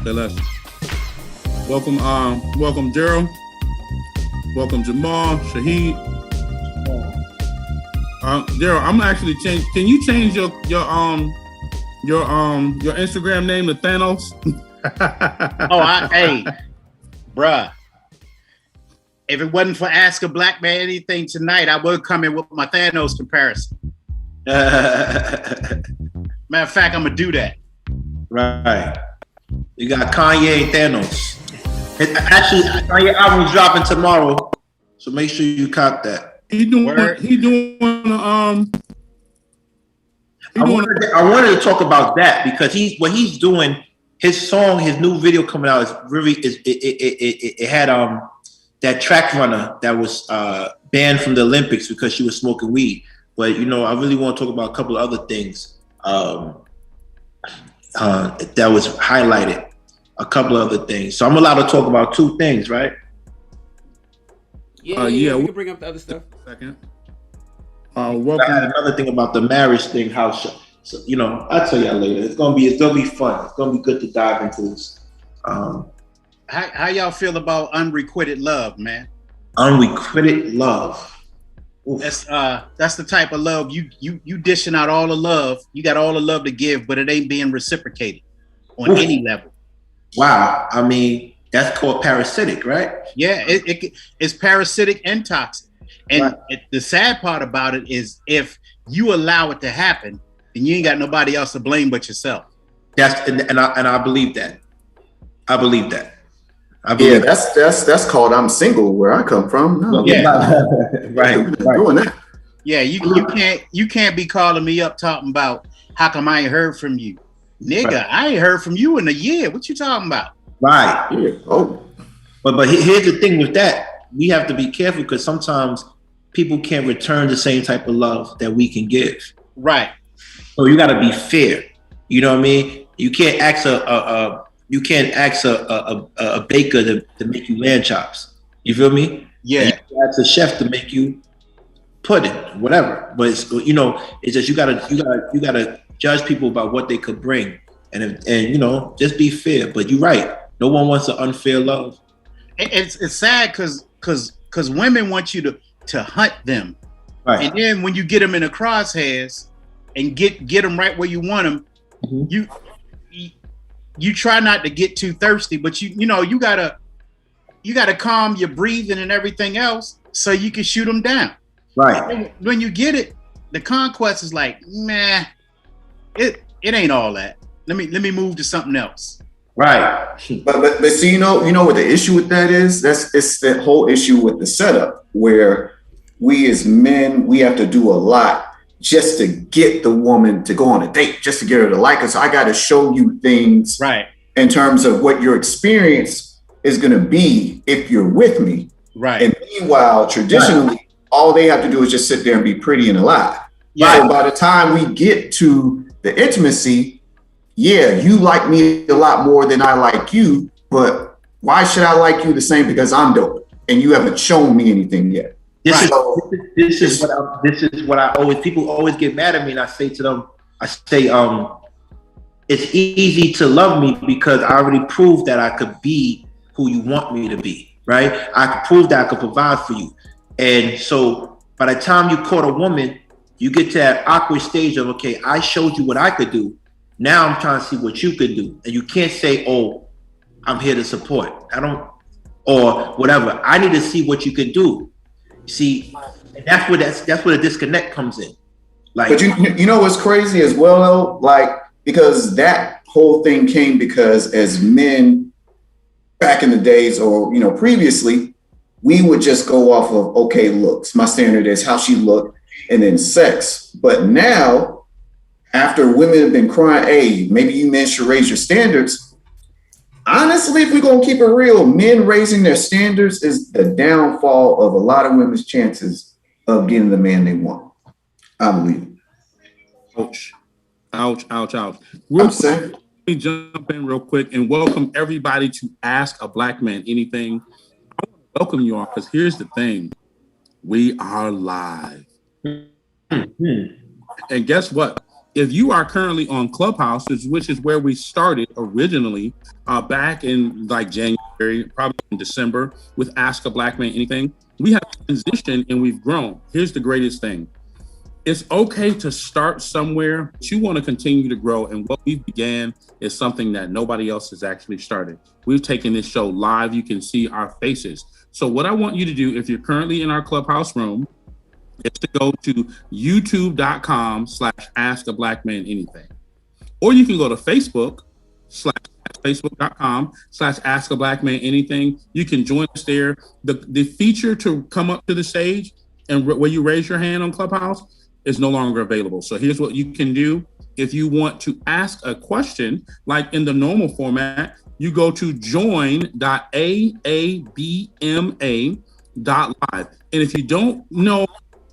Okay, let's welcome Gerald. Welcome Jamal, Shahid. Gerald, I'm gonna actually change. Can you change your Instagram name to Thanos? Hey, bruh. If it wasn't for Ask a Black Man Anything tonight, I would come in with my Thanos comparison. Matter of fact, I'm gonna do that. Right. You got Kanye and Thanos. Actually, Kanye album's dropping tomorrow, so make sure you cop that. I wanted to talk about that because he's doing. His song, his new video coming out it had that track runner that was banned from the Olympics because she was smoking weed. But I really want to talk about a couple of other things that was highlighted. A couple of other things. So I'm allowed to talk about two things, right? Yeah. We can bring up the other stuff. Second. I had another thing about the marriage thing. I'll tell y'all later. It's gonna be fun. It's gonna be good to dive into this. How y'all feel about unrequited love, man? Unrequited love. Oof. That's the type of love you dishing out all the love. You got all the love to give, but it ain't being reciprocated on any level. Wow. I mean, that's called parasitic, right? Yeah, it's parasitic and toxic. And the sad part about it is if you allow it to happen, then you ain't got nobody else to blame but yourself. And I believe that. I believe that. That's called I'm single where I come from. No, right. Doing that. Yeah, you can't be calling me up talking about how come I ain't heard from you. Nigga, right. I ain't heard from you in a year. What you talking about? Right. Yeah. Oh. But here's the thing with that. We have to be careful because sometimes people can't return the same type of love that we can give. Right. So you got to be fair. You know what I mean? You can't ask a baker to make you lamb chops. You feel me? Yeah. And you can ask a chef to make you pudding, whatever. But it's just you gotta judge people about what they could bring, and just be fair. But you're right. No one wants an unfair love. It's sad because women want you to hunt them, right? And then when you get them in the crosshairs and get them right where you want them, mm-hmm. you try not to get too thirsty, but you gotta calm your breathing and everything else so you can shoot them down. Right. And when you get it, the conquest is like, nah, it ain't all that. Let me move to something else. Right. But see, you know what the issue with that is? It's the whole issue with the setup where we as men, we have to do a lot just to get the woman to go on a date, just to get her to like us. So I got to show you things right in terms of what your experience is going to be if you're with me. Right. And meanwhile, traditionally, all they have to do is just sit there and be pretty and alive. Yeah. So by the time we get to the intimacy, you like me a lot more than I like you, but why should I like you the same? Because I'm dope and you haven't shown me anything yet. This is what I always, people always get mad at me and I say to them, it's easy to love me because I already proved that I could be who you want me to be, right? I could prove that I could provide for you. And so by the time you caught a woman, you get to that awkward stage of, okay, I showed you what I could do. Now I'm trying to see what you could do. And you can't say, oh, I'm here to support. Or whatever. I need to see what you can do. See, and that's where the disconnect comes in. Like, but you know what's crazy as well, though? Like, because that whole thing came because as men back in the days or, previously, we would just go off of, okay, looks. My standard is how she looked and then sex. But now, after women have been crying, hey, maybe you men should raise your standards. Honestly, if we're going to keep it real, men raising their standards is the downfall of a lot of women's chances of getting the man they want. I believe it. Ouch. I'm saying. Let me jump in real quick and welcome everybody to Ask a Black Man Anything. I want to welcome you all because here's the thing. We are live. Mm-hmm. And guess what? If you are currently on Clubhouse, which is where we started originally back in like January, probably in December, with Ask a Black Man Anything, we have transitioned and we've grown. Here's the greatest thing. It's okay to start somewhere, but you want to continue to grow. And what we began is something that nobody else has actually started. We've taken this show live. You can see our faces. So what I want you to do, if you're currently in our Clubhouse room, is to go to youtube.com/Ask a Black Man Anything. Or you can go to Facebook.com/Ask a Black Man Anything. You can join us there. The feature to come up to the stage and where you raise your hand on Clubhouse is no longer available. So here's what you can do. If you want to ask a question, like in the normal format, you go to join.aabma.live. And if you don't know,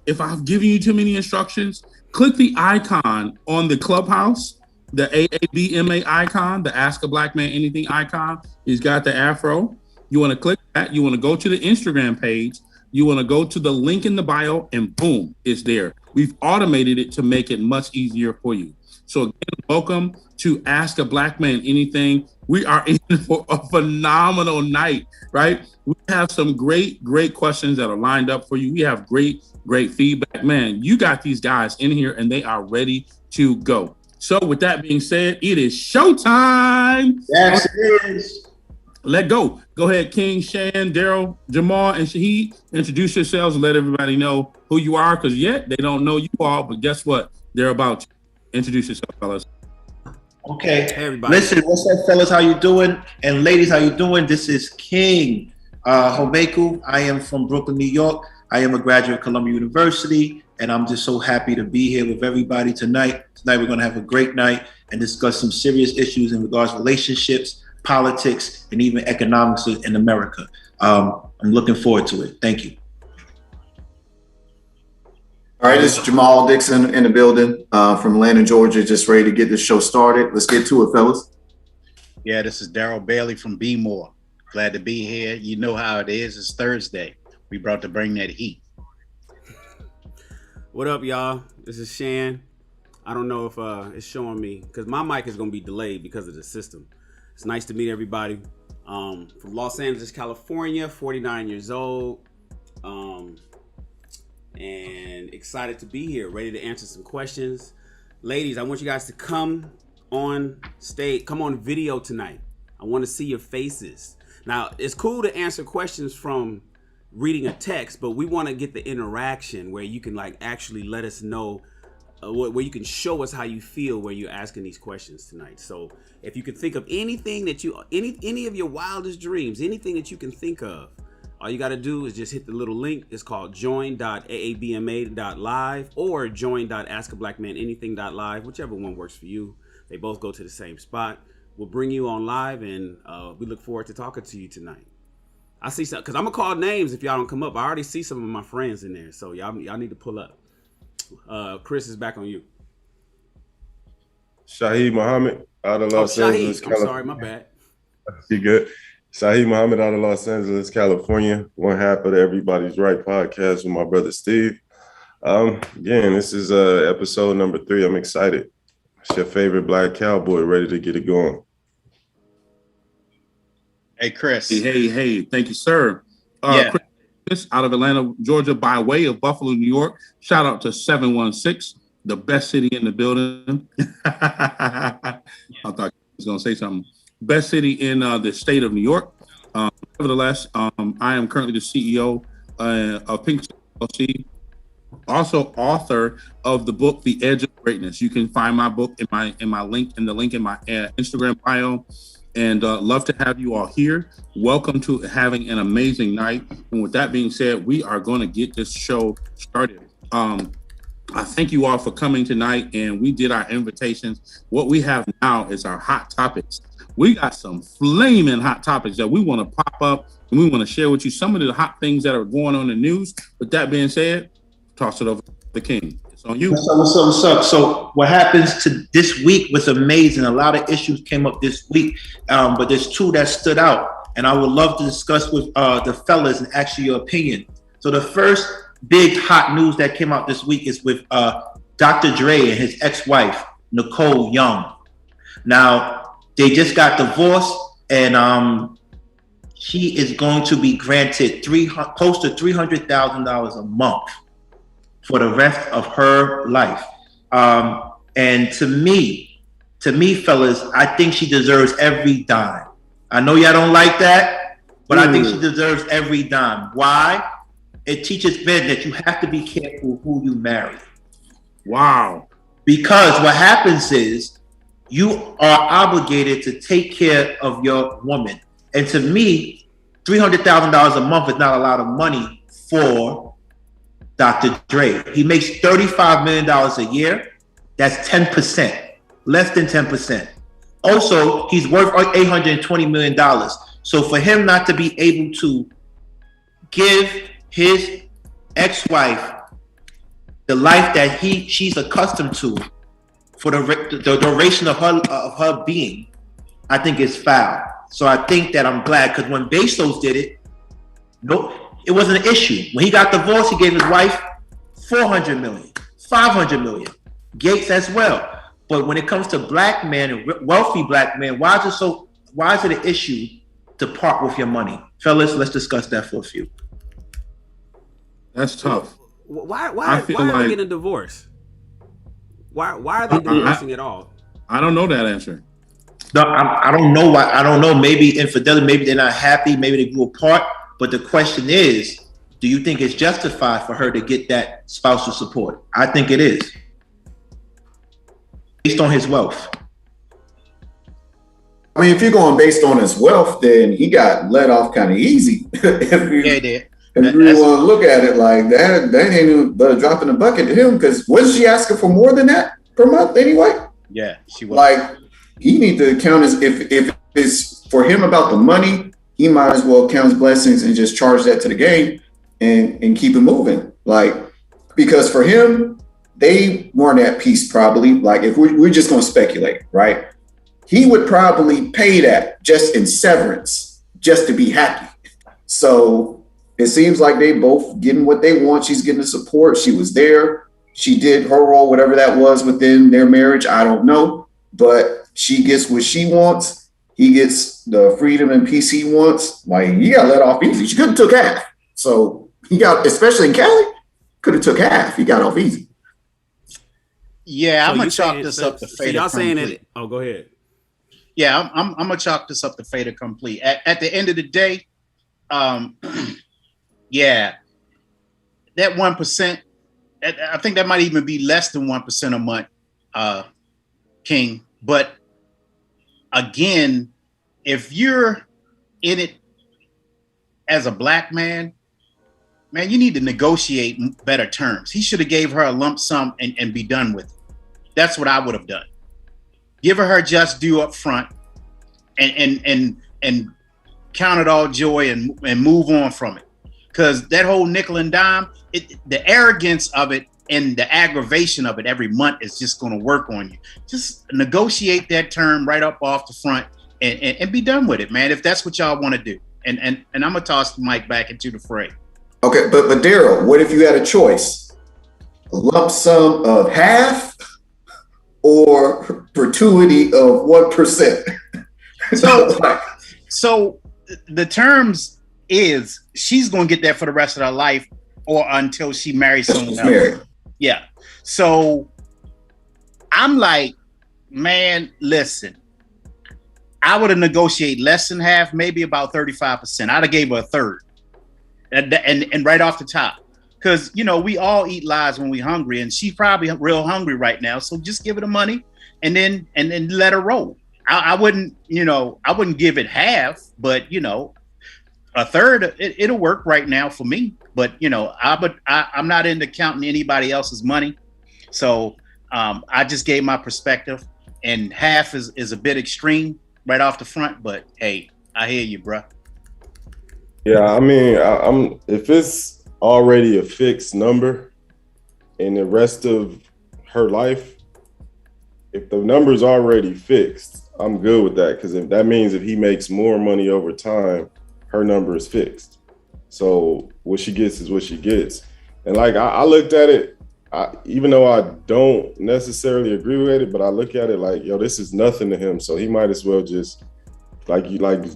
if I've given you too many instructions, click the icon on the Clubhouse, the AABMA icon, the Ask a Black Man Anything icon. He's got the afro. You want to click that. You want to go to the Instagram page. You want to go to the link in the bio, and boom, it's there. We've automated it to make it much easier for you. So again, welcome to Ask a Black Man Anything. We are in for a phenomenal night, right? We have some great questions that are lined up for you. We have great feedback. Man, you got these guys in here and they are ready to go. So with that being said, it is showtime. Yes, it is. Let go. Go ahead, King, Shan, Daryl, Jamal, and Shaheed. Introduce yourselves and let everybody know who you are, because yet they don't know you all, but guess what? They're about to. Introduce yourself, fellas. Okay. Hey, everybody. Listen, what's up, fellas? How you doing? And ladies, how you doing? This is King Homeku. I am from Brooklyn, New York. I am a graduate of Columbia University, and I'm just so happy to be here with everybody tonight. Tonight, we're going to have a great night and discuss some serious issues in regards to relationships, politics, and even economics in America. I'm looking forward to it. Thank you. All right, this is Jamal Dixon in the building from Atlanta, Georgia, just ready to get this show started. Let's get to it, fellas. Yeah, this is Daryl Bailey from Be More. Glad to be here. You know how it is. It's Thursday. We brought to bring that heat. What up, y'all? This is Shan. I don't know if it's showing me, because my mic is going to be delayed because of the system. It's nice to meet everybody. From Los Angeles, California, 49 years old. And excited to be here, ready to answer some questions. Ladies, I want you guys to come on stage, come on video tonight. I want to see your faces. Now, it's cool to answer questions from reading a text, but we want to get the interaction where you can like actually let us know, where you can show us how you feel where you're asking these questions tonight. So if you can think of anything that any of your wildest dreams, anything that you can think of, all you got to do is just hit the little link. It's called join.aabma.live or join.askablackmananything.live, whichever one works for you. They both go to the same spot. We'll bring you on live, and we look forward to talking to you tonight. I see some, because I'm going to call names if y'all don't come up. I already see some of my friends in there, so y'all need to pull up. Chris is back on you. Shaheed Muhammad out of Los Angeles, California. I'm sorry, my bad. You good? Shaheed Muhammad out of Los Angeles, California. One half of the Everybody's Right podcast with my brother Steve. Again, this is episode number 3. I'm excited. It's your favorite black cowboy, ready to get it going. Hey, Chris. Hey. Thank you, sir. Chris out of Atlanta, Georgia, by way of Buffalo, New York. Shout out to 716, the best city in the building. I thought he was going to say something. Best city in the state of New York. Nevertheless, I am currently the CEO of Pink LLC, also author of the book The Edge of Greatness. You can find my book in my link in my Instagram bio. And love to have you all here. Welcome to having an amazing night. And with that being said, we are going to get this show started. I thank you all for coming tonight, and we did our invitations. What we have now is our hot topics. We got some flaming hot topics that we want to pop up and we want to share with you some of the hot things that are going on in the news. With that being said, toss it over to the king. It's on you. What's up? So what happens to this week was amazing. A lot of issues came up this week, but there's 2 that stood out. And I would love to discuss with the fellas and ask you your opinion. So the first big hot news that came out this week is with Dr. Dre and his ex-wife. Nicole Young. Now, they just got divorced, and she is going to be granted close to $300,000 a month for the rest of her life. And to me, fellas, I think she deserves every dime. I know y'all don't like that, but I think she deserves every dime. Why? It teaches men that you have to be careful who you marry. Wow. Because what happens is you are obligated to take care of your woman. And to me, $300,000 a month is not a lot of money for Dr. Dre. He makes $35 million a year. That's 10%, less than 10%. Also, he's worth $820 million. So for him not to be able to give his ex-wife the life that she's accustomed to for the duration of her being, I think is foul. So I think that I'm glad, because when Bezos did it, no, it wasn't an issue. When he got divorced, he gave his wife $400 million, $500 million. Gates as well. But when it comes to black men and wealthy black men, why is it an issue to part with your money? Fellas, let's discuss that for a few. That's tough. Why are they getting a divorce? Why are they divorcing at all? I don't know that answer. No, I don't know why. I don't know. Maybe infidelity. Maybe they're not happy. Maybe they grew apart. But the question is, do you think it's justified for her to get that spousal support? I think it is, based on his wealth. I mean, if you're going based on his wealth, then he got let off kind of easy. Yeah, he did. If you want to look at it like that, that ain't even but a drop in the bucket to him, because wasn't she asking for more than that per month anyway? Yeah, she was. Like, he need to count as, if it's for him about the money, he might as well count his blessings and just charge that to the game and keep it moving. Like, because for him, they weren't at peace probably. Like, if we're just going to speculate, right? He would probably pay that just in severance just to be happy. So it seems like they both getting what they want. She's getting the support. She was there. She did her role, whatever that was within their marriage. I don't know, but she gets what she wants. He gets the freedom and peace he wants. Like, he got let off easy. She could have took half. So he got, especially in Cali, could have took half. He got off easy. Yeah, I'm gonna chalk this up to fait y'all accompli. saying it? Oh, go ahead. Yeah, I'm gonna chalk this up to fait accompli. At the end of the day, yeah, that 1%. I think that might even be less than 1% a month, King. But again, if you're in it as a black man, you need to negotiate better terms. He should have gave her a lump sum and be done with it. That's what I would have done. Give her just due up front and count it all joy and move on from it. Because that whole nickel and dime, the arrogance of it and the aggravation of it every month is just going to work on you. Just negotiate that term right up off the front and be done with it, man, if that's what y'all want to do. And I'm going to toss the mic back into the fray. Okay, but Daryl, what if you had a choice? A lump sum of half or gratuity of 1%? So the terms is she's going to get that for the rest of her life or until she marries someone else. Yeah. So I'm like, man, listen, I would have negotiated less than half, maybe about 35%. I'd have gave her a third and right off the top. Because, we all eat lies when we're hungry, and she's probably real hungry right now. So just give her the money and then let her roll. I wouldn't give it half, but, a third, it'll work right now for me. But, I'm not into counting anybody else's money. So I just gave my perspective, and half is a bit extreme right off the front. But, hey, I hear you, bro. Yeah, I mean, if it's already a fixed number in the rest of her life, if the number's already fixed, I'm good with that. Because if that means if he makes more money over time, her number is fixed. So what she gets is what she gets. And like I looked at it even though I don't necessarily agree with it, but I look at it like, yo, this is nothing to him. So he might as well just, like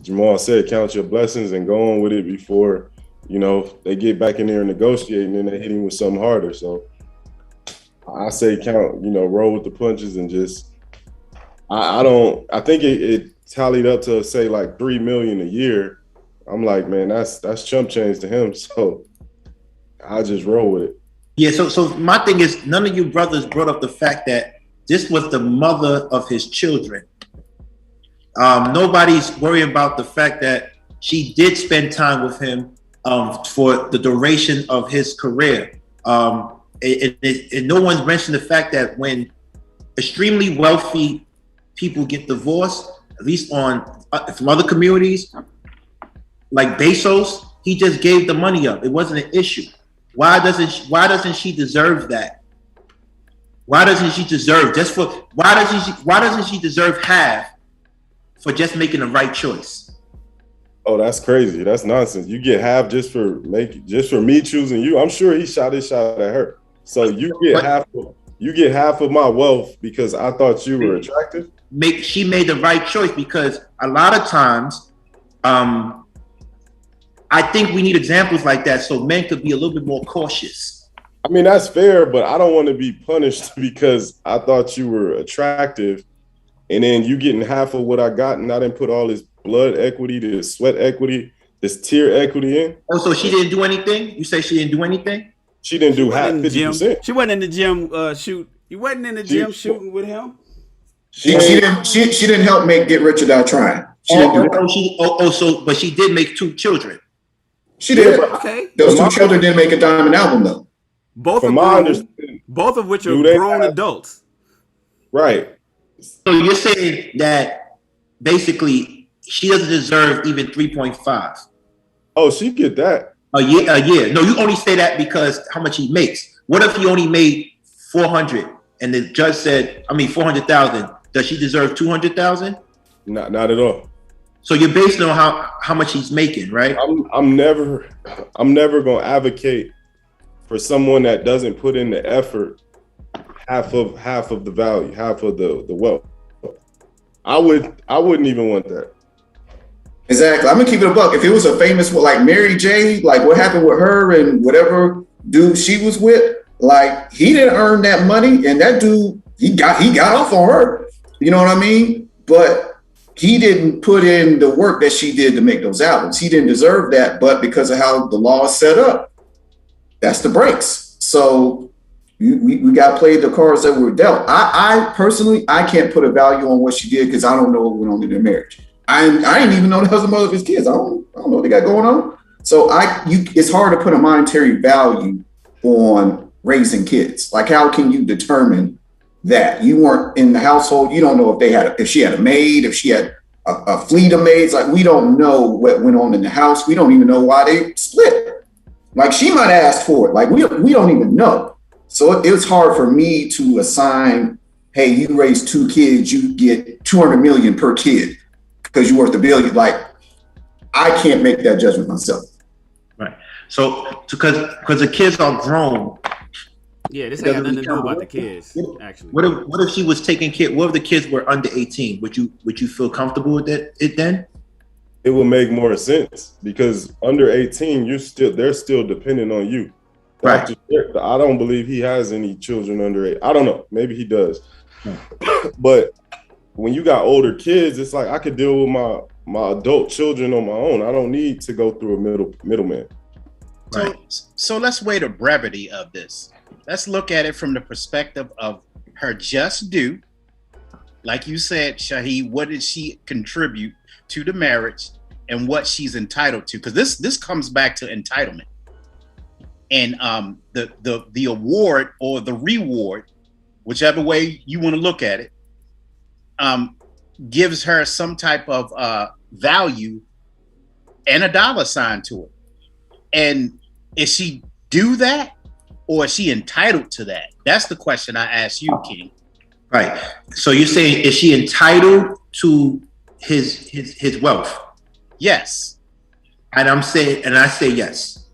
Jamal said, count your blessings and go on with it before, they get back in there and negotiate and then they hit him with something harder. So I say roll with the punches and just, I think it tallied up to say like $3 million a year. I'm like, man, that's chump change to him. So I just roll with it. Yeah, so my thing is, none of you brothers brought up the fact that this was the mother of his children. Nobody's worrying about the fact that she did spend time with him for the duration of his career. And no one's mentioned the fact that when extremely wealthy people get divorced, at least from other communities, like Bezos, he just gave the money up. It wasn't an issue. Why doesn't she deserve that? Why doesn't she deserve why doesn't she deserve half for just making the right choice? Oh, that's crazy. That's nonsense. You get half just for me choosing you. I'm sure he shot his shot at her. So you get half of my wealth because I thought you were attractive. She made the right choice, because a lot of times, I think we need examples like that so men could be a little bit more cautious. I mean, that's fair, but I don't want to be punished because I thought you were attractive and then you getting half of what I got and I didn't put all this blood equity, this sweat equity, this tear equity in. Oh, so she didn't do anything? You say she didn't do anything? She didn't do half 50%. She wasn't in the gym shoot. You wasn't in the gym shooting with him? She didn't help Get Rich or Die Trying. But she did make 2 children. She did. Okay. Those 2 children didn't make a diamond album though. Both of which are grown adults. Right. So you're saying that basically she doesn't deserve even 3.5. Oh, she get that. A year. No, you only say that because how much he makes. What if he only made 400 and the judge said, 400,000? Does she deserve 200,000? Not at all. So you're based on how much he's making, right? I'm never gonna advocate for someone that doesn't put in the effort half of the value, half of the wealth. I wouldn't even want that. Exactly. I'm gonna keep it a buck. If it was a famous like Mary J, like what happened with her and whatever dude she was with, like he didn't earn that money, and that dude he got off on her. You know what I mean? But he didn't put in the work that she did to make those albums. He didn't deserve that, but because of how the law is set up, that's the breaks. So we got to play the cards that were dealt. I personally, I can't put a value on what she did because I don't know what went on in their marriage. I didn't even know that was the mother of his kids. I don't know what they got going on. So it's hard to put a monetary value on raising kids. Like, how can you determine that? You weren't in the household. You don't know if she had a maid, if she had a fleet of maids. Like, we don't know what went on in the house. We don't even know why they split. Like, she might have asked for it. Like, we don't even know. So it was hard for me to assign, hey, you raise 2 kids, you get $200 million per kid because you're worth $1 billion. Like, I can't make that judgment myself. Right. So because the kids are grown. Yeah, this ain't got nothing to do about the kids. Actually, what if she was taking care? What if the kids were under 18? Would you feel comfortable with it then? It would make more sense because under 18, they're still dependent on you. Right. I don't believe he has any children under 8. I don't know. Maybe he does. But when you got older kids, it's like I could deal with my adult children on my own. I don't need to go through a middleman. Right. So let's weigh the brevity of this. Let's look at it from the perspective of her just due. Like you said, Shaheed, what did she contribute to the marriage and what she's entitled to? Because this comes back to entitlement. And the award or the reward, whichever way you want to look at it, gives her some type of value and a dollar sign to it. And is she due that? Or is she entitled to that? That's the question I asked you, King. Right. So you're saying, is she entitled to his wealth? Yes. And I say yes.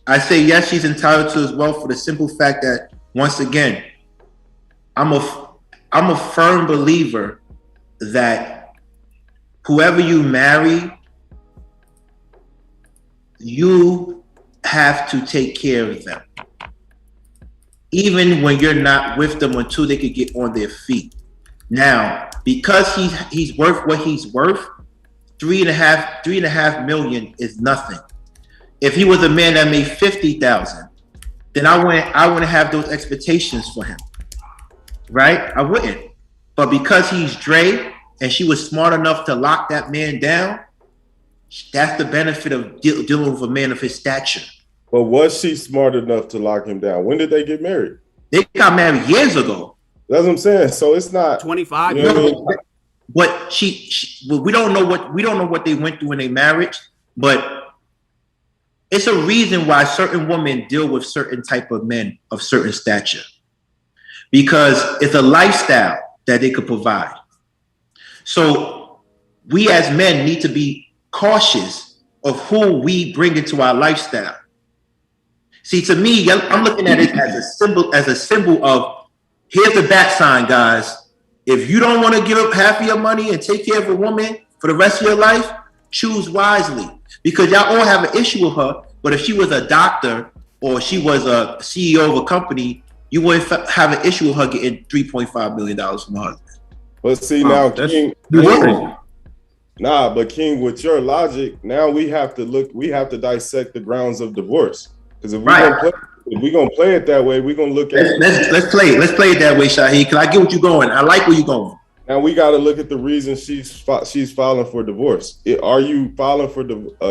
I say yes, she's entitled to his wealth for the simple fact that once again, I'm a firm believer that whoever you marry, you have to take care of them, even when you're not with them, until they could get on their feet. Now, because he's worth what he's worth, $3.5 million is nothing. If he was a man that made 50,000, then I wouldn't have those expectations for him, right? I wouldn't. But because he's Dre and she was smart enough to lock that man down, that's the benefit of dealing with a man of his stature. But was she smart enough to lock him down? When did they get married? They got married years ago. That's what I'm saying. So it's not 25 years. years. But we don't know what they went through in their marriage, but it's a reason why certain women deal with certain type of men of certain stature, because it's a lifestyle that they could provide. So we as men need to be cautious of who we bring into our lifestyle. See, to me, I'm looking at it as a symbol of, here's the bat sign, guys. If you don't want to give up half of your money and take care of a woman for the rest of your life, choose wisely. Because y'all all have an issue with her, but if she was a doctor or she was a CEO of a company, you wouldn't have an issue with her getting $3.5 million from her husband. But see, now, King, but King, with your logic, now we have to dissect the grounds of divorce. Because if we're gonna play it that way, we're gonna look at let's play it that way, Shaheed, because I get what you're going. I like where you're going. Now we got to look at the reason she's filing for divorce. Are you filing for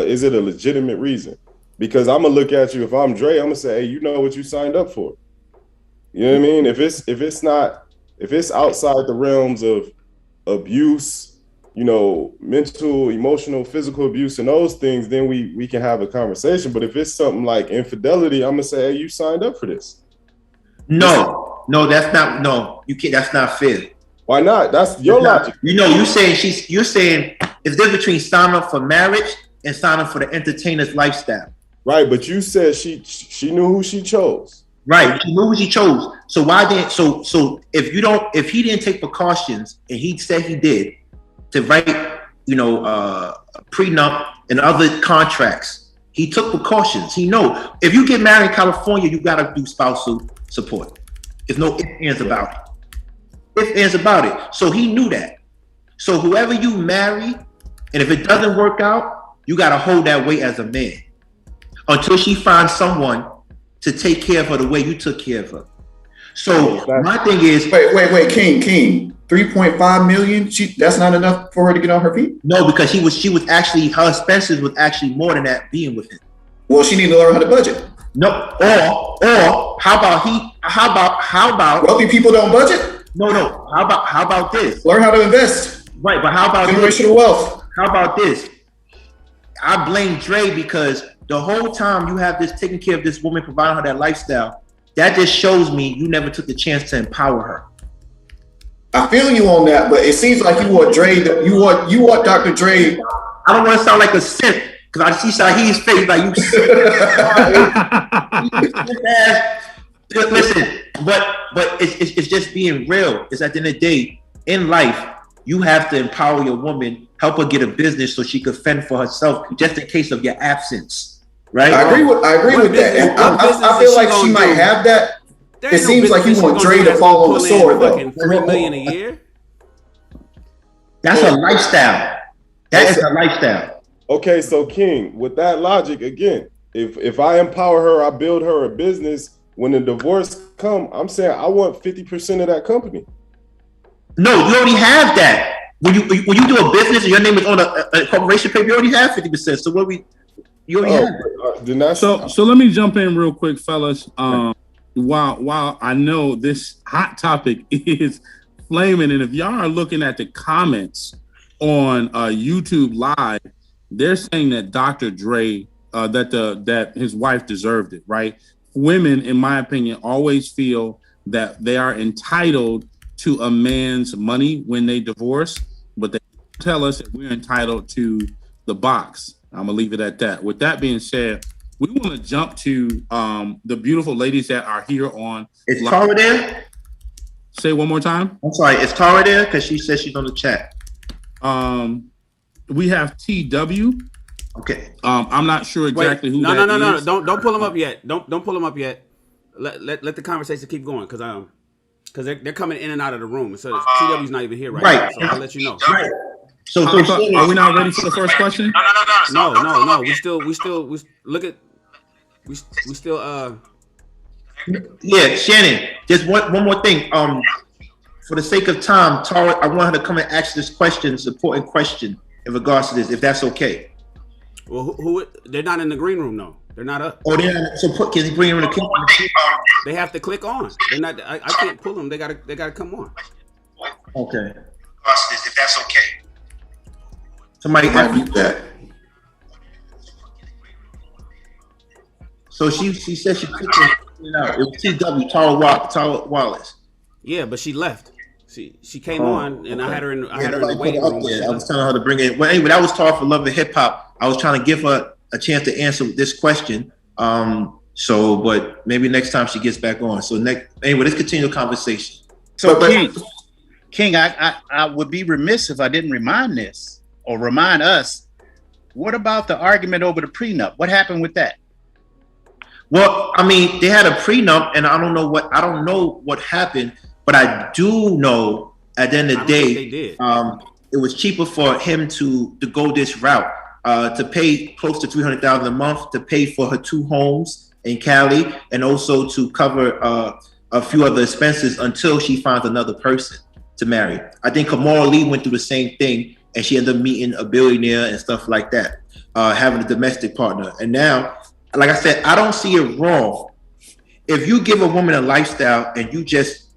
is it a legitimate reason? Because I'm gonna look at you. If I'm Dre, I'm gonna say, hey, you know what you signed up for. You know what I mean? If it's outside the realms of abuse, you know, mental, emotional, physical abuse, and those things, then we can have a conversation. But if it's something like infidelity, I'm gonna say, hey, you signed up for this. No, that's not. No, you can't. That's not fair. Why not? That's your logic. You're saying it's different between signing up for marriage and signing up for the entertainer's lifestyle. Right, but you said she knew who she chose. Right, she knew who she chose. So why didn't if he didn't take precautions, and he said he did, to write, prenup and other contracts, he took precautions. He know if you get married in California, you gotta do spousal support. There's no ifs, ands about it. So he knew that. So whoever you marry, and if it doesn't work out, you got to hold that weight as a man until she finds someone to take care of her the way you took care of her. So my thing is, wait, King, 3.5 million. That's not enough for her to get on her feet. No, because she was actually, her expenses was actually more than that being with him. Well, she need to learn how to budget. No, or how about wealthy people don't budget? No. How about this? Learn how to invest. Right, but how about generational wealth? How about this? I blame Dre because the whole time you have this taking care of this woman, providing her that lifestyle, that just shows me you never took the chance to empower her. I feel you on that, but it seems like you want Dre. You want Dr. Dre. I don't want to sound like a simp because I see Shaheed's face like you. Listen, but it's just being real. It's at the end of the day, in life, you have to empower your woman, help her get a business so she could fend for herself, just in case of your absence. Right? I agree with that. And I feel like she might have that. It seems like you want Dre to fall on the sword, though. $3 million a year. That's a lifestyle. That is a lifestyle. Okay, so King, with that logic, again, if I empower her, I build her a business. When the divorce come, I'm saying I want 50% of that company. No, you already have that. When you do a business and your name is on a corporation paper, you already have 50%. So you already have. So let me jump in real quick, fellas. While I know this hot topic is flaming, and if y'all are looking at the comments on YouTube Live, they're saying that Dr. Dre, that his wife deserved it, right? Women, in my opinion, always feel that they are entitled to a man's money when they divorce, but they tell us that we're entitled to the box. I'm gonna leave it at that. With that being said, we want to jump to the beautiful ladies that are here on. Is Tara there? Say one more time. I'm sorry. Is Tara there? Because she says she's on the chat. We have TW. Okay. I'm not sure exactly who. No. is. Don't pull them up yet. Don't pull them up yet. Let the conversation keep going because they're coming in and out of the room. So TW's not even here right now. So I'll let you know. Right. So are we not ready for the first question? No. We still look at. We still. Yeah, Shannon. Just one more thing. For the sake of time, Tara, I want her to come and ask this important question in regards to this, if that's okay. Well, who they're not in the green room though. They're not up. Oh, they're not. So can you bring them in the They have to click on. They're not. I can't pull them. They gotta come on. Okay. If that's okay. Somebody ask that. So she said she clicked it out. It was TW Tara Wallace. Yeah, but she left. She came on, and I had her in the waiting room. I was telling her to bring it. Well, anyway, that was Tara for Love and Hip Hop. I was trying to give her a chance to answer this question. But maybe next time she gets back on. So anyway, let's continue the conversation. So King, I would be remiss if I didn't remind us. What about the argument over the prenup? What happened with that? Well, I mean, they had a prenup, and I don't know what happened, but I do know at the end of the day, it was cheaper for him to go this route, to pay close to $300,000 a month to pay for her 2 homes in Cali, and also to cover a few other expenses until she finds another person to marry. I think Kamala Lee went through the same thing, and she ended up meeting a billionaire and stuff like that, having a domestic partner. And now, like I said, I don't see it wrong. If you give a woman a lifestyle and you just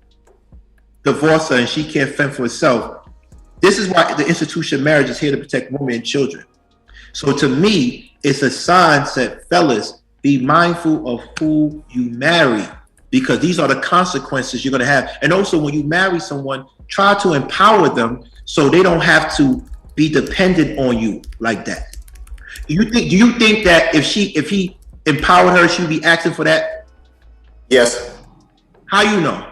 divorce her and she can't fend for herself, this is why the institution of marriage is here to protect women and children. So to me, it's a sign that, fellas, be mindful of who you marry, because these are the consequences you're going to have. And also, when you marry someone, try to empower them so they don't have to be dependent on you like that. Do you think that if he empowered her, she'd be asking for that? Yes. How you know?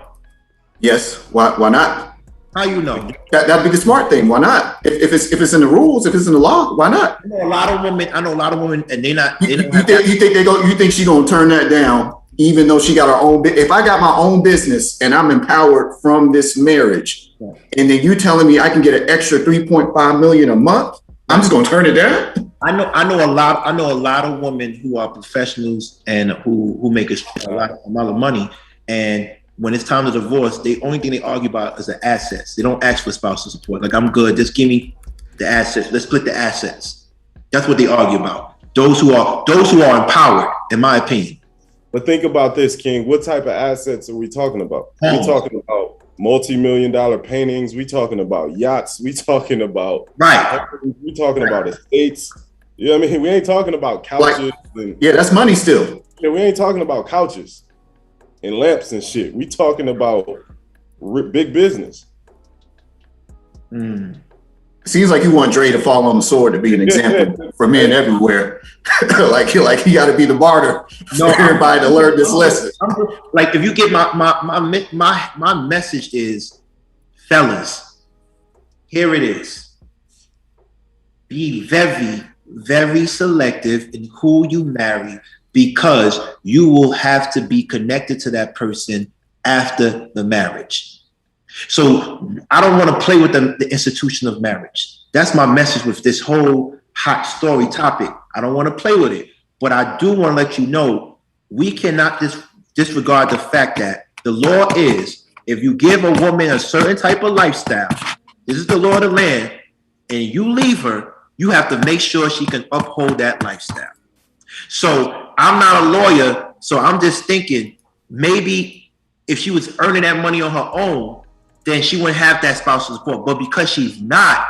Yes. Why not? How you know? That'd be the smart thing. Why not? If it's in the rules, if it's in the law, why not? I know a lot of women, and they don't. You think she's gonna turn that down, even though she got her own? If I got my own business and I'm empowered from this marriage, and then you telling me I can get an extra $3.5 million a month, I'm just gonna turn it down. I know a lot of women who are professionals and who make a lot of money, and when it's time to divorce, the only thing they argue about is the assets. They don't ask for spousal support. Like, I'm good, just give me the assets. Let's split the assets. That's what they argue about. Those who are empowered, in my opinion. But think about this, King. What type of assets are we talking about? We're talking about multi-million-dollar paintings. We talking about yachts. We talking about We talking about estates. You know what I mean? We ain't talking about couches. That's money still. Yeah, we ain't talking about couches and lamps and shit. We talking about big business. Seems like you want Dre to fall on the sword to be an example for men everywhere. like he got to be the martyr for everybody to learn this lesson. Like, if you get my message is, fellas, here it is. Be very, very selective in who you marry, because you will have to be connected to that person after the marriage. So I don't want to play with the institution of marriage. That's my message with this whole hot story topic. I don't want to play with it, but I do want to let you know, we cannot disregard the fact that the law is, if you give a woman a certain type of lifestyle, this is the law of the land, and you leave her, you have to make sure she can uphold that lifestyle. So I'm not a lawyer, so I'm just thinking, maybe if she was earning that money on her own, then she wouldn't have that spousal support. But because she's not,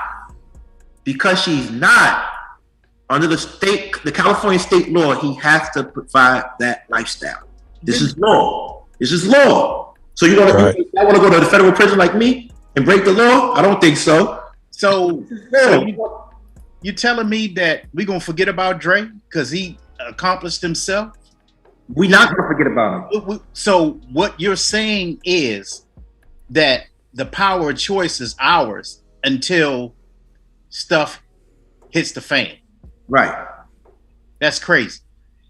under the California state law, he has to provide that lifestyle. This is law. So you want to go to the federal prison like me and break the law? I don't think so. So you telling me that we're gonna forget about Dre because he accomplished himself. We're not gonna forget about him. So what you're saying is that the power of choice is ours until stuff hits the fan. Right. That's crazy.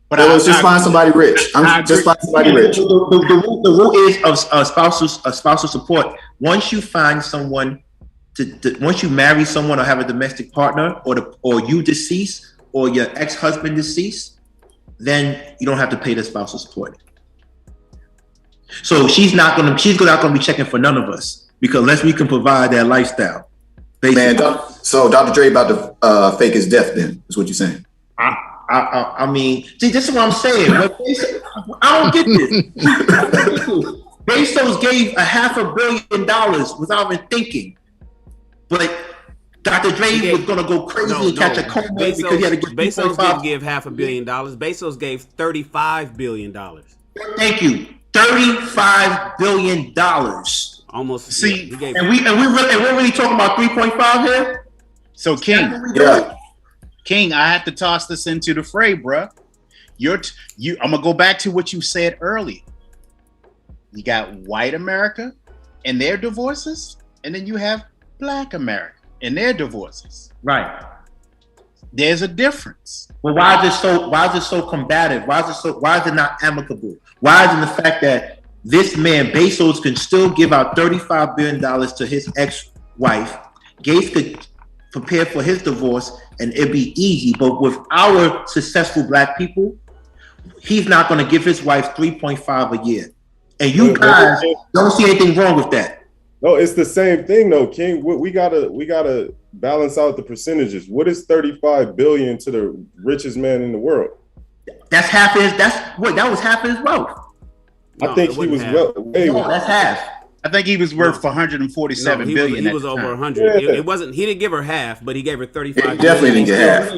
But let's just find somebody rich. Just find somebody rich. The rule is of spousal support. Once you find someone once you marry someone or have a domestic partner, or you deceased or your ex-husband deceased, then you don't have to pay the spousal support. So she's not gonna be checking for none of us, because unless we can provide that lifestyle. Basically. Man, so Dr. Dre about to fake his death then, is what you're saying. I mean, see, this is what I'm saying. I don't get this. Bezos gave $500 million without even thinking. But Dr. Dre was going to go crazy and catch a coma because he had to get Bezos didn't give $500 million. Bezos gave $35 billion. Thank you. $35 billion. Almost. See, and we're really talking about 3.5 here? So, King. Yeah. King, I have to toss this into the fray, bruh. I'm gonna go back to what you said earlier. You got white America and their divorces, and then you have Black America and their divorces. Right. There's a difference. Well, why is it so combative? Why is it not amicable? Why is it the fact that this man Bezos can still give out $35 billion to his ex-wife? Gates could prepare for his divorce and it'd be easy, but with our successful Black people, he's not going to give his wife 3.5 a year. And you guys don't see anything wrong with that. No, it's the same thing though, King. We gotta balance out the percentages. What is 35 billion to the richest man in the world? That's half his. That was half his wealth. I think he was way. No, that's half. I think he was worth 147 billion. He was over 100. Yeah. It wasn't. He didn't give her half, but he gave her 35. He definitely didn't get half.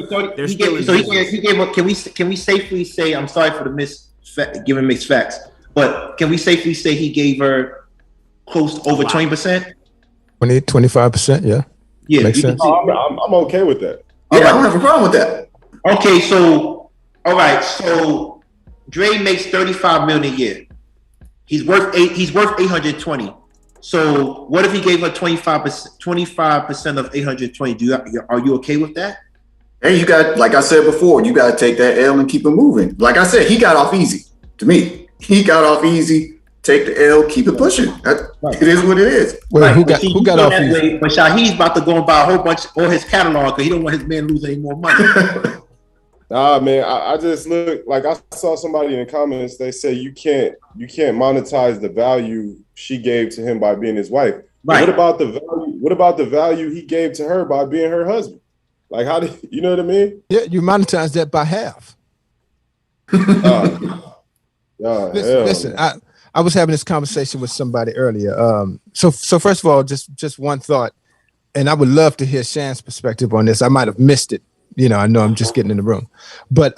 He gave up. Can we safely say? I'm sorry for the giving mixed facts, but can we safely say he gave her close to over 20%? 25%. Yeah. Yeah, makes sense. I'm okay with that. Yeah, I don't have a problem with that. Okay, so all right, so Dre makes 35 million a year. He's worth 820. So what if he gave her 25% of 820? Are you okay with that? And you got, like I said before, you got to take that L and keep it moving. Like I said, he got off easy. To me, he got off easy. Take the L, keep it pushing. It is what it is. Well, right. who got off easy? But Shahid's about to go and buy a whole bunch of his catalog because he don't want his man losing any more money. Nah, man, I just look like I saw somebody in the comments. They say you can't monetize the value she gave to him by being his wife. Right. What about the value he gave to her by being her husband? Like, how did you know what I mean? Yeah, you monetize that by half. Listen, I was having this conversation with somebody earlier. So first of all, just one thought, and I would love to hear Shan's perspective on this. I might have missed it. You know, I know I'm just getting in the room, but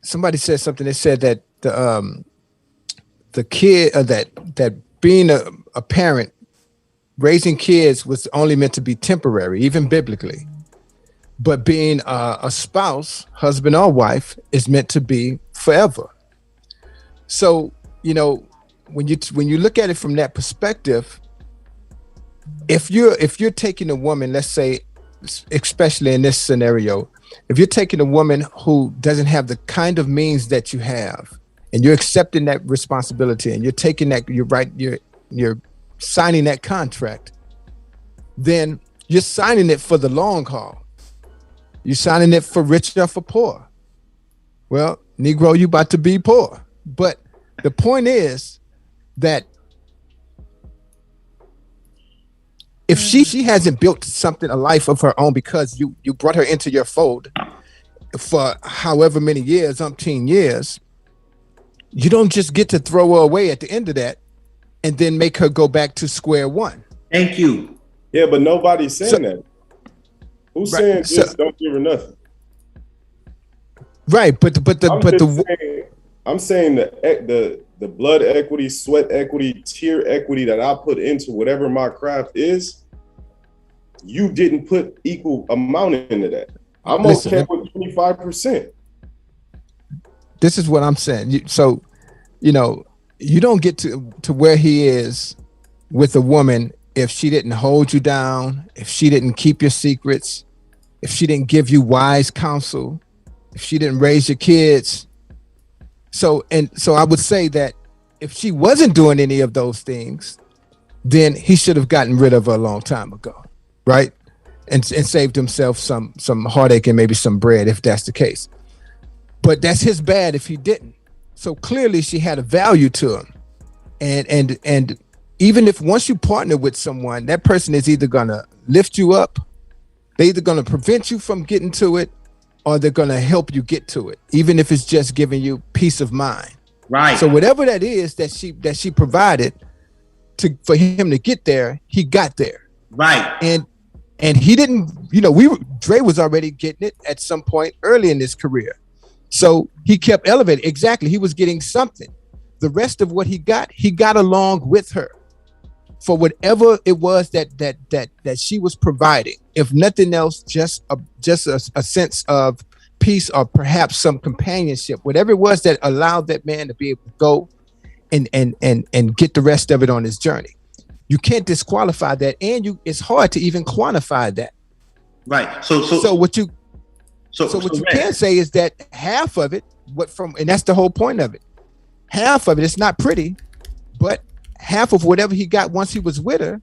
somebody said something. They said that the kid that being a parent, raising kids was only meant to be temporary, even biblically. But being a spouse, husband or wife, is meant to be forever. So, you know, when you look at it from that perspective, if you're taking a woman, let's say, especially in this scenario, if you're taking a woman who doesn't have the kind of means that you have, and you're accepting that responsibility, and you're taking that, you're signing that contract, then you're signing it for the long haul. You're signing it for rich or for poor. Well, Negro, you about to be poor. But the point is that if she hasn't built a life of her own because you brought her into your fold for however many years, umpteen years, you don't just get to throw her away at the end of that and then make her go back to square one. Thank you. Yeah, but nobody's saying that. Who's saying just don't give her nothing? Right, I'm saying the blood equity, sweat equity, tear equity that I put into whatever my craft is, you didn't put equal amount into that. I'm okay with 25%. this is what I'm saying. So, you know, you don't get to where he is with a woman if she didn't hold you down, if she didn't keep your secrets, if she didn't give you wise counsel, if she didn't raise your kids. So I would say that if she wasn't doing any of those things, then he should have gotten rid of her a long time ago, right? And saved himself some heartache and maybe some bread if that's the case. But that's his bad if he didn't. So clearly she had a value to him. And even if once you partner with someone, that person is either gonna lift you up, they're either gonna prevent you from getting to it, or they're gonna help you get to it, even if it's just giving you peace of mind. Right. So whatever that is that she provided for him to get there, he got there. Right. And he didn't, Dre was already getting it at some point early in his career. So he kept elevating. Exactly. He was getting something. The rest of what he got along with her for whatever it was that she was providing. If nothing else, just a sense of peace or perhaps some companionship, whatever it was that allowed that man to be able to go and get the rest of it on his journey. You can't disqualify that, and it's hard to even quantify that. Right. So what you can say is that half of it, and that's the whole point of it. Half of it, it's not pretty, but half of whatever he got once he was with her,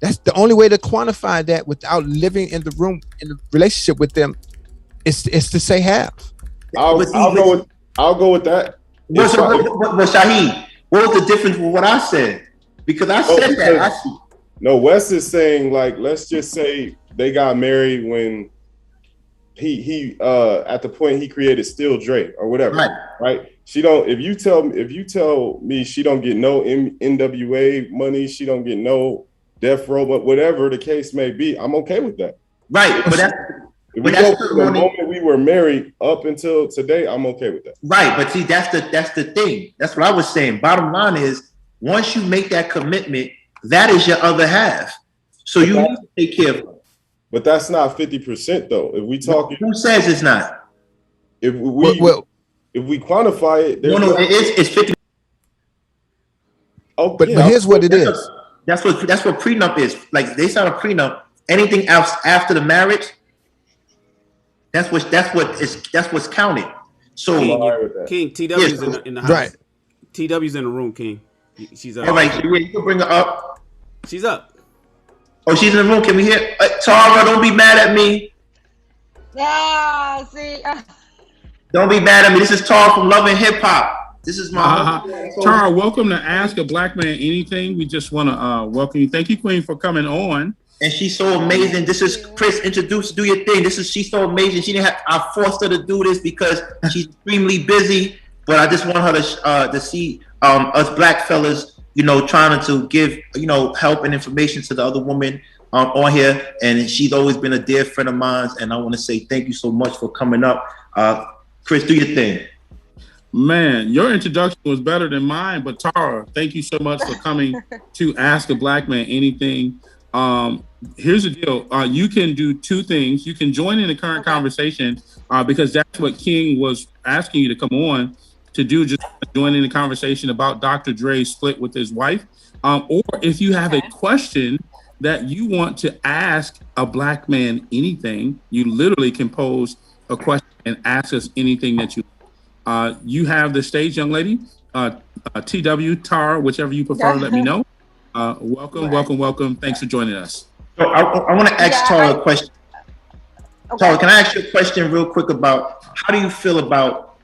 that's the only way to quantify that without living in the room, in the relationship with them, is to say half. I'll go with that. But Shaheed, what was the difference with what I said? Because I said that. No, Wes is saying, like, let's just say they got married when he at the point he created Still Dre or whatever. Right? She don't. If you tell me she don't get no NWA money, she don't get no death row, but whatever the case may be, I'm okay with that. Right, but that's. If we go from the moment we were married up until today, I'm okay with that. Right, but see, that's the thing. That's what I was saying. Bottom line is, once you make that commitment, that is your other half. So you need to take care of her. But that's not 50% though. If we talk, who says it's not? If we quantify it, it's 50. Oh, but here's what it is. That's what prenup is. Like they sign a prenup. Anything else after the marriage, that's what's counted. So King TW's in the house. Right. TW's in the room, King. She's up. All right, so you can bring her up. She's up. Oh, she's in the room. Can we hear? Tara, don't be mad at me. Don't be mad at me. This is Tara from Love and Hip Hop. This is my Tara, welcome to Ask a Black Man Anything. We just want to welcome you. Thank you, Queen, for coming on. And she's so amazing. This is Chris. Introduce, do your thing. She's so amazing. I forced her to do this because she's extremely busy. But I just want her to see us black fellas, trying to give help and information to the other women on here. And she's always been a dear friend of mine. And I want to say thank you so much for coming up. Chris, do your thing. Man, your introduction was better than mine. But Tara, thank you so much for coming to Ask a Black Man Anything. Here's the deal. You can do two things. You can join in the current conversation because that's what King was asking you to come on to do, just join in the conversation about Dr. Dre's split with his wife. Or if you have a question that you want to ask a black man anything, you literally can pose a question and ask us anything that you have the stage, young lady. TW, Tara, whichever you prefer, let me know. Welcome. Thanks for joining us. So I want to ask Tara a question. Okay. Tara, can I ask you a question real quick about how do you feel about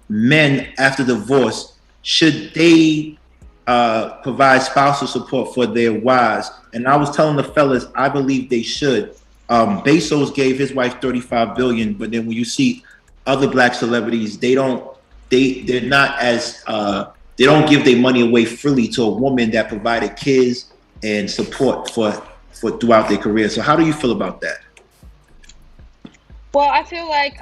men after divorce? Should they provide spousal support for their wives? And I was telling the fellas, I believe they should. Bezos gave his wife $35 billion, but then when you see other black celebrities, they don't give their money away freely to a woman that provided kids and support for throughout their career. So how do you feel about that? Well, I feel like,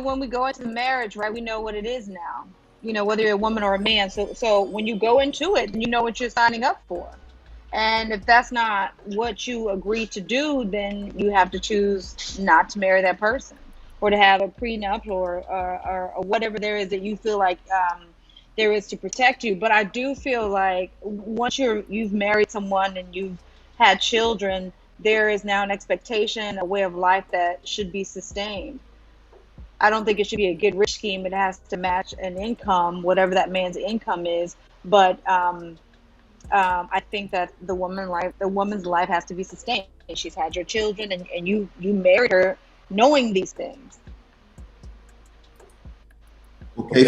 when we go into marriage, right, we know what it is now, whether you're a woman or a man. So when you go into it, you know what you're signing up for. And if that's not what you agree to do, then you have to choose not to marry that person. or to have a prenup or whatever there is that you feel like there is to protect you. But I do feel like once you've married someone and you've had children, there is now an expectation, a way of life that should be sustained. I don't think it should be a get rich scheme. It has to match an income, whatever that man's income is. But I think that the woman's life has to be sustained. She's had your children, and you married her knowing these things. Okay,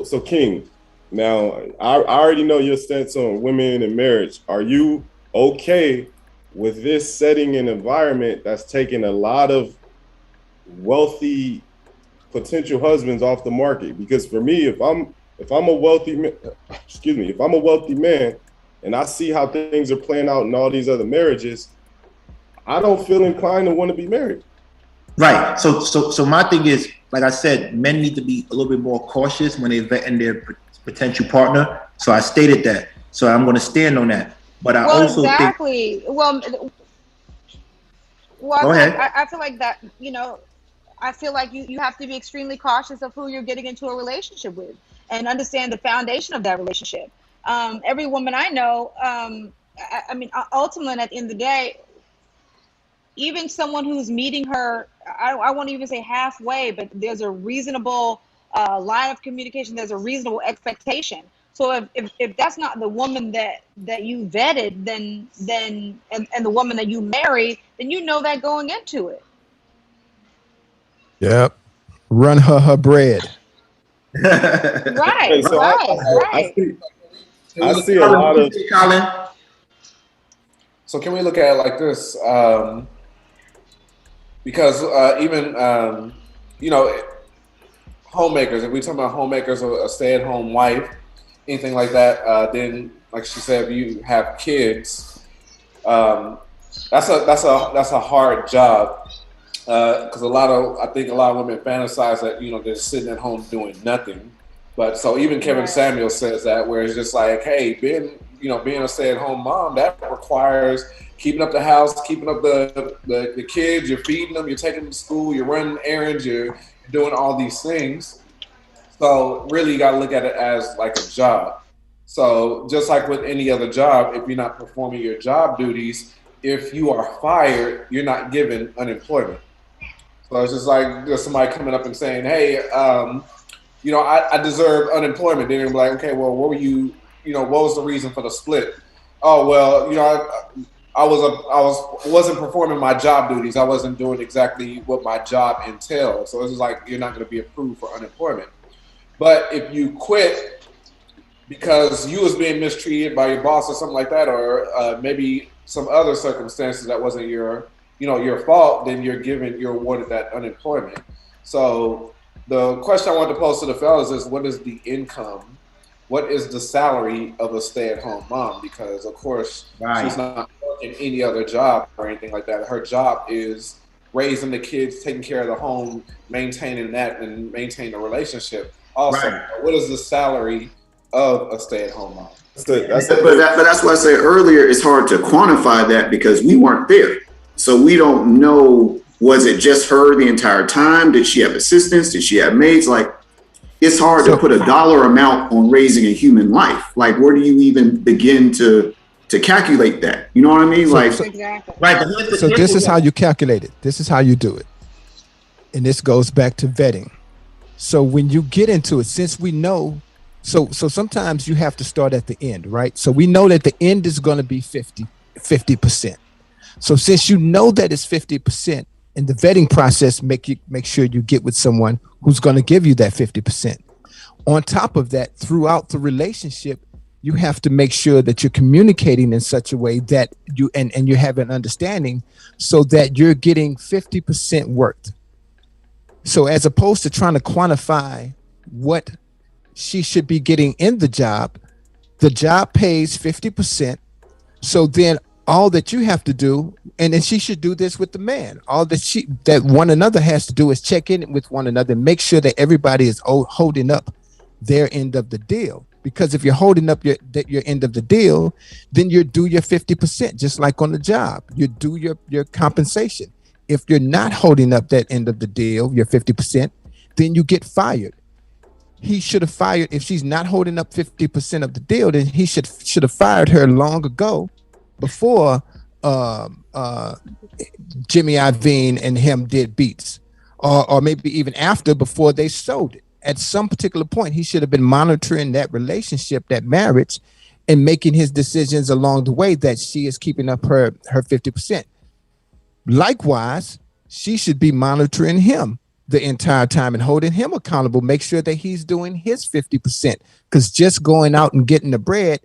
so King, now I already know your stance on women and marriage. Are you okay with this setting an environment that's taking a lot of wealthy potential husbands off the market? Because for me, if I'm a wealthy man, and I see how things are playing out in all these other marriages, I don't feel inclined to want to be married. Right. So my thing is, like I said, men need to be a little bit more cautious when they're vetting their potential partner. So I stated that. So I'm going to stand on that. But I also exactly. think. Well, Go ahead. I feel like that. I feel like you have to be extremely cautious of who you're getting into a relationship with, and understand the foundation of that relationship. Every woman I know, I mean, ultimately, at the end of the day, even someone who's meeting her, I won't even say halfway, but there's a reasonable line of communication. There's a reasonable expectation. So if that's not the woman that you vetted, then and the woman that you marry, then you know that going into it. Yep. Run her bread. Right. So right. I see a lot of. So can we look at it like this? Because even homemakers, if we talk about homemakers or a stay-at-home wife, anything like that, then like she said, if you have kids, that's a hard job. Because I think a lot of women fantasize that they're sitting at home doing nothing. But so even Kevin Samuel says that, where it's just like, hey, being a stay-at-home mom, that requires keeping up the house, keeping up the kids. You're feeding them, you're taking them to school, you're running errands, you're doing all these things. So really, you got to look at it as like a job. So just like with any other job, if you're not performing your job duties, if you are fired, you're not given unemployment. So it's just like there's somebody coming up and saying, hey, I deserve unemployment. Then you're like, okay, well, what were you, what was the reason for the split? Oh, well, I wasn't performing my job duties. I wasn't doing exactly what my job entailed. So it's just like, you're not going to be approved for unemployment. But if you quit because you was being mistreated by your boss or something like that, or maybe some other circumstances that wasn't your fault, then you're awarded that unemployment. So the question I wanted to pose to the fellas is, what is the income? What is the salary of a stay-at-home mom? Because of course, she's not working any other job or anything like that. Her job is raising the kids, taking care of the home, maintaining that, and maintaining the relationship. Also, what is the salary of a stay-at-home mom? But that's why I said earlier, it's hard to quantify that because we weren't there. So we don't know, was it just her the entire time? Did she have assistants? Did she have maids? Like, it's hard to put a dollar amount on raising a human life. Like, where do you even begin to calculate that? You know what I mean? Exactly. So this is how you calculate it. This is how you do it. And this goes back to vetting. So when you get into it, since we know, so sometimes you have to start at the end, right? So we know that the end is going to be 50%. So since you know that it's 50%, in the vetting process, make sure you get with someone who's going to give you that 50%. On top of that, throughout the relationship, you have to make sure that you're communicating in such a way that you and you have an understanding so that you're getting 50% worth. So as opposed to trying to quantify what she should be getting in the job pays 50%. So then all that you have to do, and then she should do this with the man, all that one another has to do is check in with one another and make sure that everybody is holding up their end of the deal. Because if you're holding up your end of the deal, then you do your 50%, just like on the job. You do your compensation. If you're not holding up that end of the deal, your 50%, then you get fired. He should have fired, if she's not holding up 50% of the deal, then he should have fired her long ago, before Jimmy Iovine and him did beats, or maybe even after, before they sold it. At some particular point, he should have been monitoring that relationship, that marriage, and making his decisions along the way that she is keeping up her 50%. Likewise, she should be monitoring him the entire time and holding him accountable, make sure that he's doing his 50%. Because just going out and getting the bread,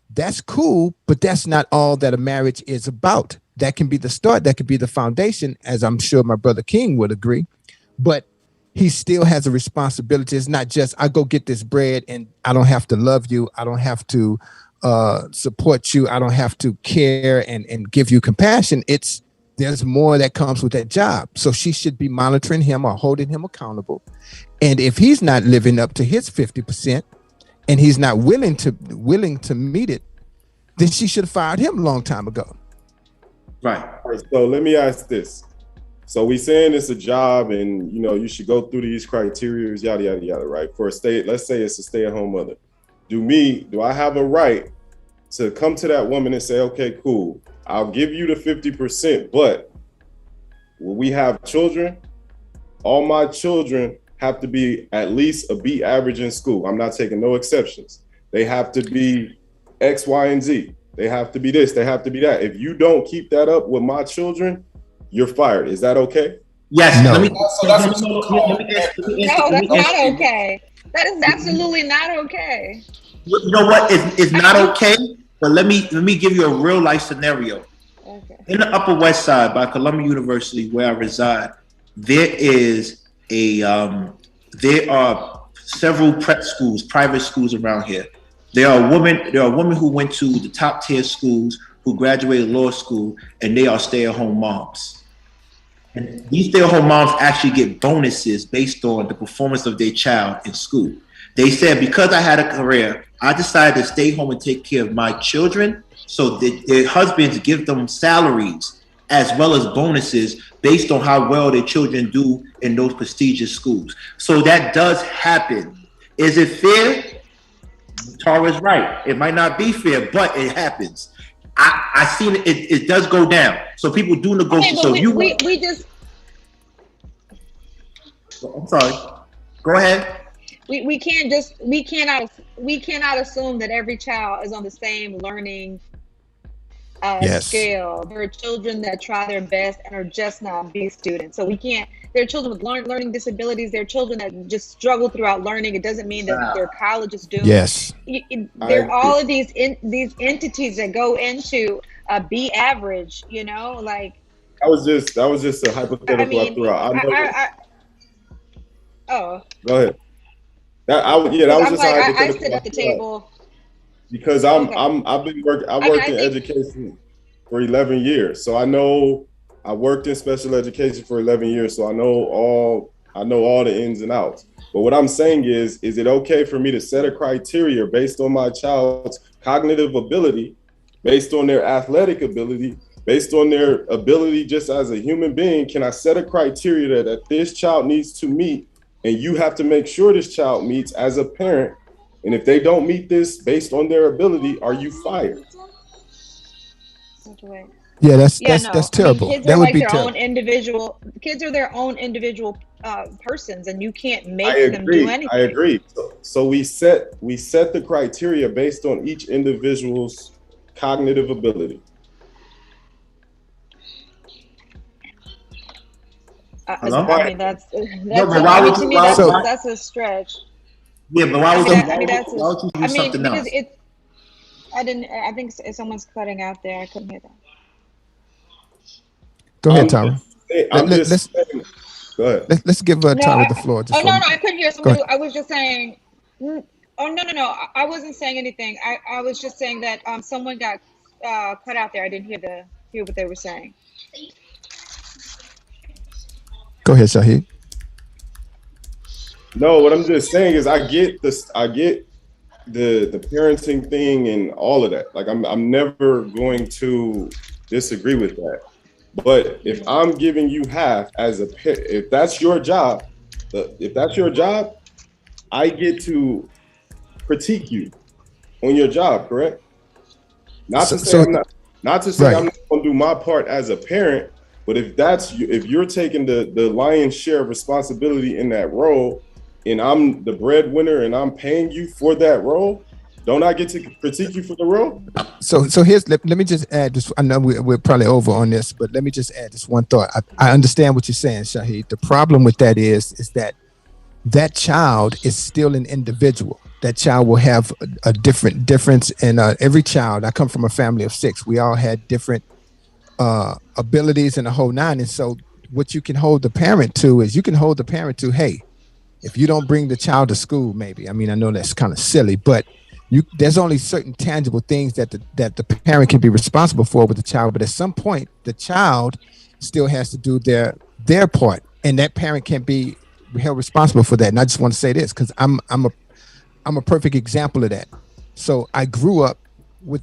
that's cool, but that's not all that a marriage is about. That can be the start, that could be the foundation, as I'm sure my brother King would agree. But he still has a responsibility. It's not just, I go get this bread and I don't have to love you. I don't have to support you. I don't have to care and give you compassion. There's more that comes with that job. So she should be monitoring him or holding him accountable. And if he's not living up to his 50% and he's not willing to meet it, then she should have fired him a long time ago. Right. So let me ask this. So we saying it's a job and, you should go through these criteria, yada, yada, yada, right? Let's say it's a stay-at-home mother. Do I have a right to come to that woman and say, okay, cool, I'll give you the 50%, but when we have children, all my children have to be at least a B average in school. I'm not taking no exceptions. They have to be X, Y, and Z. They have to be this, they have to be that. If you don't keep that up with my children, you're fired. Is that okay? Yes. No, that's not okay. That is absolutely not okay. You know what? It's not okay. But let me give you a real life scenario. Okay. In the Upper West Side by Columbia University, where I reside, there are several prep schools, private schools around here. There are women who went to the top tier schools, who graduated law school, and they are stay-at-home moms. And these stay-at-home moms actually get bonuses based on the performance of their child in school. They said, because I had a career, I decided to stay home and take care of my children, so their husbands give them salaries as well as bonuses based on how well their children do in those prestigious schools. So that does happen. Is it fair? Tara's right. It might not be fair, but it happens. I seen it does go down. So people do negotiate. Okay, so we just. I'm sorry. Go ahead. We cannot assume that every child is on the same learning scale. There are children that try their best and are just not B students. So we can't. There are children with learning disabilities. There are children that just struggle throughout learning. It doesn't mean that their college is doomed. Yes. There are all of these entities that go into a B average. Like. That was just a hypothetical I threw out. Oh. Go ahead. That was just a hypothetical. I sit at the table. Because I worked in education for 11 years. So I worked in special education for 11 years. So I know all the ins and outs. But what I'm saying is it okay for me to set a criteria based on my child's cognitive ability, based on their athletic ability, based on their ability just as a human being? Can I set a criteria that this child needs to meet, and you have to make sure this child meets as a parent? And if they don't meet this based on their ability, are you fired? Yeah, that's terrible. Kids that are would like be their terrible. own individual. Kids are their own individual persons, and you can't make them do anything. I agree. So we set the criteria based on each individual's cognitive ability. I mean, that's a stretch. Yeah, but why would you do something else? I think someone's cutting out there. I couldn't hear that. Go ahead, Tara. Go ahead. Let's give Tara the floor. No, I couldn't hear somebody. I was just saying. Oh no! I wasn't saying anything. I was just saying that someone got cut out there. I didn't hear what they were saying. Go ahead, Shahid. No, what I'm just saying is I get the parenting thing and all of that. Like I'm never going to disagree with that. But if I'm giving you half as a parent, if that's your job, I get to critique you on your job, correct? Not to say I'm not gonna do my part as a parent, but if you're taking the lion's share of responsibility in that role, and I'm the breadwinner and I'm paying you for that role, don't I get to critique you for the role? So here's let me just add this. I know we're probably over on this, but let me just add this one thought. I understand what you're saying, Shahid. The problem with that is that child is still an individual. That child will have a difference in every child. I come from a family of 6. We all had different abilities and the whole nine. And so what you can hold the parent to is hey, if you don't bring the child to school, maybe. I mean, I know that's kind of silly, but there's only certain tangible things that the parent can be responsible for with the child. But at some point, the child still has to do their part, and that parent can't be held responsible for that. And I just want to say this because I'm a perfect example of that. So I grew up in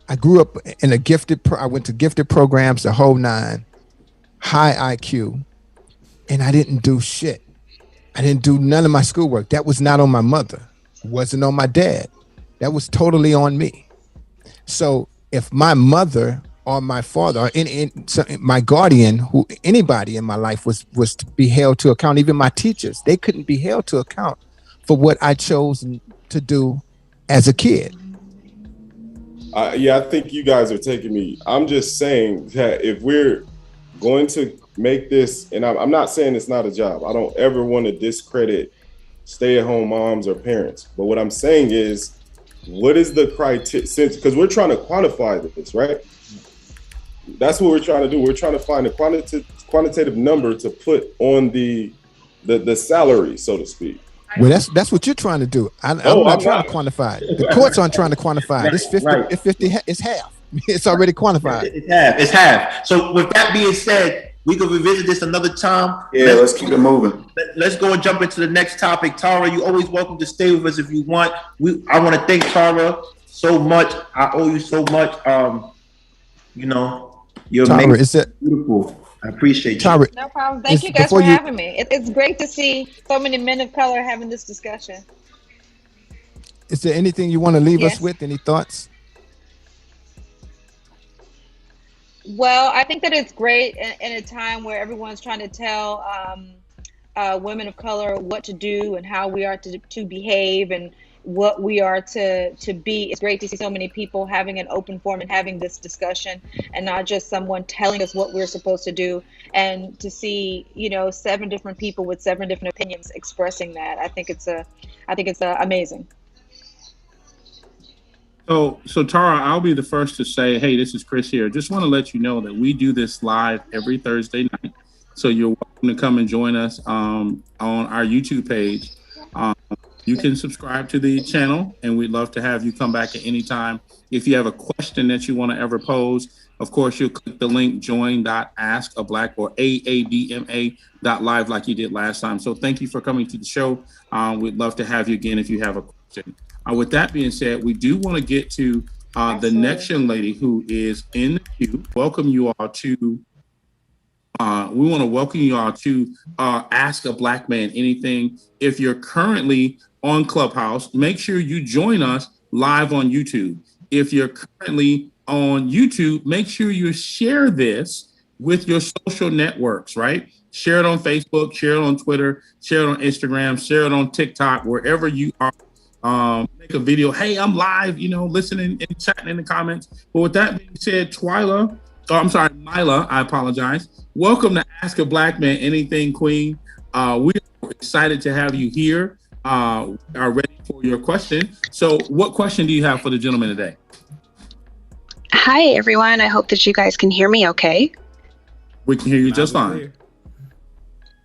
I went to gifted programs, the whole nine, high IQ, and I didn't do shit. I didn't do none of my schoolwork. That was not on my mother. It wasn't on my dad. That was totally on me. So if my mother or my father or my guardian, anybody in my life was to be held to account, even my teachers, they couldn't be held to account for what I chose to do as a kid. I think you guys are taking me. I'm just saying that if we're going to make this, and I'm not saying it's not a job. I don't ever want to discredit stay-at-home moms or parents. But what I'm saying is, what is the criteria? Because we're trying to quantify this, right? That's what we're trying to do. We're trying to find a quantitative number to put on the salary, so to speak. Well, that's what you're trying to do. I'm not trying to quantify it. The courts aren't trying to quantify it. It's 50. Right. It's 50. It's half. It's already quantified. It's half. So with that being said, we can revisit this another time. Yeah, let's keep it moving. Let's go and jump into the next topic. Tara, you're always welcome to stay with us if you want. I want to thank Tara so much. I owe you so much. You're Tara, amazing. Beautiful. I appreciate you. Tara, no problem. Thank you guys for having me. It's great to see so many men of color having this discussion. Is there anything you want to leave us with? Any thoughts? Well, I think that it's great in a time where everyone's trying to tell women of color what to do and how we are to behave and what we are to be. It's great to see so many people having an open forum and having this discussion, and not just someone telling us what we're supposed to do. And to see 7 different people with 7 different opinions expressing that, I think it's amazing. So Tara, I'll be the first to say, hey, this is Chris here. Just want to let you know that we do this live every Thursday night. So you're welcome to come and join us on our YouTube page. You can subscribe to the channel, and we'd love to have you come back at any time. If you have a question that you want to ever pose, of course, you'll click the link join.askablack or AABMA.live like you did last time. So thank you for coming to the show. We'd love to have you again if you have a question. With that being said, we do want to get to the next young lady who is in the queue. Welcome you all to. We want to welcome you all to Ask a Black Man Anything. If you're currently on Clubhouse, make sure you join us live on YouTube. If you're currently on YouTube, make sure you share this with your social networks, right? Share it on Facebook, share it on Twitter, share it on Instagram, share it on TikTok, wherever you are. Make a video. Hey, I'm live, listening and chatting in the comments. But with that being said, Myla, I apologize. Welcome to Ask a Black Man Anything, Queen. We are excited to have you here. Are ready for your question. So what question do you have for the gentleman today? Hi, everyone. I hope that you guys can hear me okay. We can hear you just fine.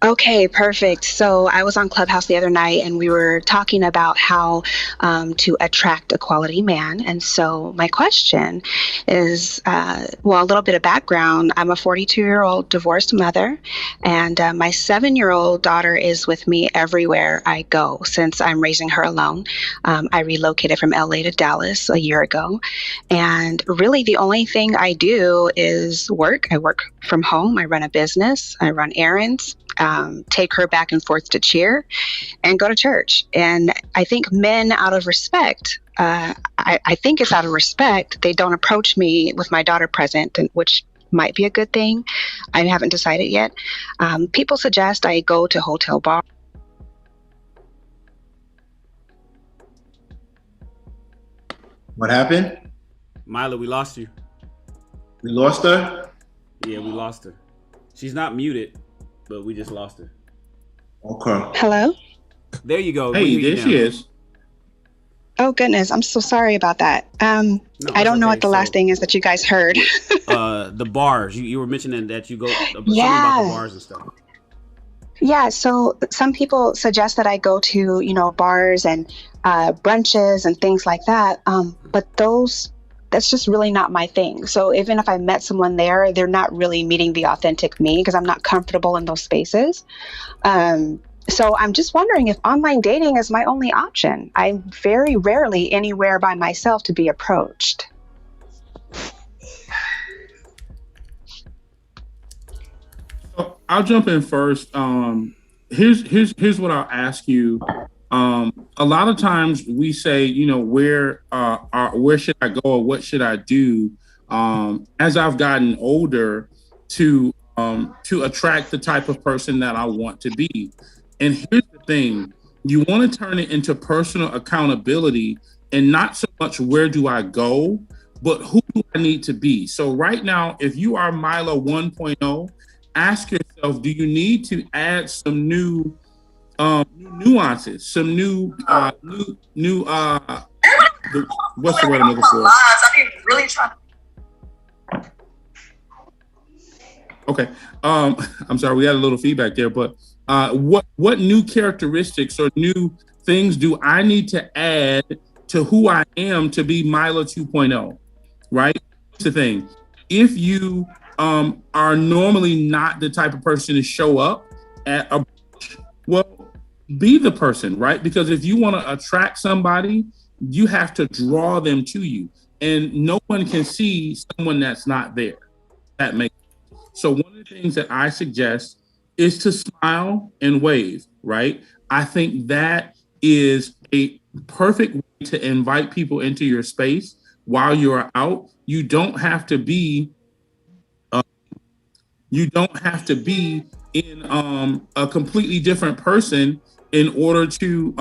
Okay, perfect. So I was on Clubhouse the other night and we were talking about how to attract a quality man. And so my question is, well, a little bit of background. I'm a 42-year-old divorced mother, and my 7-year-old daughter is with me everywhere I go since I'm raising her alone. I relocated from LA to Dallas a year ago. And really the only thing I do is work. I work from home. I run a business. I run errands. Take her back and forth to cheer and go to church. And I think men, out of respect, I think it's out of respect, they don't approach me with my daughter present, which might be a good thing. I haven't decided yet. People suggest I go to hotel bar. What happened? Mila, we lost you. We lost her? Yeah, we lost her. She's not muted, but we just lost her. Okay. Hello? There you go. Hey, there she is. Oh, goodness. I'm so sorry about that. I don't know what the last thing is that you guys heard. The bars. You were mentioning that you go something Yeah. about the bars and stuff. Yeah, so some people suggest that I go to, bars and brunches and things like that. But that's just really not my thing. So even if I met someone there, they're not really meeting the authentic me because I'm not comfortable in those spaces. So I'm just wondering if online dating is my only option. I'm very rarely anywhere by myself to be approached. I'll jump in first. Here's what I'll ask you. A lot of times we say, where should I go or what should I do? As I've gotten older, to attract the type of person that I want to be. And here's the thing: you want to turn it into personal accountability, and not so much where do I go, but who do I need to be. So right now, if you are Mila 1.0, ask yourself, do you need to add some new nuances, some new what's the word I'm looking for? Okay. I'm sorry, we had a little feedback there, but what new characteristics or new things do I need to add to who I am to be Mila 2.0? Right? That's the thing. If you are normally not the type of person to show up at a well, be the person, right? Because if you want to attract somebody, you have to draw them to you, and no one can see someone that's not there. That makes sense. So one of the things that I suggest is to smile and wave, right? I think that is a perfect way to invite people into your space while you're out. You don't have to be in a completely different person in order to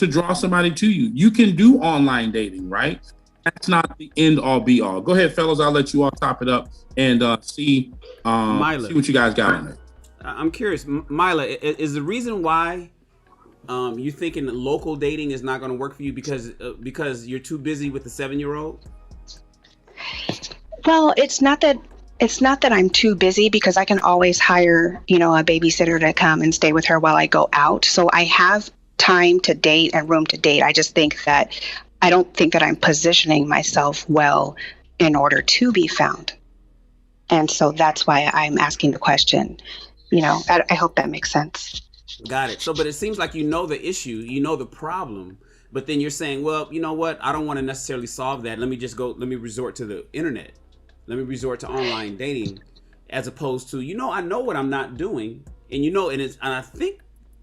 draw somebody to you. You can do online dating, right? That's not the end all be all. Go ahead, fellas. I'll let you all top it up and see what you guys got on it. I'm curious, Mila, is the reason why you thinking that local dating is not going to work for you because you're too busy with the 7-year-old? Well, it's not that I'm too busy, because I can always hire, a babysitter to come and stay with her while I go out. So I have time to date and room to date. I just think that I don't think that I'm positioning myself well in order to be found. And so that's why I'm asking the question. I hope that makes sense. Got it. So, but it seems like the issue, the problem, but then you're saying, well, you know what? I don't want to necessarily solve that. Let me resort to the internet. Let me resort to online dating, as opposed to, I know what I'm not doing. And and I think,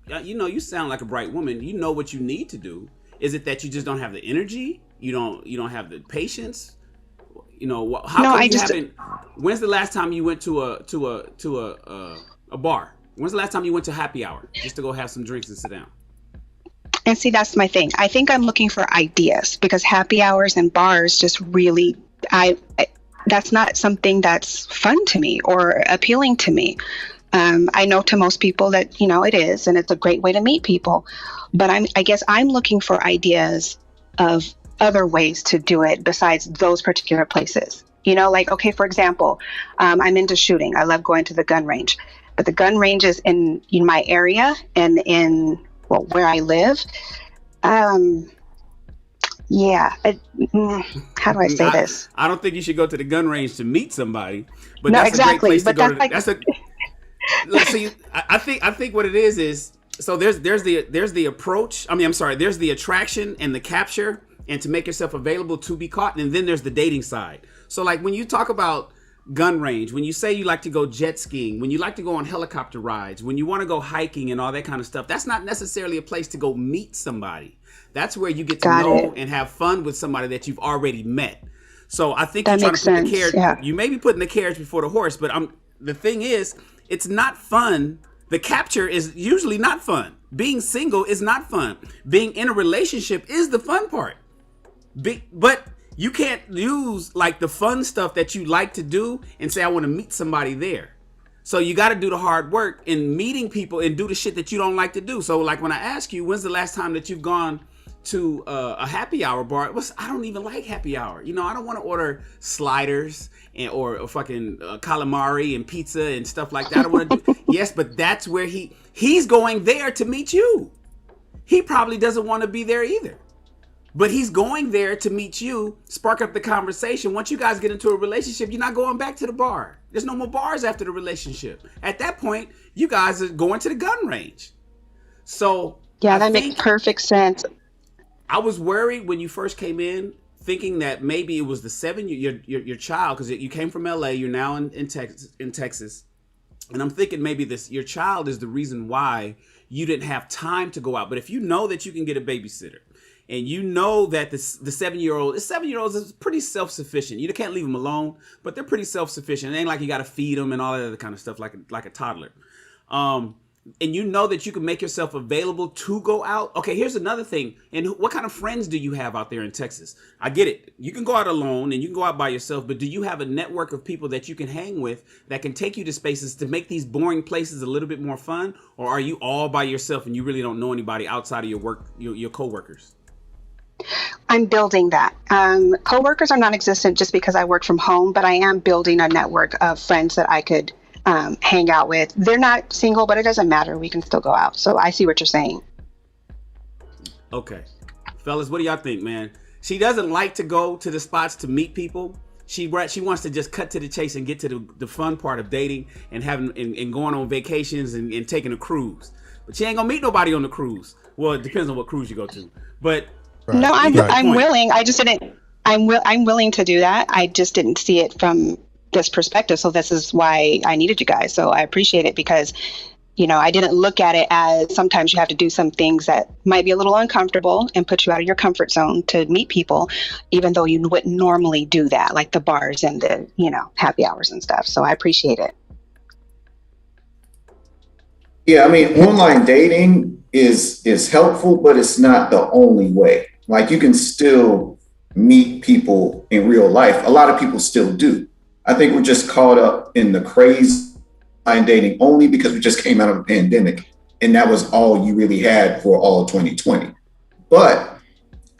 you sound like a bright woman. You know what you need to do. Is it that you just don't have the energy? You don't have the patience? When's the last time you went to a bar? When's the last time you went to happy hour just to go have some drinks and sit down? And see, that's my thing. I think I'm looking for ideas, because happy hours and bars just really, that's not something that's fun to me or appealing to me. I know to most people that, it is, and it's a great way to meet people. But I guess I'm looking for ideas of other ways to do it besides those particular places. Okay, for example, I'm into shooting. I love going to the gun range. but the gun ranges in my area and in where I live. Yeah. How do I say this? I don't think you should go to the gun range to meet somebody, but no, that's exactly. a great place to go. Let's see. I think what it is so there's the approach. There's the attraction and the capture, and to make yourself available to be caught, and then there's the dating side. So like when you talk about gun range, when you say you like to go jet skiing, when you like to go on helicopter rides, when you want to go hiking and all that kind of stuff, that's not necessarily a place to go meet somebody. That's where you get to know and have fun with somebody that you've already met. So I think you're trying to put the carriage. You may be putting the carriage before the horse, but the thing is, it's not fun. The capture is usually not fun. Being single is not fun. Being in a relationship is the fun part. But you can't use like the fun stuff that you like to do and say, I want to meet somebody there. So you got to do the hard work in meeting people and do the shit that you don't like to do. So like when I ask you, when's the last time that you've gone to a happy hour bar? I don't even like happy hour. I don't want to order sliders or fucking calamari and pizza and stuff like that. I don't want to do. Yes, but that's where he's going there to meet you. He probably doesn't want to be there either. But he's going there to meet you, spark up the conversation. Once you guys get into a relationship, you're not going back to the bar. There's no more bars after the relationship. At that point, you guys are going to the gun range. So yeah, that makes perfect sense. I was worried when you first came in, thinking that maybe it was your child, because you came from LA, you're now in Texas. And I'm thinking maybe your child is the reason why you didn't have time to go out. But if you know that you can get a babysitter, and you know that the 7-year-olds is pretty self-sufficient. You can't leave them alone, but they're pretty self-sufficient. It ain't like you got to feed them and all that other kind of stuff like a toddler. And you know that you can make yourself available to go out. Okay, here's another thing. And what kind of friends do you have out there in Texas? I get it. You can go out alone and you can go out by yourself, but do you have a network of people that you can hang with that can take you to spaces to make these boring places a little bit more fun? Or are you all by yourself and you really don't know anybody outside of your work, your coworkers? I'm building that. Coworkers are non-existent just because I work from home, but I am building a network of friends that I could hang out with. They're not single, but it doesn't matter. We can still go out. So I see what you're saying. Okay. Fellas, what do y'all think, man? She doesn't like to go to the spots to meet people. She wants to just cut to the chase and get to the fun part of dating and having and going on vacations and taking a cruise. But she ain't gonna meet nobody on the cruise. Well, it depends on what cruise you go to. But right. No, I'm willing. I just didn't. I'm willing to do that. I just didn't see it from this perspective. So this is why I needed you guys. So I appreciate it because, I didn't look at it as sometimes you have to do some things that might be a little uncomfortable and put you out of your comfort zone to meet people, even though you wouldn't normally do that, like the bars and the, happy hours and stuff. So I appreciate it. Yeah, I mean, online dating is helpful, but it's not the only way. Like you can still meet people in real life. A lot of people still do. I think we're just caught up in the craze online dating only because we just came out of a pandemic and that was all you really had for all of 2020. But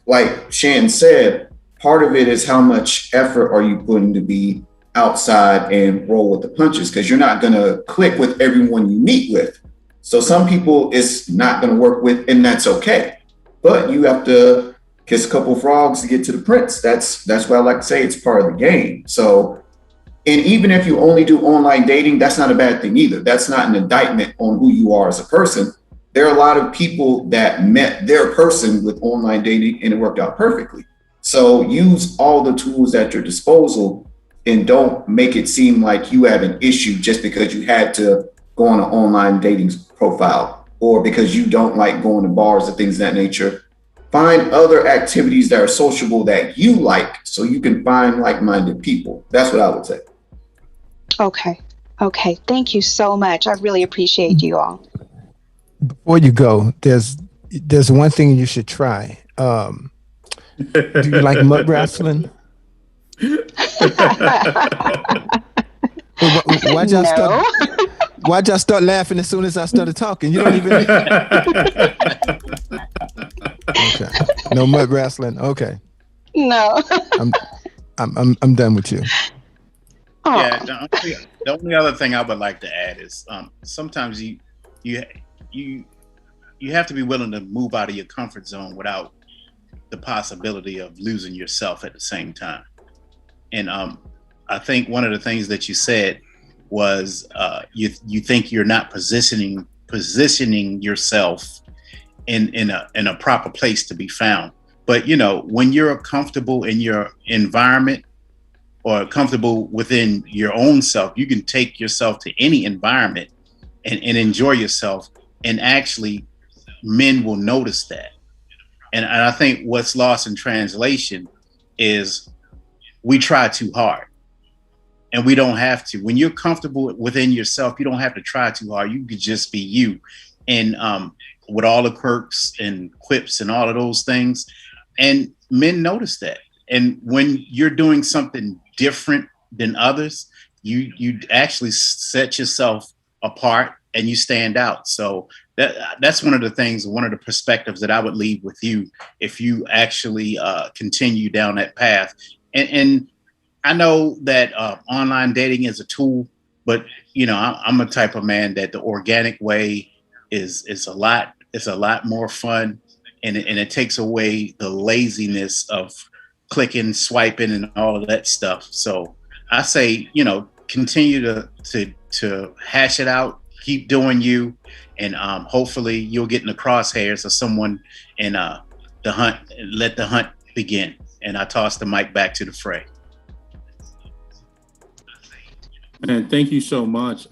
like Shan said, part of it is how much effort are you putting to be outside and roll with the punches, because you're not going to click with everyone you meet with. So some people it's not going to work with, and that's okay. But you have to kiss a couple of frogs to get to the prince. That's why I like to say it's part of the game. So, and even if you only do online dating, that's not a bad thing either. That's not an indictment on who you are as a person. There are a lot of people that met their person with online dating and it worked out perfectly. So use all the tools at your disposal and don't make it seem like you have an issue just because you had to go on an online dating profile or because you don't like going to bars and things of that nature. Find other activities that are sociable that you like so you can find like-minded people. That's what I would say. Okay. Thank you so much. I really appreciate you all. Before you go, there's one thing you should try. Do you like mud wrestling? Why'd y'all start laughing as soon as I started talking? You don't even. Okay. No mud wrestling. Okay. No. I'm done with you. Yeah, The only other thing I would like to add is sometimes you have to be willing to move out of your comfort zone without the possibility of losing yourself at the same time. And I think one of the things that you said was you think you're not positioning yourself in a proper place to be found. But when you're comfortable in your environment or comfortable within your own self, you can take yourself to any environment and enjoy yourself. And actually, men will notice that. And I think what's lost in translation is we try too hard. And we don't have to. When you're comfortable within yourself, you don't have to try too hard. You could just be you. And with all the quirks and quips and all of those things. And men notice that. And when you're doing something different than others, you actually set yourself apart and you stand out. So that's one of the things, one of the perspectives that I would leave with you if you actually continue down that path. And I know that online dating is a tool, but I'm a type of man that the organic way is a lot more fun, and it takes away the laziness of clicking, swiping, and all of that stuff. So I say, continue to hash it out, keep doing you, and hopefully you'll get in the crosshairs of someone and the hunt. Let the hunt begin. And I toss the mic back to the fray. And thank you so much,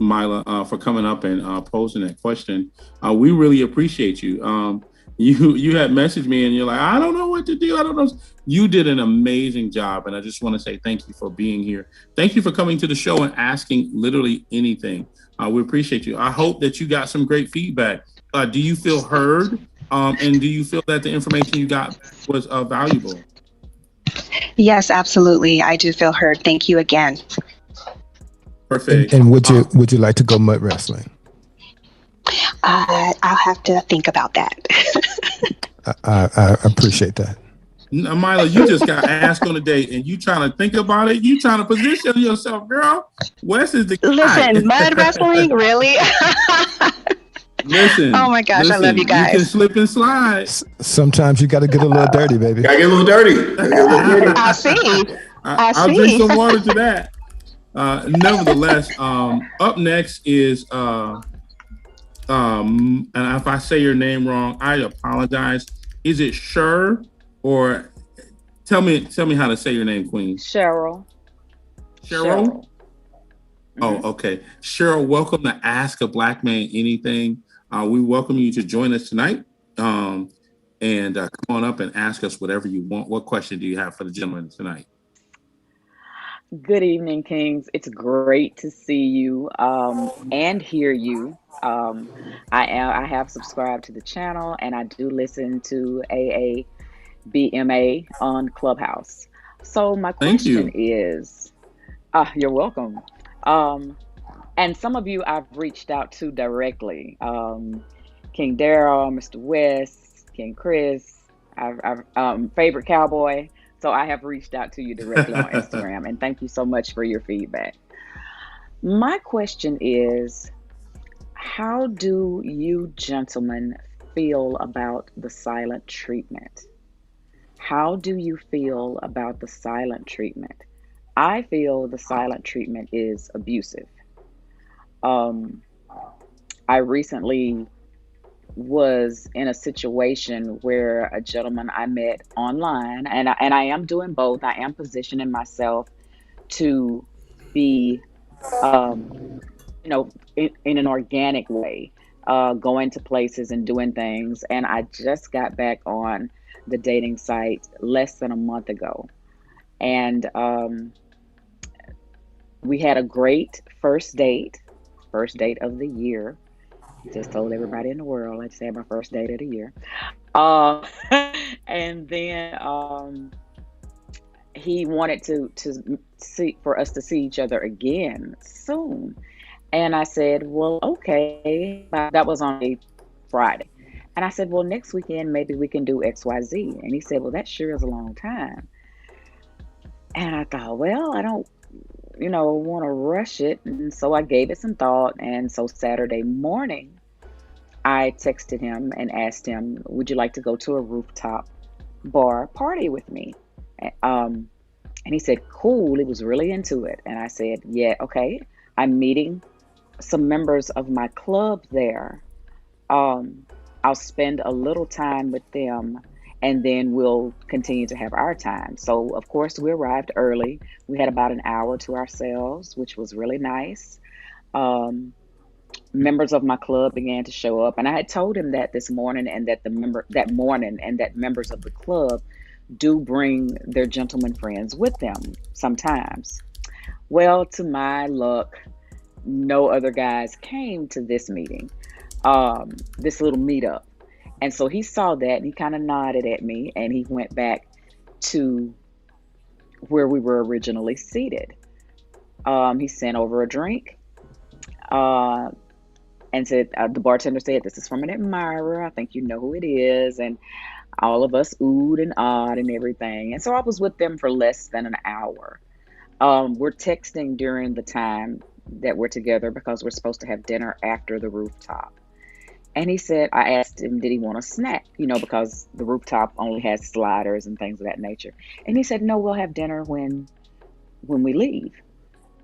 Mila, for coming up and posing that question. We really appreciate you. You had messaged me and you're like, I don't know what to do. I don't know. You did an amazing job. And I just want to say thank you for being here. Thank you for coming to the show and asking literally anything. We appreciate you. I hope that you got some great feedback. Do you feel heard? And do you feel that the information you got was valuable? Yes, absolutely. I do feel heard. Thank you again. Perfect. And would you like to go mud wrestling? I'll have to think about that. I appreciate that. Now, Mila, you just got asked on a date and you trying to think about it. You trying to position yourself, girl. Wes is the guy. Listen, mud wrestling, really? Listen. Oh my gosh, I love you guys. You can slip and slide. Sometimes you got to get a little dirty, baby. Gotta get a little dirty. I see. I'll drink some water to that. Nevertheless, up next is and if I say your name wrong, I apologize. Is it Sher or tell me how to say your name, Queen? Cheryl. Cheryl? Oh, okay. Cheryl, welcome to Ask a Black Man Anything. We welcome you to join us tonight. And come on up and ask us whatever you want. What question do you have for the gentleman tonight? Good evening, Kings. It's great to see you and hear you. I have subscribed to the channel and I do listen to AABMA on Clubhouse. So my question is, you're welcome. And some of you I've reached out to directly. King Daryl, Mr. West, King Chris, I've favorite cowboy. So I have reached out to you directly on Instagram, and thank you so much for your feedback. My question is, how do you gentlemen feel about the silent treatment? How do you feel about the silent treatment? I feel the silent treatment is abusive. I recently was in a situation where a gentleman I met online, and I am doing both. I am positioning myself to be, in an organic way, going to places and doing things. And I just got back on the dating site less than a month ago. And we had a great first date of the year. Just told everybody in the world I just had my first date of the year. And then he wanted to see for us to see each other again soon. And I said, well, okay. That was on a Friday. And I said, well, next weekend, maybe we can do XYZ. And he said, well, that sure is a long time. And I thought, well, want to rush it. And so I gave it some thought. And so Saturday morning, I texted him and asked him, would you like to go to a rooftop bar party with me? And he said, cool. He was really into it. And I said, yeah, okay. I'm meeting some members of my club there. I'll spend a little time with them, and then we'll continue to have our time. So, of course, we arrived early. We had about an hour to ourselves, which was really nice. Members of my club began to show up, and I had told him that this morning, and that members of the club do bring their gentleman friends with them sometimes. Well, to my luck, no other guys came to this meeting, this little meetup. And so he saw that and he kind of nodded at me, and he went back to where we were originally seated. He sent over a drink and said, the bartender said, this is from an admirer. I think you know who it is. And all of us oohed and awed and everything. And so I was with them for less than an hour. We're texting during the time that we're together because we're supposed to have dinner after the rooftop. And he said, I asked him, did he want a snack? Because the rooftop only has sliders and things of that nature. And he said, no, we'll have dinner when we leave.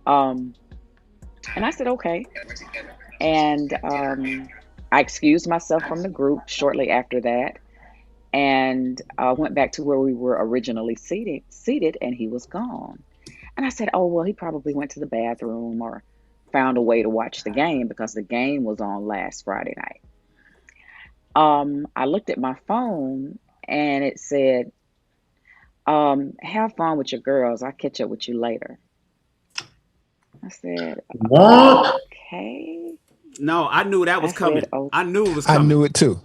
And I said, okay. And I excused myself from the group shortly after that, and went back to where we were originally seated, and he was gone. And I said, oh, well, he probably went to the bathroom or found a way to watch the game, because the game was on last Friday night. I looked at my phone and it said, have fun with your girls. I'll catch up with you later. I said, what? Okay. No, I knew that was coming. I knew it was coming. I knew it too.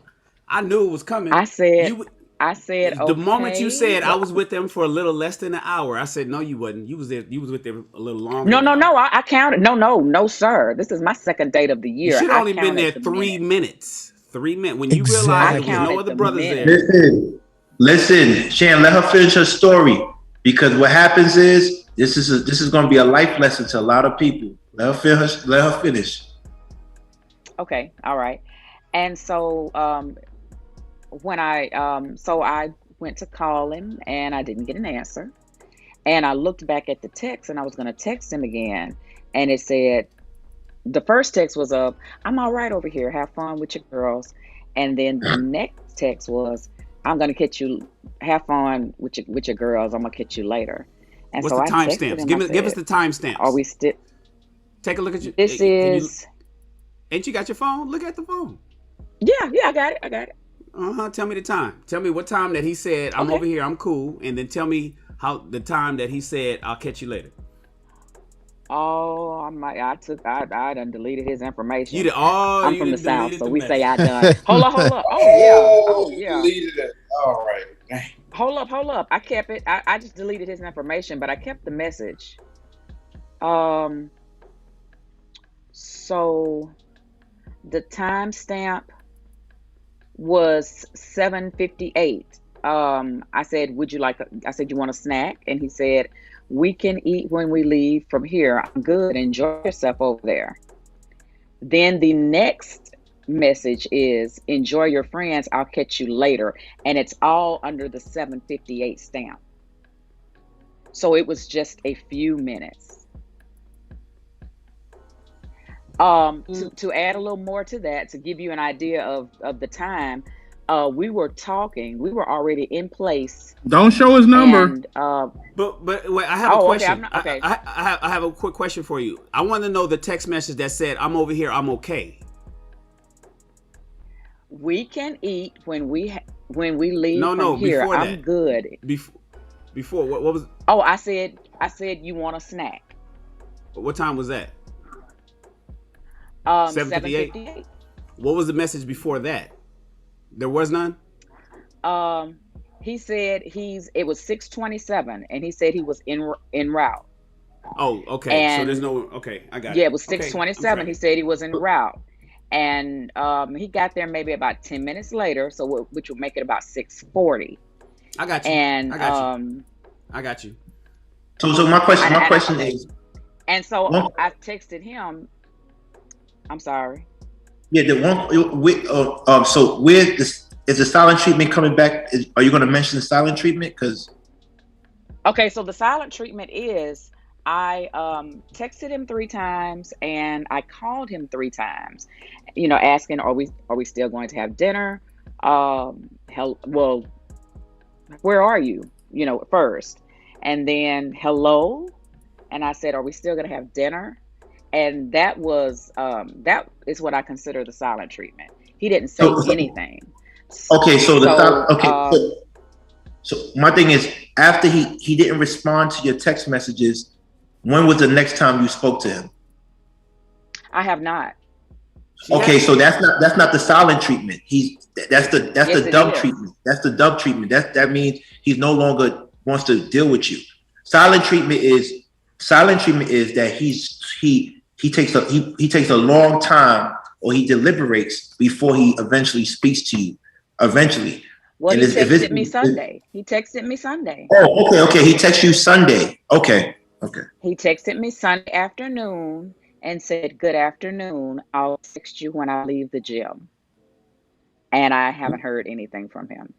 I knew it was coming. I said, the moment you said I was with them for a little less than an hour, I said, no, you wasn't. You was there. You was with them a little longer. No. I counted. No, sir. This is my second date of the year. You should have only been there 3 minutes. 3 minutes. When you realized there was no other brothers there. Listen, Shan, let her finish her story, because what happens is this is going to be a life lesson to a lot of people. Let her finish. Okay. All right. And so when I went to call him and I didn't get an answer, and I looked back at the text and I was going to text him again, and it said, the first text was I'm all right over here, have fun with your girls, and then the next text was, I'm going to catch you, have fun with your girls, I'm going to catch you later. And what's the timestamps? Give us the timestamps. Are we still? Take a look at your. This is. Ain't you got your phone? Look at the phone. Yeah, I got it. Tell me the time. Tell me what time that he said, I'm over here, I'm cool. And then tell me the time that he said, I'll catch you later. Oh, I done deleted his information. You did. I'm from the South, so we say I done. Hold up. Oh yeah. Deleted it. All right. Hold up. I kept it. I just deleted his information, but I kept the message. So the timestamp was 7:58. I said, you want a snack? And he said, we can eat when we leave from here. I'm good. Enjoy yourself over there. Then the next message is, enjoy your friends. I'll catch you later. And it's all under the 7:58 stamp. So it was just a few minutes. To add a little more to that, to give you an idea of the time, we were talking. We were already in place. Don't show his number. And, but wait, I have a question. Okay. I have a quick question for you. I want to know the text message that said, I'm over here, I'm okay. We can eat when we leave from here. Before I'm that. Good. Before what was? Oh, I said you want a snack. What time was that? 7:58. What was the message before that? There was none? He said it was 6:27, and he said he was en route. Oh, okay. And, so there's no, okay, I got it. Yeah, it was 6:27. Okay, he said he was en route. And he got there maybe about 10 minutes later, which would make it about 6:40. I got you. And I got you. So my question is, And so I texted him. I'm sorry. Yeah, the one with so where this is the silent treatment coming back? Are you going to mention the silent treatment? Because okay, so the silent treatment is I texted him 3 times and I called him 3 times, asking are we still going to have dinner? Well, where are you? First, and then hello, and I said, are we still going to have dinner? And that is what I consider the silent treatment. He didn't say anything. Okay, so my thing is, after he didn't respond to your text messages, when was the next time you spoke to him? I have not. Okay, so that's not the silent treatment. That's the dub treatment. That's the dub treatment. That means he's no longer wants to deal with you. Silent treatment is that he takes a long time, or he deliberates before he eventually speaks to you. Eventually. Well, he texted me Sunday. Oh, okay. He texted you Sunday. Okay. He texted me Sunday afternoon and said, "Good afternoon. I'll text you when I leave the gym." And I haven't heard anything from him.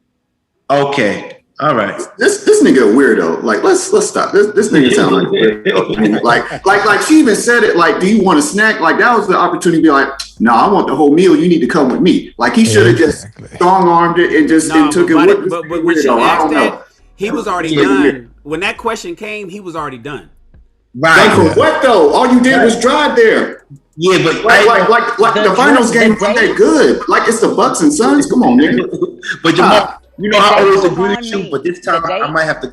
Okay. All right. This nigga a weirdo. Like, let's stop. This nigga sounds like a weirdo. I mean, like she even said it. Like, do you want a snack? Like, that was the opportunity to be like, no, I want the whole meal. You need to come with me. Like, he should have just strong armed it and just took it. But when she asked that, he was already done. When that question came, he was already done. Right. For what though? All you did was drive there. Yeah, but like the finals game wasn't that good. Like, it's the Bucks and Suns. Come on, nigga. But Jamal, I always agree with you, but this time I might have to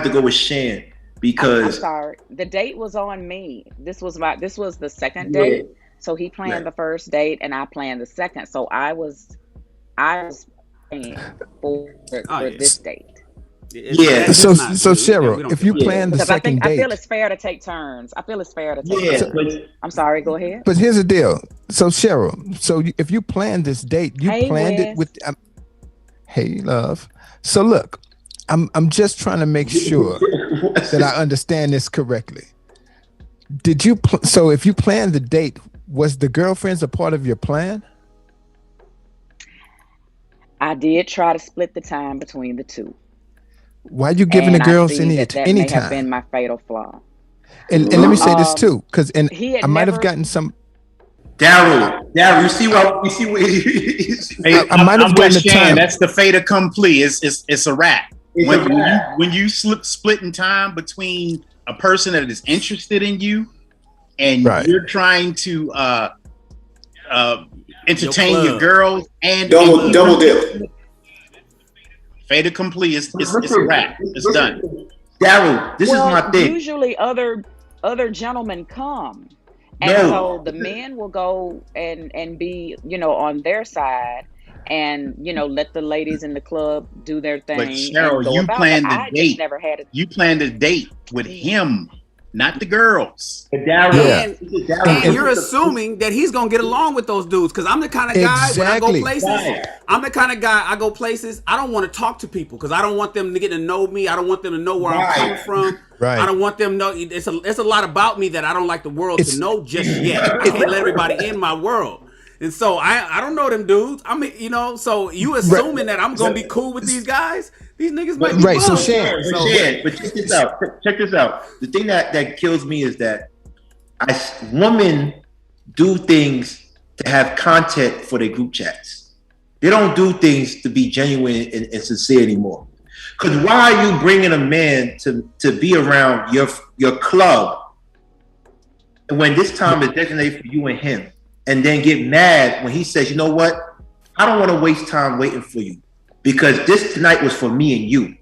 go with Shan, because I'm sorry. The date was on me. This was the second date. So he planned the first date and I planned the second. So I was paying for this date. Yeah. So Cheryl, if you plan the second date, I feel it's fair to take turns. I'm sorry. Go ahead. But here's the deal. So Cheryl, if you plan this date, you planned it with. Hey, love. So look, I'm just trying to make sure that I understand this correctly. Did you? So if you planned the date, was the girlfriends a part of your plan? I did try to split the time between the two. Why are you giving the girls any time? That may have been my fatal flaw. And let me say this too, because I might have gotten some. Daryl, you see what I might have gotten the time. That's the fait accompli. It's a wrap. When you splitting time between a person that is interested in you, and you're trying to entertain your girls and double dip. Fait accompli. It's a wrap. It's done. Daryl, this is my thing. Usually other gentlemen come. And so the men will go and be, on their side and, let the ladies in the club do their thing. But Cheryl, you planned the date. You planned a date with him, not the girls. And you're assuming that he's going to get along with those dudes. Because I'm the kind of guy, when I go places, I don't want to talk to people because I don't want them to get to know me. I don't want them to know where I'm coming from. Right. I don't want them to know. It's a lot about me that I don't like the world to know just yet. I can't let everybody in my world. And so I don't know them dudes. I mean, so you assuming that I'm going to be cool with these guys? These niggas might be right. So Shan, but check this out. Check this out. The thing that kills me is that women do things to have content for their group chats. They don't do things to be genuine and sincere anymore. Because why are you bringing a man to be around your club when this time is designated for you and him, and then get mad when he says, you know what, I don't want to waste time waiting for you because this tonight was for me and you.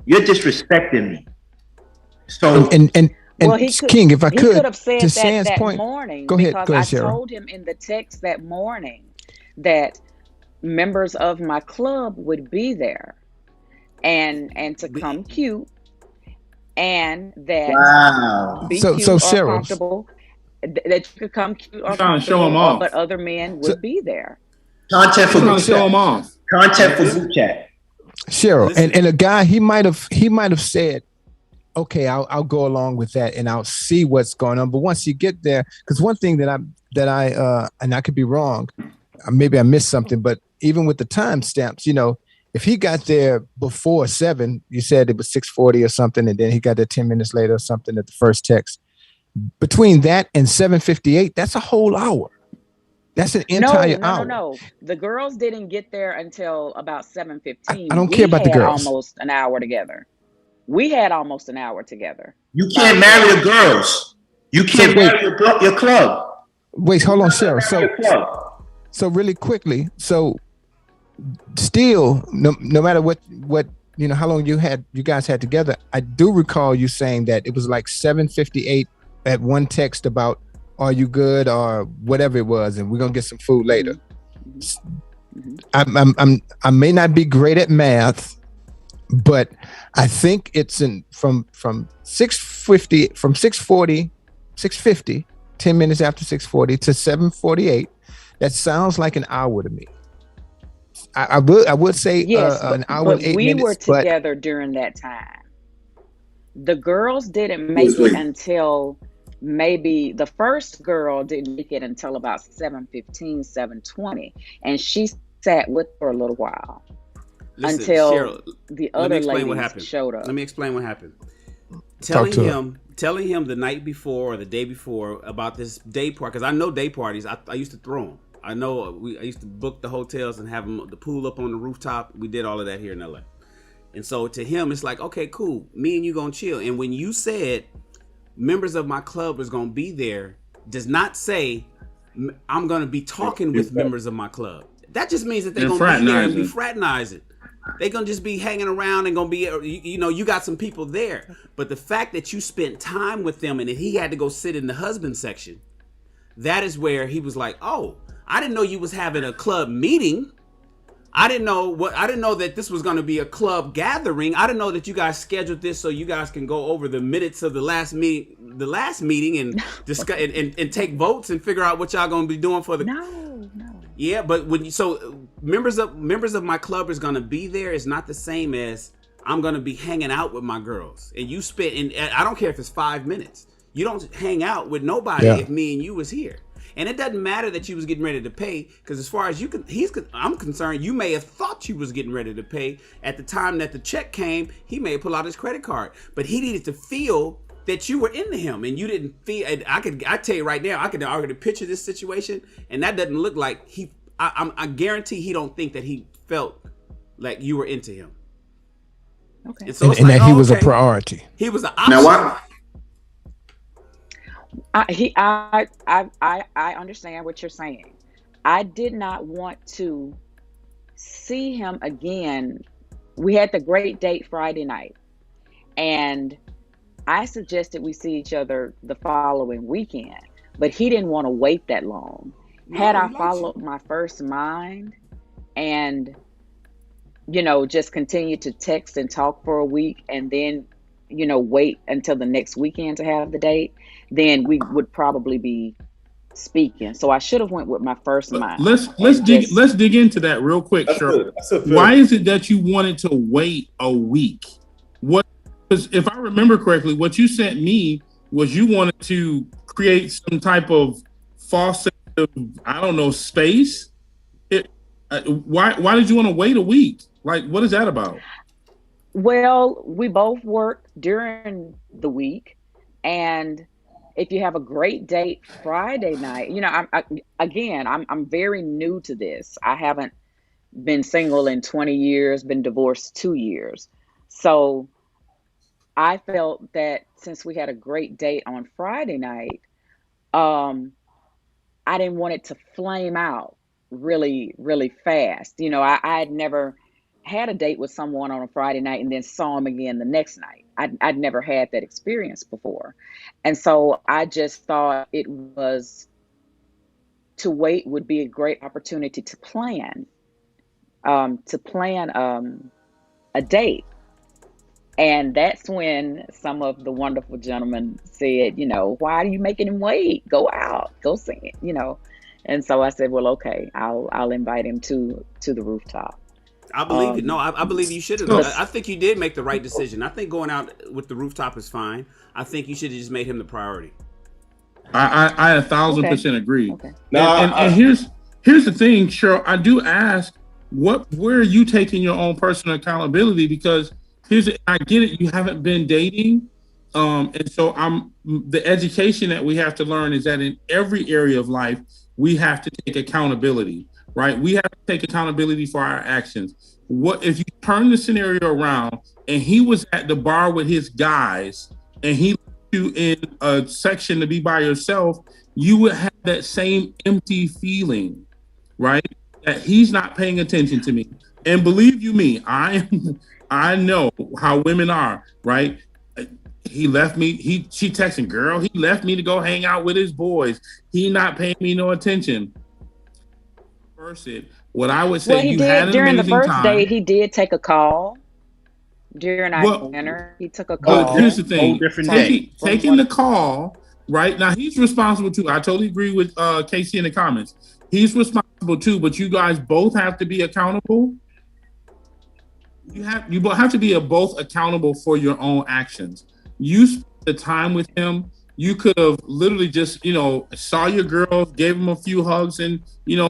You're disrespecting me. So and King, if I could have said to that point, morning. Go ahead, Cheryl. I told him in the text that morning that members of my club would be there. And to come cute, and that be cute or Cheryl, comfortable, that you could come cute or trying to show them off, but other men would be there. Content for group show them off. Content for group chat. Cheryl, and a guy he might have said, okay, I'll go along with that and I'll see what's going on. But once you get there, because one thing that I and I could be wrong, maybe I missed something, but even with the time stamps, you know, if he got there before 7, you said it was 6:40 or something, and then he got there 10 minutes later or something at the first text. Between that and 7:58, that's a whole hour. That's an entire hour. No. The girls didn't get there until about 7:15. I don't care about the girls. Almost an hour together. We had almost an hour together. You can't marry the girls. You can't marry your club. Wait, hold on, Cheryl. So really quickly, so still, no matter what you know, how long you guys had together, I do recall you saying that it was like 7:58 at one text about, are you good or whatever it was, and we're gonna get some food later. I may not be great at math, but I think it's from 6:50, 10 minutes after 6:40 to 7:48. That sounds like an hour to me. I would say yes, an hour and 8 we minutes. We were together during that time. The girls didn't make it until maybe the first girl didn't make it until about 7:15, 7:20, and she sat with for a little while. Listen, until Cheryl, the other ladies showed up. Let me explain what happened. Telling him the night before or the day before about this day party, because I know day parties. I used to throw them. I used to book the hotels and have them the pool up on the rooftop. We did all of that here in LA. And so to him, it's like, okay, cool. Me and you gonna chill. And when you said members of my club is gonna be there, does not say I'm gonna be talking with members of my club. That just means that they're gonna be there and be fraternizing. They're gonna just be hanging around and gonna be, you know, you got some people there. But the fact that you spent time with them and that he had to go sit in the husband section, that is where he was like, oh, I didn't know you was having a club meeting. I didn't know that this was going to be a club gathering. I didn't know that you guys scheduled this so you guys can go over the minutes of the last meeting and discuss and take votes and figure out what y'all going to be doing for the. No. Yeah, but members of my club is going to be there is not the same as I'm going to be hanging out with my girls. And you and I don't care if it's 5 minutes. You don't hang out with nobody if me and you was here. And it doesn't matter that you was getting ready to pay, because as far as I'm concerned, you may have thought you was getting ready to pay at the time that the check came. He may have pulled out his credit card, but he needed to feel that you were into him, and you didn't feel. I tell you right now, I could already picture this situation, and that doesn't look like he. I guarantee he don't think that he felt like you were into him. Okay, and that he was a priority. He was an option. Now what? I understand what you're saying. I did not want to see him again. We had the great date Friday night, and I suggested we see each other the following weekend, but he didn't want to wait that long. Had I followed my first mind and, you know, just continue to text and talk for a week and then, you know, wait until the next weekend to have the date, then we would probably be speaking. So I should have went with my first mind. Let's dig into that real quick, Shirley. Why is it that you wanted to wait a week? Because if I remember correctly, what you sent me was you wanted to create some type of false sense of, I don't know, space. Why did you want to wait a week? Like, what is that about? Well, we both work during the week, and if you have a great date Friday night, you know, I'm very new to this. I haven't been single in 20 years, been divorced 2 years. So I felt that since we had a great date on Friday night, I didn't want it to flame out really, really fast. You know, I had never had a date with someone on a Friday night and then saw him again the next night. I'd never had that experience before. And so I just thought it was to wait would be a great opportunity to plan a date. And that's when some of the wonderful gentlemen said, you know, why are you making him wait? Go out, go sing it, you know. And so I said, well, okay, I'll invite him to the rooftop. I believe it. No, I believe you should have. I think you did make the right decision. I think going out with the rooftop is fine. I think you should have just made him the priority. I 1,000% agree. Okay. And here's the thing, Cheryl. I do ask, where are you taking your own personal accountability? Because I get it. You haven't been dating, and so the education that we have to learn is that in every area of life we have to take accountability. Right? We have to take accountability for our actions. What if you turn the scenario around and he was at the bar with his guys and he left you in a section to be by yourself, you would have that same empty feeling, right? That he's not paying attention to me. And believe you me, I know how women are, right? He left me, she texting, girl, he left me to go hang out with his boys. He not paying me no attention. What I would say, well, he did during the first date. He did take a call during our dinner. He took a call. But here's the thing: taking the call right now, he's responsible too. I totally agree with Casey in the comments. He's responsible too, but you guys both have to be accountable. You both have to be both accountable for your own actions. You spent the time with him. You could have literally just, saw your girls, gave him a few hugs and,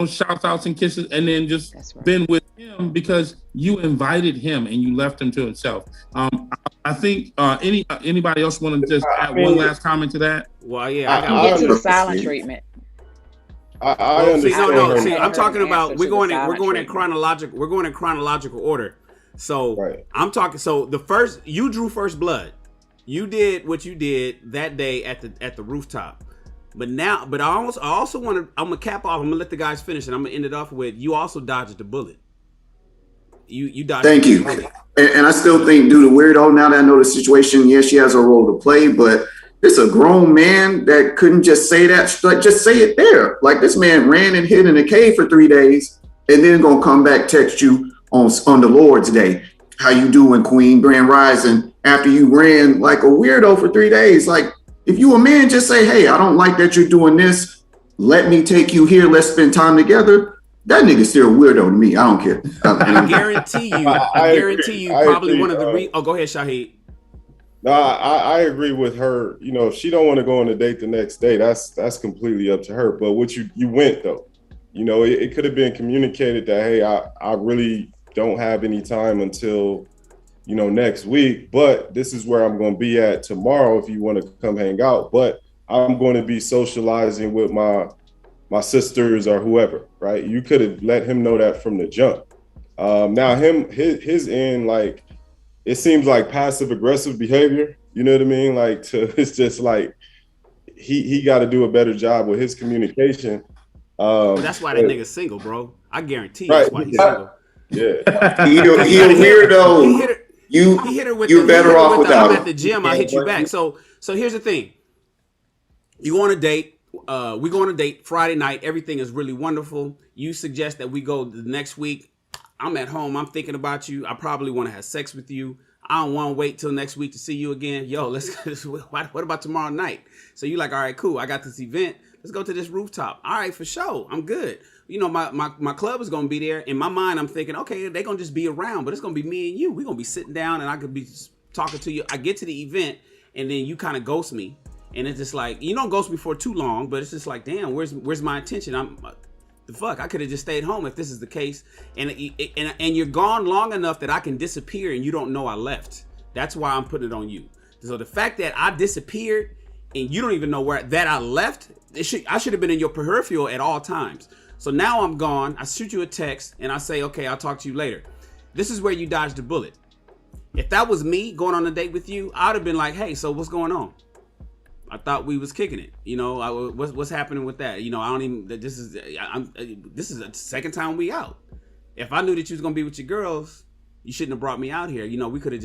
shouts outs and kisses, and then just been with him because you invited him and you left him to himself. I think anybody else want to just add one last comment to that? Well, yeah, I get to the silent treatment. I understand. See, I'm talking about we're going in chronological order. So I'm talking. So you drew first blood. You did what you did that day at the rooftop, but I also want to. I'm gonna cap off. I'm gonna let the guys finish, and I'm gonna end it off with you also dodged the bullet. You dodged. Thank you. And I still think, dude, the weirdo. Now that I know the situation, yes, she has a role to play, but it's a grown man that couldn't just say that. Like, just say it there. Like, this man ran and hid in a cave for 3 days, and then gonna come back text you on the Lord's Day. How you doing, Queen? Grand Rising. After you ran like a weirdo for 3 days. Like, if you a man, just say, hey, I don't like that you're doing this. Let me take you here. Let's spend time together. That nigga's still a weirdo to me. I don't care. I guarantee you probably one of the go ahead, Shahid. No, I agree with her. If she don't want to go on a date the next day, that's completely up to her. But what you went though, it could have been communicated that, hey, I really don't have any time until next week, but this is where I'm going to be at tomorrow if you want to come hang out. But I'm going to be socializing with my sisters or whoever, right? You could have let him know that from the jump. Now his end, like, it seems like passive aggressive behavior. You know what I mean? Like, it's just like he got to do a better job with his communication. That's why that nigga's single, bro. I guarantee you that's why he's single. Yeah, he a weirdo. He hit her with you're better off without I'm at the gym. I'll hit you back. So here's the thing. You go on a date. We go on a date Friday night. Everything is really wonderful. You suggest that we go the next week. I'm at home. I'm thinking about you. I probably want to have sex with you. I don't want to wait till next week to see you again. Yo, what about tomorrow night? So you're like, all right, cool. I got this event. Let's go to this rooftop. All right, for sure. I'm good. My club is going to be there. In my mind, I'm thinking, okay, they're going to just be around, but it's going to be me and you. We're going to be sitting down and I could be talking to you. I get to the event and then you kind of ghost me. And it's just like, you don't ghost me for too long, but it's just like, damn, where's my attention? The fuck, I could have just stayed home if this is the case. And you're gone long enough that I can disappear and you don't know I left. That's why I'm putting it on you. So the fact that I disappeared and you don't even know that I left, I should have been in your peripheral at all times. So now I'm gone. I shoot you a text and I say, okay, I'll talk to you later. This is where you dodged the bullet. If that was me going on a date with you, I'd have been like, hey, so what's going on? I thought we was kicking it. What's happening with that? I don't even. This is the second time we out. If I knew that you was gonna be with your girls, you shouldn't have brought me out here. We could have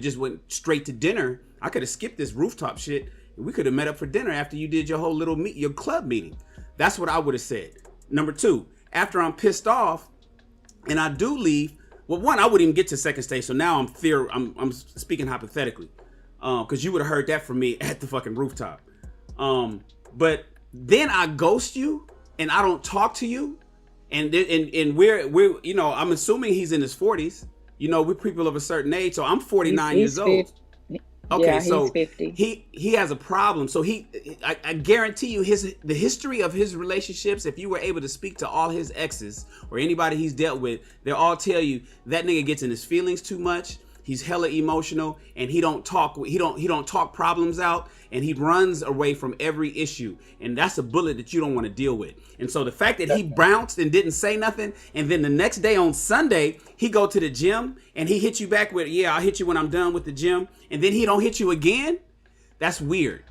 just went straight to dinner. I could have skipped this rooftop shit. And we could have met up for dinner after you did your whole little your club meeting. That's what I would have said. Number two, after I'm pissed off and I do leave, well, one, I wouldn't even get to second stage. So now I'm speaking hypothetically. Because you would have heard that from me at the fucking rooftop. But then I ghost you and I don't talk to you And we're you know, I'm assuming he's in his 40s. You know, we're people of a certain age, so I'm 49 years old. Okay, yeah, so 50. He has a problem. So I guarantee you the history of his relationships, if you were able to speak to all his exes or anybody he's dealt with, they'll all tell you that nigga gets in his feelings too much. He's hella emotional, and he don't talk problems out, and he runs away from every issue. And that's a bullet that you don't want to deal with. And so the fact that he bounced and didn't say nothing, and then the next day on Sunday, he go to the gym and he hit you back with, yeah, I'll hit you when I'm done with the gym, and then he don't hit you again, that's weird.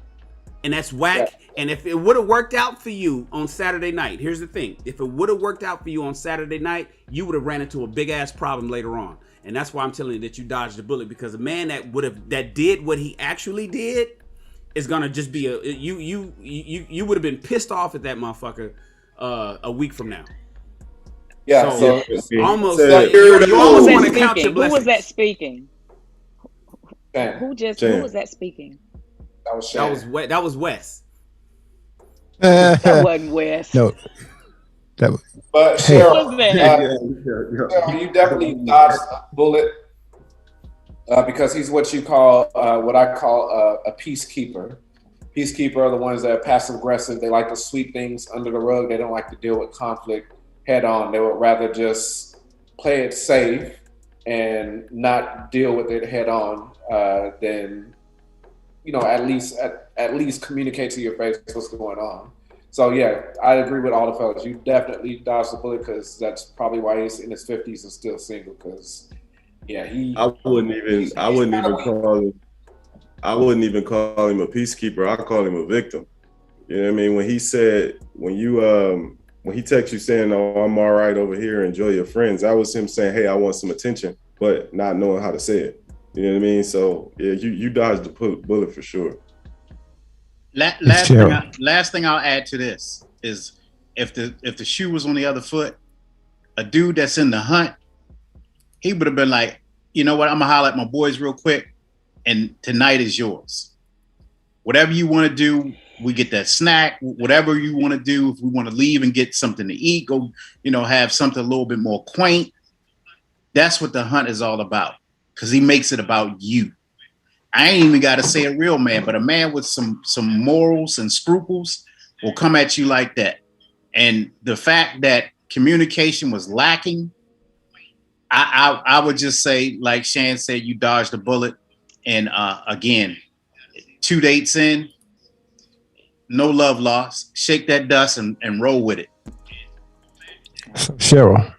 And that's whack. Yeah. And if it would have worked out for you on Saturday night, here's the thing. If it would have worked out for you on Saturday night, you would have ran into a big ass problem later on. And that's why I'm telling you that you dodged the bullet, because a man that did what he actually did is gonna just be you would have been pissed off at that motherfucker a week from now. Yeah, so almost you almost want to count your blessings. Who was that speaking? Who was that speaking? That was Shane. That was Wes. That wasn't Wes. No. That was. But Cheryl, you definitely dodged a bullet because he's what I call a peacekeeper. Peacekeeper are the ones that are passive aggressive. They like to sweep things under the rug. They don't like to deal with conflict head on. They would rather just play it safe and not deal with it head on than, you know, at least communicate to your face what's going on. So yeah, I agree with all the fellas. You definitely dodged the bullet, because that's probably why he's in his 50s and still single. Because yeah, I wouldn't even call him a peacekeeper. I call him a victim. You know what I mean? When he said, when he texted you saying, "Oh, I'm all right over here, enjoy your friends," that was him saying, "Hey, I want some attention," but not knowing how to say it. You know what I mean? So yeah, you dodged the bullet for sure. Last thing I'll add to this is if the shoe was on the other foot, a dude that's in the hunt, he would have been like, you know what, I'm gonna holler at my boys real quick, and tonight is yours. Whatever you want to do, we get that snack. Whatever you want to do, if we want to leave and get something to eat, go, you know, have something a little bit more quaint. That's what the hunt is all about, because he makes it about you. I ain't even got to say a real man, but a man with some morals and scruples will come at you like that. And the fact that communication was lacking, I would just say, like Shan said, you dodged a bullet. And again, 2 dates in, no love lost. Shake that dust and roll with it. Cheryl,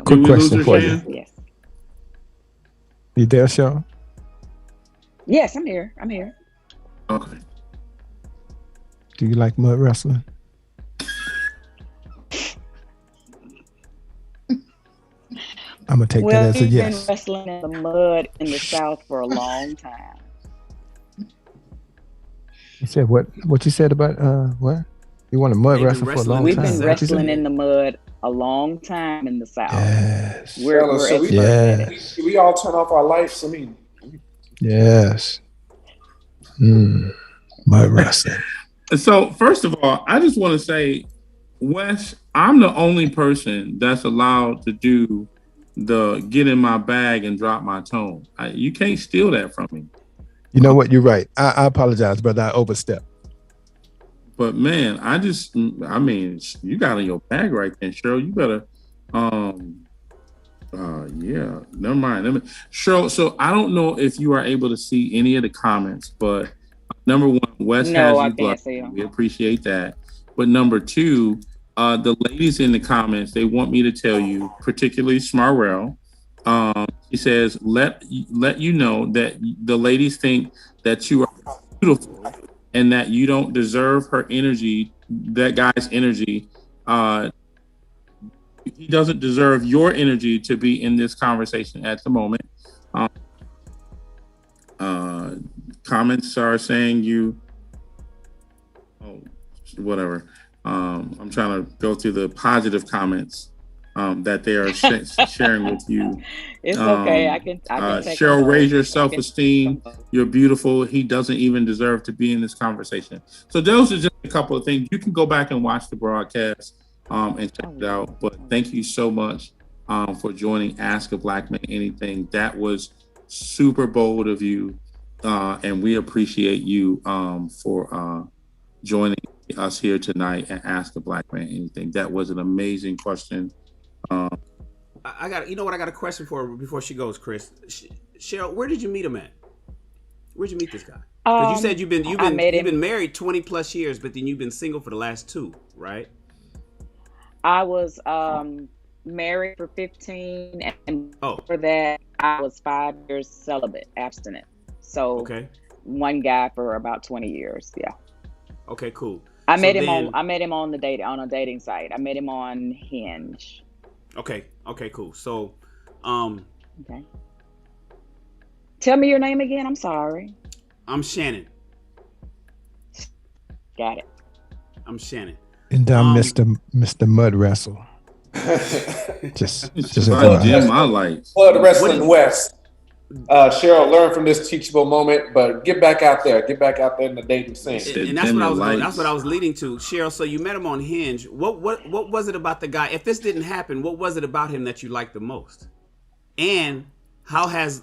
quick question for you. Yes. You there, Cheryl? Yes, I'm here. Okay. Do you like mud wrestling? I'm gonna take that as a yes. We've been wrestling in the mud in the South for a long time. You said what? What you said about what? You want to mud wrestle for a long time? We've been wrestling in the mud a long time in the South. Yes. We're experts at it. Should we all turn off our lights? I mean. Yes. Mud wrestling. So first of all, I just want to say, Wes, I'm the only person that's allowed to do the get in my bag and drop my tone. You can't steal that from me. You know what? You're right. I apologize, brother. I overstepped. But man, you got in your bag right there, Cheryl. You better, yeah, never mind. Cheryl, so I don't know if you are able to see any of the comments, but number one, Wes has you blocked. We appreciate that. But number two, the ladies in the comments, they want me to tell you, particularly Smarrell, he says, let you know that the ladies think that you are beautiful and that you don't deserve her energy, that guy's energy. He doesn't deserve your energy to be in this conversation at the moment. Comments are saying whatever. I'm trying to go through the positive comments that they are sharing with you. It's okay. I can Cheryl, raise your self-esteem. You're beautiful. He doesn't even deserve to be in this conversation. So those are just a couple of things. You can go back and watch the broadcast. and check it out. But thank you so much for joining Ask a Black Man Anything. That was super bold of you, and we appreciate you for joining us here tonight and Ask a Black Man Anything. That was an amazing question. I got, you know what? I got a question for her before she goes, Chris. Cheryl, where did you meet him at? Where'd you meet this guy? Because you said you've been married 20 plus years, but then you've been single for the last 2, right? I was married for 15, and for that I was 5 years celibate, abstinent. So one guy for about 20 years. Yeah. Okay, cool. I met him on a dating site. I met him on Hinge. Okay, cool. So, okay. Tell me your name again. I'm sorry. I'm Shannon. Got it. I'm Shannon. And I'm Mr. Mud Wrestle. just dim my lights. Blood Wrestling West. Cheryl, learn from this teachable moment, but get back out there. Get back out there in the dating scene. And that's what I was leading to, Cheryl. So you met him on Hinge. What was it about the guy? If this didn't happen, what was it about him that you liked the most? And how has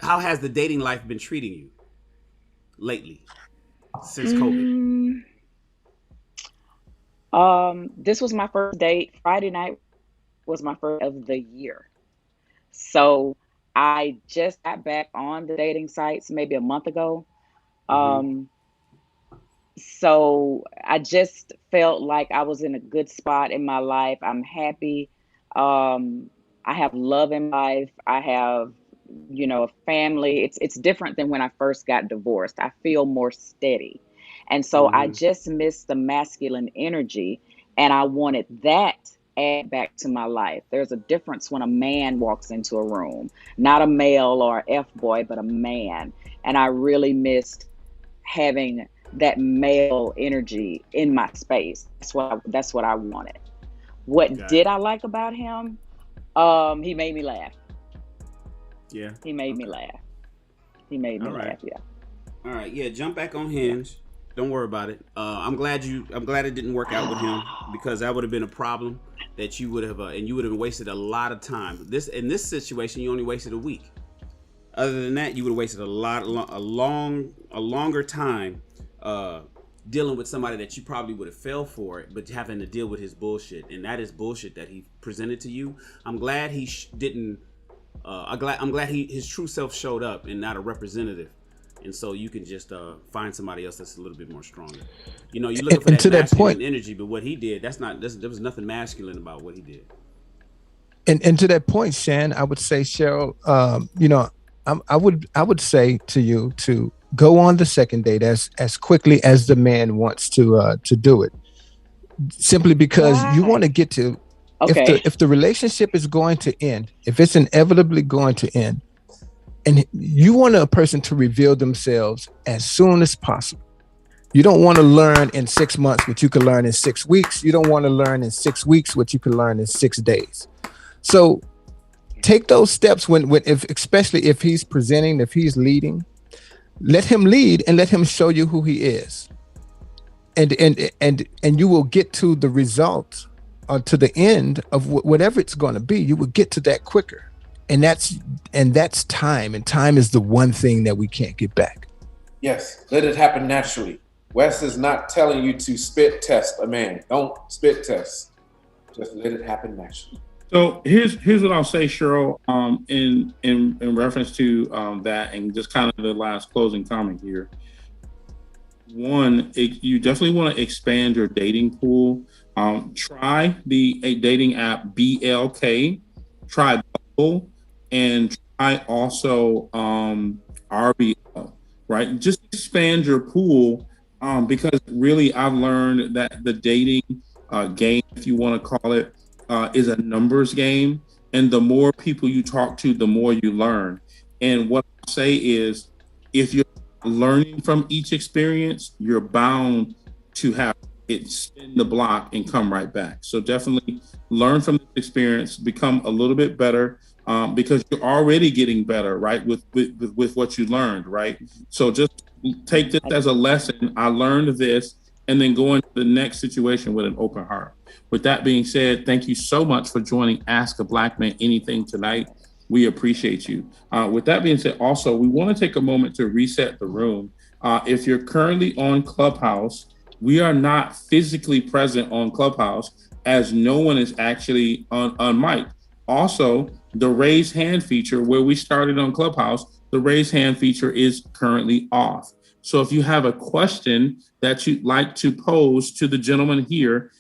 the dating life been treating you lately since COVID? This was my first date. Friday night was my first of the year. So I just got back on the dating sites maybe a month ago. So I just felt like I was in a good spot in my life. I'm happy. I have love in life. I have, a family. It's different than when I first got divorced. I feel more steady. And so I just missed the masculine energy, and I wanted that add back to my life. There's a difference when a man walks into a room, not a male or an F-boy, but a man. And I really missed having that male energy in my space. That's what I wanted. What did I like about him? He made me laugh. Yeah. He made me laugh. Laugh, yeah. All right, yeah, jump back on Hinge. Don't worry about it. I'm glad it didn't work out with him, because that would have been a problem that you would have, and you would have wasted a lot of time. In this situation, you only wasted a week. Other than that, you would have wasted a longer time dealing with somebody that you probably would have fell for it, but having to deal with his bullshit, and that is bullshit that he presented to you. I'm glad he didn't. I'm glad his true self showed up and not a representative. And so you can just find somebody else that's a little bit more stronger. You're looking for that masculine energy, but what he did, there was nothing masculine about what he did. And to that point, Shan, I would say, Cheryl, I would say to you to go on the second date as quickly as the man wants to do it, simply because you want to get to if the relationship is going to end, if it's inevitably going to end, and you want a person to reveal themselves as soon as possible. You don't want to learn in 6 months what you can learn in 6 weeks. You don't want to learn in 6 weeks what you can learn in 6 days. So take those steps especially if he's presenting, if he's leading, let him lead and let him show you who he is. And you will get to the result or to the end of whatever it's going to be. You will get to that quicker. And that's time. And time is the one thing that we can't get back. Yes, let it happen naturally. Wes is not telling you to spit test a man. Don't spit test. Just let it happen naturally. So here's what I'll say, Cheryl, in reference to that, and just kind of the last closing comment here. One, you definitely want to expand your dating pool. Try a dating app, BLK. Try Bumble, and try also RBL. Right, just expand your pool, because really I've learned that the dating game, if you want to call it, is a numbers game, and the more people you talk to, the more you learn. And what I say is, if you're learning from each experience, you're bound to have it spin the block and come right back. So definitely learn from this experience, become a little bit better, because you're already getting better, right, with what you learned, right? So just take this as a lesson. I learned this, and then go into the next situation with an open heart. With that being said, thank you so much for joining Ask a Black Man Anything tonight. We appreciate you. With that being said, also, we want to take a moment to reset the room. If you're currently on Clubhouse, we are not physically present on Clubhouse as no one is actually on mic. Also, the raise hand feature where we started on Clubhouse, the raise hand feature is currently off. So if you have a question that you'd like to pose to the gentleman here,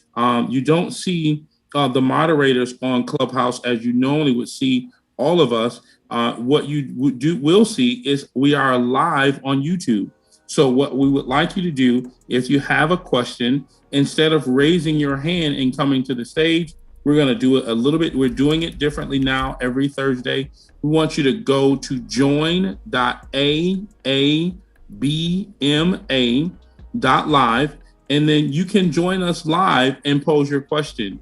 you don't see the moderators on Clubhouse as you normally would see all of us. What you will see is we are live on YouTube. So what we would like you to do, if you have a question, instead of raising your hand and coming to the stage, we're going to do it a little bit. We're doing it differently now every Thursday. We want you to go to join.aabma.live, and then you can join us live and pose your question.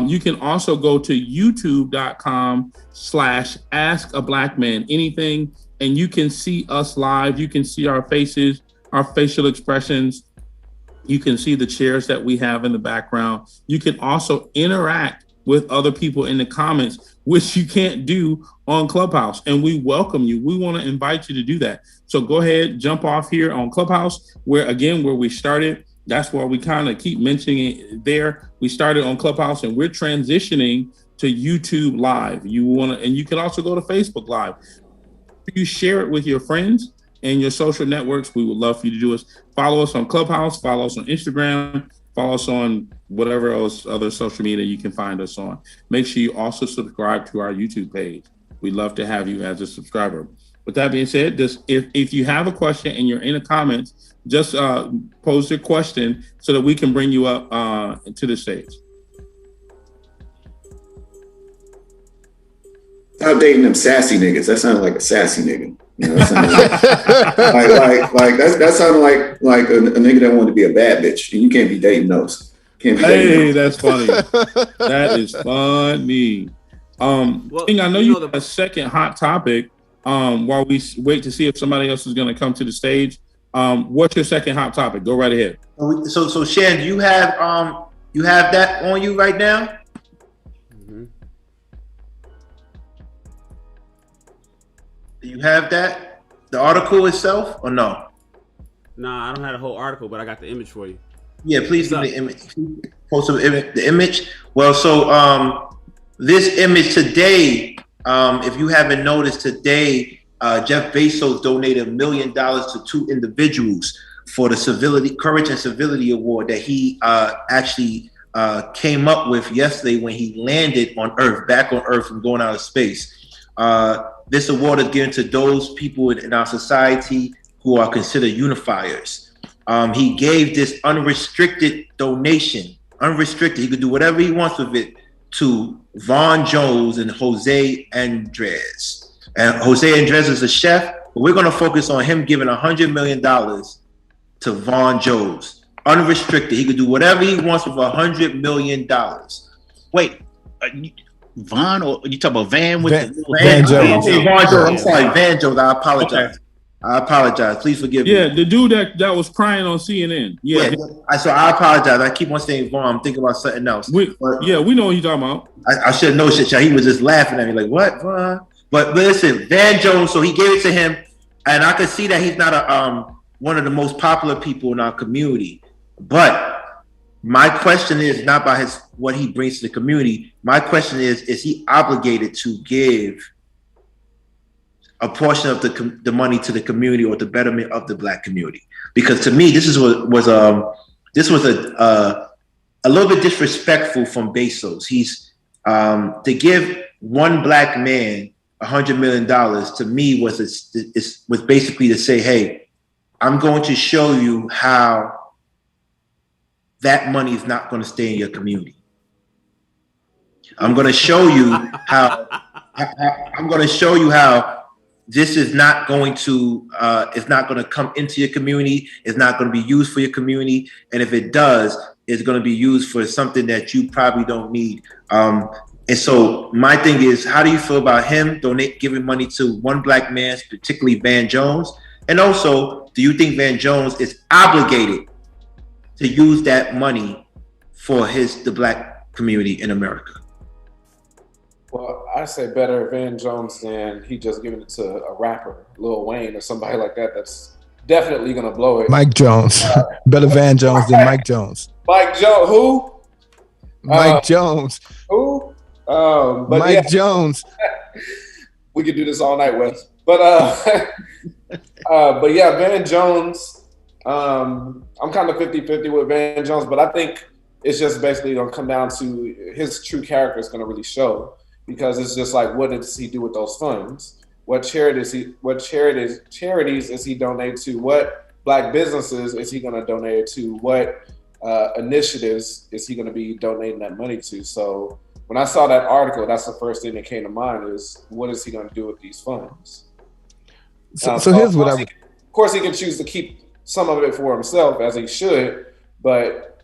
You can also go to youtube.com/askablackmananything, and you can see us live. You can see our faces, our facial expressions. You can see the chairs that we have in the background. You can also interact with other people in the comments, which you can't do on Clubhouse. And we welcome you. We want to invite you to do that. So go ahead, jump off here on Clubhouse, where we started. That's why we kind of keep mentioning it there. We started on Clubhouse and we're transitioning to YouTube Live. And you can also go to Facebook Live. You share it with your friends and your social networks. We would love for you to do us. Follow us on Clubhouse, follow us on Instagram, follow us on whatever else other social media you can find us on. Make sure you also subscribe to our YouTube page. We'd love to have you as a subscriber. With that being said, if you have a question and you're in the comments, just pose your question so that we can bring you up to the stage. Stop dating them sassy niggas. That sounded like a sassy nigga. You know, that sounded that sounded like a nigga that wanted to be a bad bitch, and you can't be dating those. Hey, that's funny. That is funny. King, I know you have a second hot topic. While we wait to see if somebody else is going to come to the stage, what's your second hot topic? Go right ahead. So Shan, do you have that on you right now? Do you have that? The article itself, or no? Nah, I don't have the whole article, but I got the image for you. Yeah, please give the image. Post the image. Well, so this image today, if you haven't noticed today, Jeff Bezos donated $1 million to two individuals for the Courage and Civility Award that he actually came up with yesterday when he landed on Earth, back on Earth from going out of space. This award is given to those people in our society who are considered unifiers. He gave this unrestricted donation, unrestricted. He could do whatever he wants with it, to Vaughn Jones and Jose Andres. And Jose Andres is a chef, but we're going to focus on him giving $100 million to Vaughn Jones. Unrestricted. He could do whatever he wants with $100 million. Wait, Vaughn, or you talk about Van with Van Jones? Vaughn Jones. I'm sorry, Van Jones. I apologize. Okay. I apologize. Please forgive me. Yeah, the dude that was crying on CNN. Yeah. So I apologize. I keep on saying Vaughn. I'm thinking about something else. We know what you're talking about. I should know shit. He was just laughing at me like, what, Vaughn? But listen, Van Jones, so he gave it to him, and I could see that he's not one of the most popular people in our community. But my question is not about what he brings to the community. My question is he obligated to give a portion of the money to the community or the betterment of the Black community? Because to me, this was a little bit disrespectful from Bezos. He's to give one Black man $100 million to me was basically to say, hey, I'm going to show you how that money is not going to stay in your community. I'm going to show you how. I'm going to show you how this is not going to. It's not going to come into your community. It's not going to be used for your community. And if it does, it's going to be used for something that you probably don't need. And so my thing is, how do you feel about him giving money to one Black man, particularly Van Jones? And also, do you think Van Jones is obligated to use that money for the black community in America? Well, I say better Van Jones than he just giving it to a rapper, Lil Wayne or somebody like that. That's definitely gonna blow it. Mike Jones, better Van Jones than Mike Jones. Mike Jones, who? Mike Jones. Who? Mike Jones. We could do this all night, Wes. But yeah, Van Jones. I'm kind of 50-50 with Van Jones, but I think it's just basically gonna come down to his true character is gonna really show, because it's just like, what does he do with those funds? What charities is he donate to? What black businesses is he gonna donate to? What initiatives is he gonna be donating that money to? So when I saw that article, that's the first thing that came to mind is, what is he gonna do with these funds? So here's what of course he can choose to keep some of it for himself, as he should, but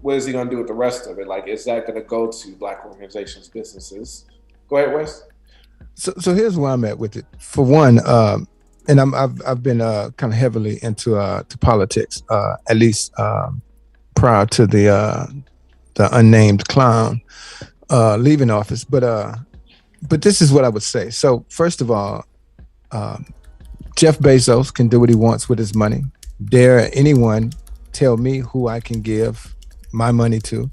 what is he going to do with the rest of it? Like, is that going to go to black organizations, businesses? Go ahead, Wes. So here's where I'm at with it. For one, and I've been kind of heavily into to politics, at least prior to the unnamed clown leaving office. But this is what I would say. So first of all, Jeff Bezos can do what he wants with his money. Dare anyone tell me who I can give my money to?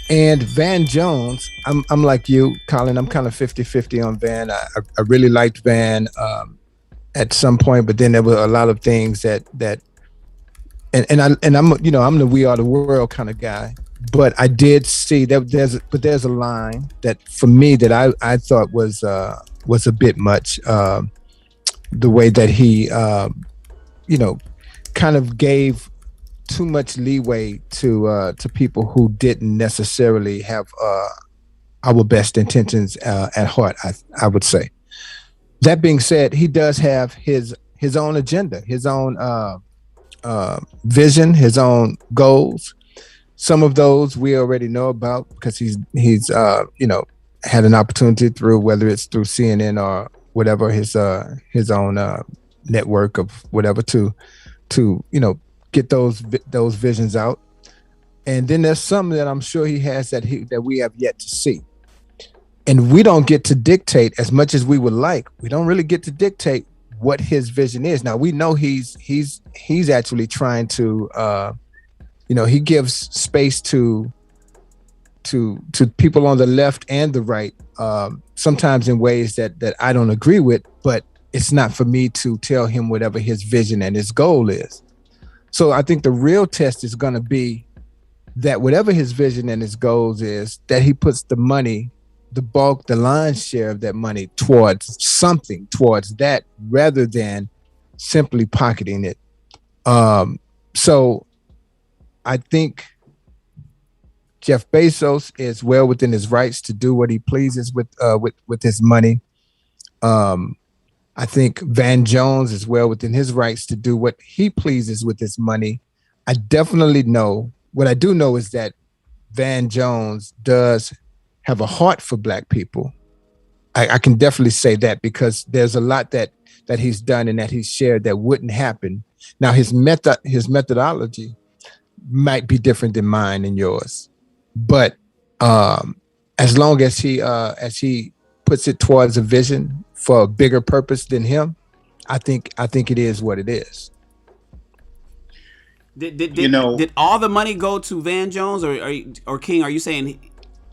And Van Jones, I'm like you, Colin, I'm kind of 50-50 on Van. I really liked Van at some point, but then there were a lot of things that and I'm I'm the we are the world kind of guy. But I did see that there's a line that for me that I thought was a bit much. The way that he kind of gave too much leeway to people who didn't necessarily have our best intentions at heart, I would say. That being said, he does have his own agenda, his own vision, his own goals. Some of those we already know about because he's had an opportunity through, whether it's through CNN or whatever, his own network of whatever to get those visions out. And then there's some that I'm sure he has that we have yet to see. And we don't get to dictate as much as we would like. We don't really get to dictate what his vision is. Now we know he's actually trying to he gives space to people on the left and the right, sometimes in ways that I don't agree with, but it's not for me to tell him whatever his vision and his goal is. So I think the real test is going to be that whatever his vision and his goals is, that he puts the money, the bulk, the lion's share of that money towards something, towards that, rather than simply pocketing it. So I think Jeff Bezos is well within his rights to do what he pleases with his money. I think Van Jones is well within his rights to do what he pleases with his money. I definitely know, what I do know is that Van Jones does have a heart for black people. I can definitely say that because there's a lot that he's done and that he's shared that wouldn't happen. Now his methodology might be different than mine and yours, but as long as he puts it towards a vision for a bigger purpose than him, I think it is what it is. Did all the money go to Van Jones or King? Are you saying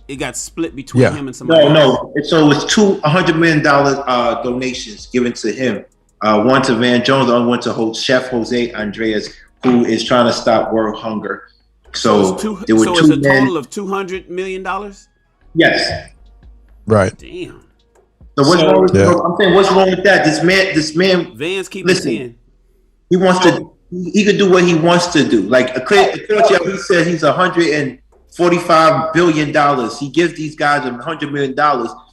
it got split between him and somebody else? No. So it's $200 million donations given to him. One to Van Jones, the other one to Chef Jose Andres, who is trying to stop world hunger. So there were it's a total of $200 million? Yes. Right. Damn. So what's wrong with I'm saying, what's wrong with that? This man Van's keeping listen, he wants to, he could do what he wants to do. Like he said he's $145 billion. He gives these guys $100 million.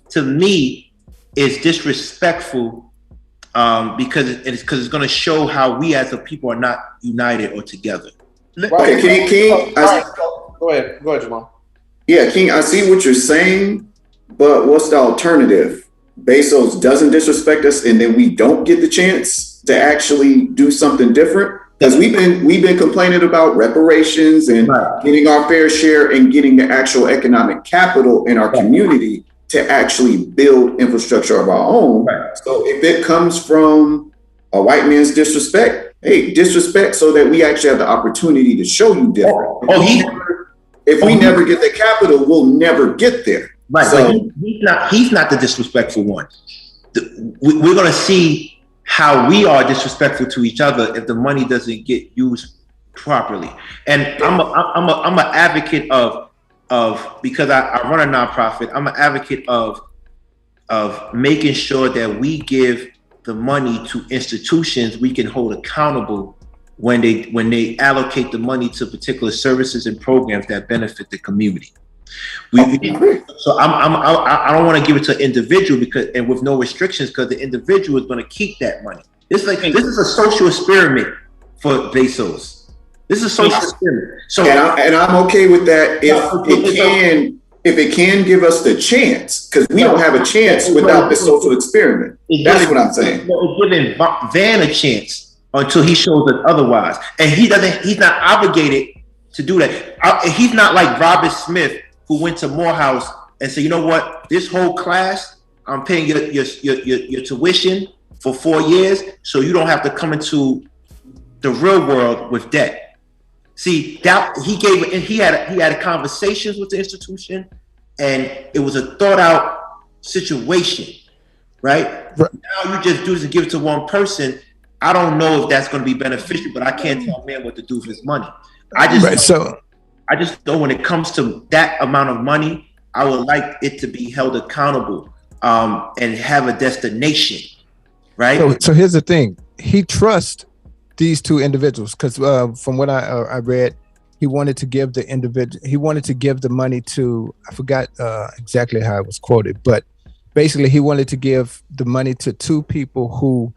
To me, it's disrespectful because it's going to show how we as a people are not united or together. Okay, King. Go ahead, Jamal. Yeah, King, I see what you're saying, but what's the alternative? Bezos doesn't disrespect us, and then we don't get the chance to actually do something different. Because we've been complaining about reparations and getting our fair share and getting the actual economic capital in our community to actually build infrastructure of our own. So if it comes from a white man's disrespect, hey, disrespect so that we actually have the opportunity to show you different. If we never get the capital, we'll never get there. Right, so, but he's not the disrespectful one. We're going to see how we are disrespectful to each other if the money doesn't get used properly. And I'm an advocate of because I run a nonprofit. I'm an advocate of making sure that we give the money to institutions we can hold accountable when they allocate the money to particular services and programs that benefit the community. So I don't want to give it to an individual and with no restrictions, because the individual is going to keep that money. This is a social experiment for Bezos. This is a social experiment. So and I'm okay with that if it can give us the chance, because we don't have a chance without the social experiment. That's what I'm saying. It's giving Van a chance until he shows us otherwise, and he's not obligated to do that. He's not like Robert Smith, who went to Morehouse and said, you know what, this whole class, I'm paying your tuition for 4 years, so you don't have to come into the real world with debt. See, that he had conversations with the institution, and it was a thought out situation, right? Now you just do this and give it to one person. I don't know if that's going to be beneficial, but I can't tell a man what to do with his money. I just know when it comes to that amount of money, I would like it to be held accountable and have a destination, right? So here's the thing. He trusts these two individuals because from what I read, he wanted to give the money to, I forgot exactly how it was quoted, but basically he wanted to give the money to two people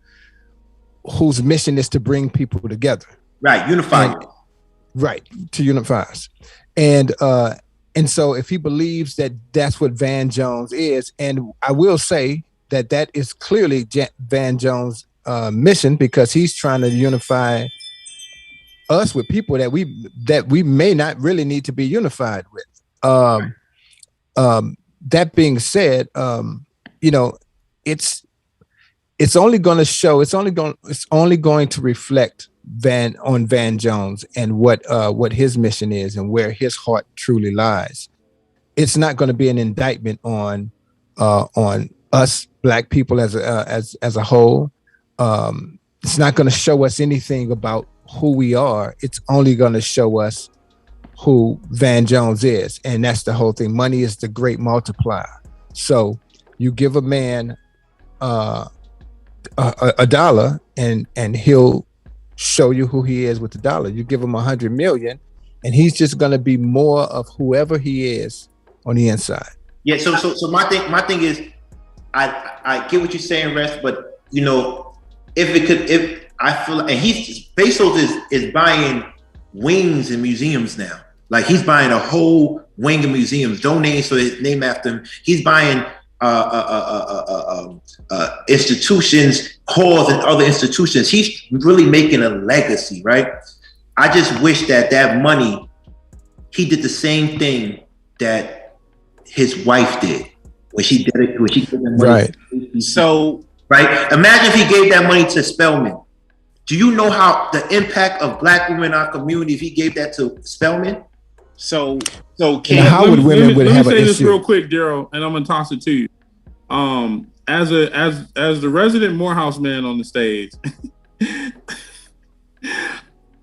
whose mission is to bring people together. Right, unify. Right, to unify us. And so if he believes that that's what Van Jones is, and I will say that is clearly Van Jones' mission, because he's trying to unify us with people that we may not really need to be unified with. That being said, it's only going to reflect on Van Jones and what his mission is and where his heart truly lies. It's not going to be an indictment on us Black people as a whole. It's not going to show us anything about who we are. It's only going to show us who Van Jones is, and that's the whole thing. Money is the great multiplier. So you give a man a dollar, and he'll show you who he is with the dollar. You give him 100 million, and he's just going to be more of whoever he is on the inside. Yeah. So my thing is, I get what you're saying, Rex, but if I feel, and Bezos is buying wings in museums now. Like he's buying a whole wing of museums, donating so it's named after him. He's buying institutions, halls, and other institutions. He's really making a legacy, right? I just wish that money, he did the same thing that his wife did when she did it. When she gave that money. Right. So, right. Imagine if he gave that money to Spelman. Do you know how the impact of Black women in our community if he gave that to Spelman? So how would women would have an issue? Let me say this real quick, Daryl, and I'm gonna toss it to you. As the resident Morehouse man on the stage,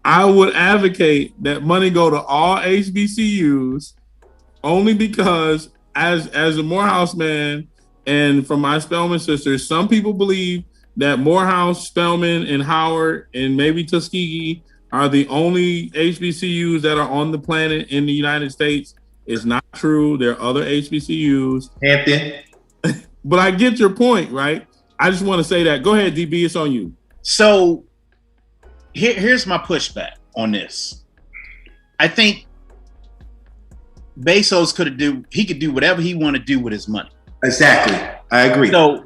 I would advocate that money go to all HBCUs, only because as a Morehouse man and from my Spelman sisters, some people believe that Morehouse, Spelman, and Howard, and maybe Tuskegee are the only HBCUs that are on the planet in the United States. It's not true. There are other HBCUs. Hampton. But I get your point, right? I just want to say that. Go ahead, DB. It's on you. So here's my pushback on this. I think Bezos could do whatever he want to do with his money. Exactly. I agree. So,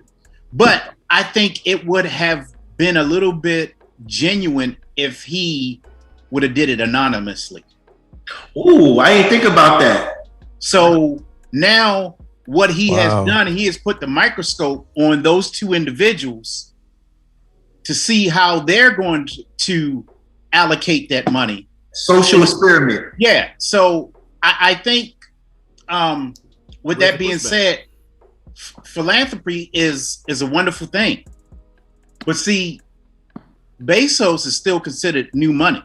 but I think it would have been a little bit genuine if he would have did it anonymously. Ooh, I didn't think about that. So now what he has done, he has put the microscope on those two individuals to see how they're going to allocate that money. Social experiment. Yeah. So I think with that being said, philanthropy is a wonderful thing. But see, Bezos is still considered new money.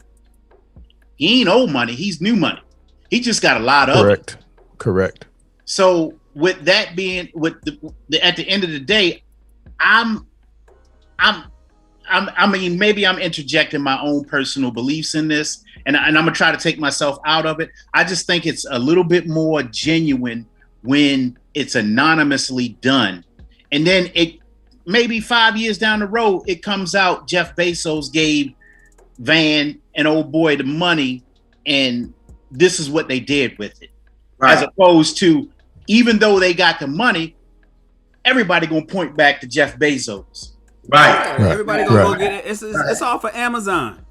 He ain't old money, he's new money. He just got a lot of it. Correct. So with that being at the end of the day, I mean, maybe I'm interjecting my own personal beliefs in this, and I'm gonna try to take myself out of it. I just think it's a little bit more genuine when it's anonymously done, and then it maybe 5 years down the road it comes out Jeff Bezos gave Van and old boy the money, and this is what they did with it. Right. As opposed to, even though they got the money, everybody gonna point back to Jeff Bezos. Right. Everybody gonna go get it. It's all for Amazon.